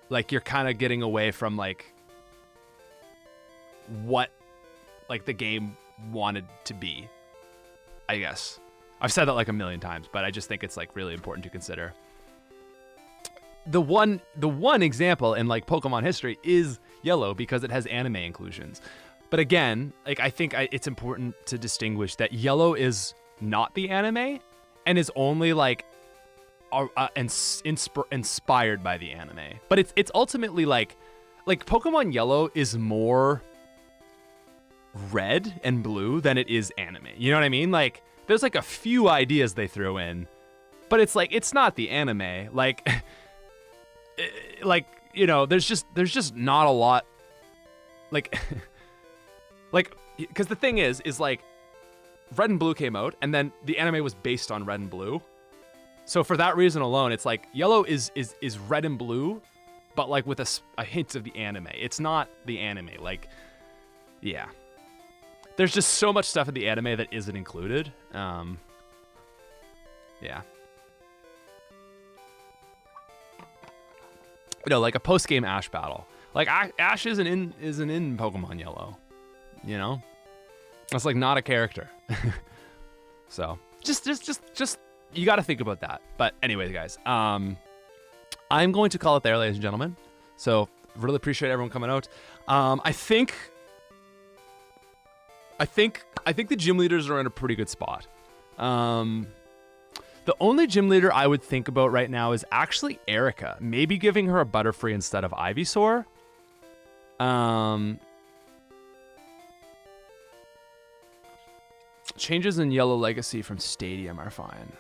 like you're kind of getting away from like what like the game wanted to be. I guess. I've said that like a million times, but I just think it's like really important to consider. The one example in like Pokemon history is Yellow because it has anime inclusions. But again, like I think it's important to distinguish that Yellow is not the anime and is only like inspired by the anime. But it's ultimately like Pokemon Yellow is more red and blue than it is anime. You know what I mean? Like there's like a few ideas they threw in, but it's like it's not the anime. Like you know, there's just not a lot like because the thing is like Red and Blue came out and then the anime was based on Red and Blue. So for that reason alone, it's like Yellow is Red and Blue, but like with a hint of the anime. It's not the anime. Like, yeah. There's just so much stuff in the anime that isn't included. Yeah. You know, like a post-game Ash battle. Like Ash isn't in Pokemon Yellow. You know? That's like not a character. So just you got to think about that. But anyways, guys, I'm going to call it there, ladies and gentlemen. So really appreciate everyone coming out. I think the gym leaders are in a pretty good spot. The only gym leader I would think about right now is actually Erica. Maybe giving her a Butterfree instead of Ivysaur. Changes in Yellow Legacy from Stadium are fine.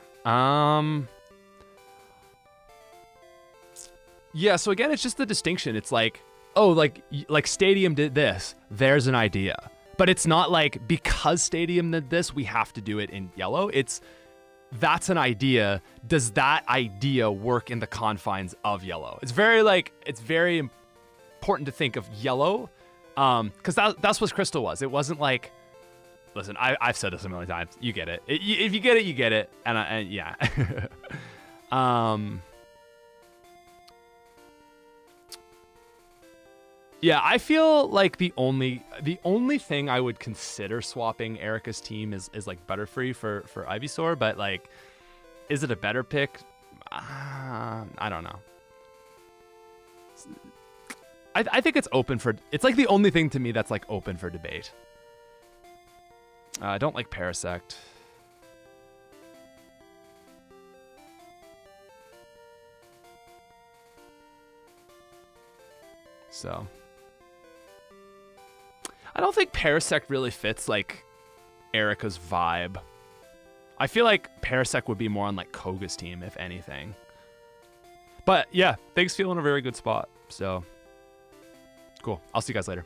Yeah, so again, it's just the distinction. It's like, oh, like Stadium did this. There's an idea. But it's not like because Stadium did this, we have to do it in Yellow. That's an idea. Does that idea work in the confines of Yellow? It's very important to think of Yellow, because that's what Crystal was. It wasn't like, listen, I've said this a million times. You get it. If you get it, you get it. And yeah. Yeah, I feel like the only thing I would consider swapping Erica's team is like Butterfree for Ivysaur, but like, is it a better pick? I don't know. I think it's open for. It's like the only thing to me that's like open for debate. I don't like Parasect. So. I don't think Parasect really fits like Erica's vibe. I feel like Parasect would be more on like Koga's team, if anything. But yeah, Things feel in a very good spot. So cool. I'll see you guys later.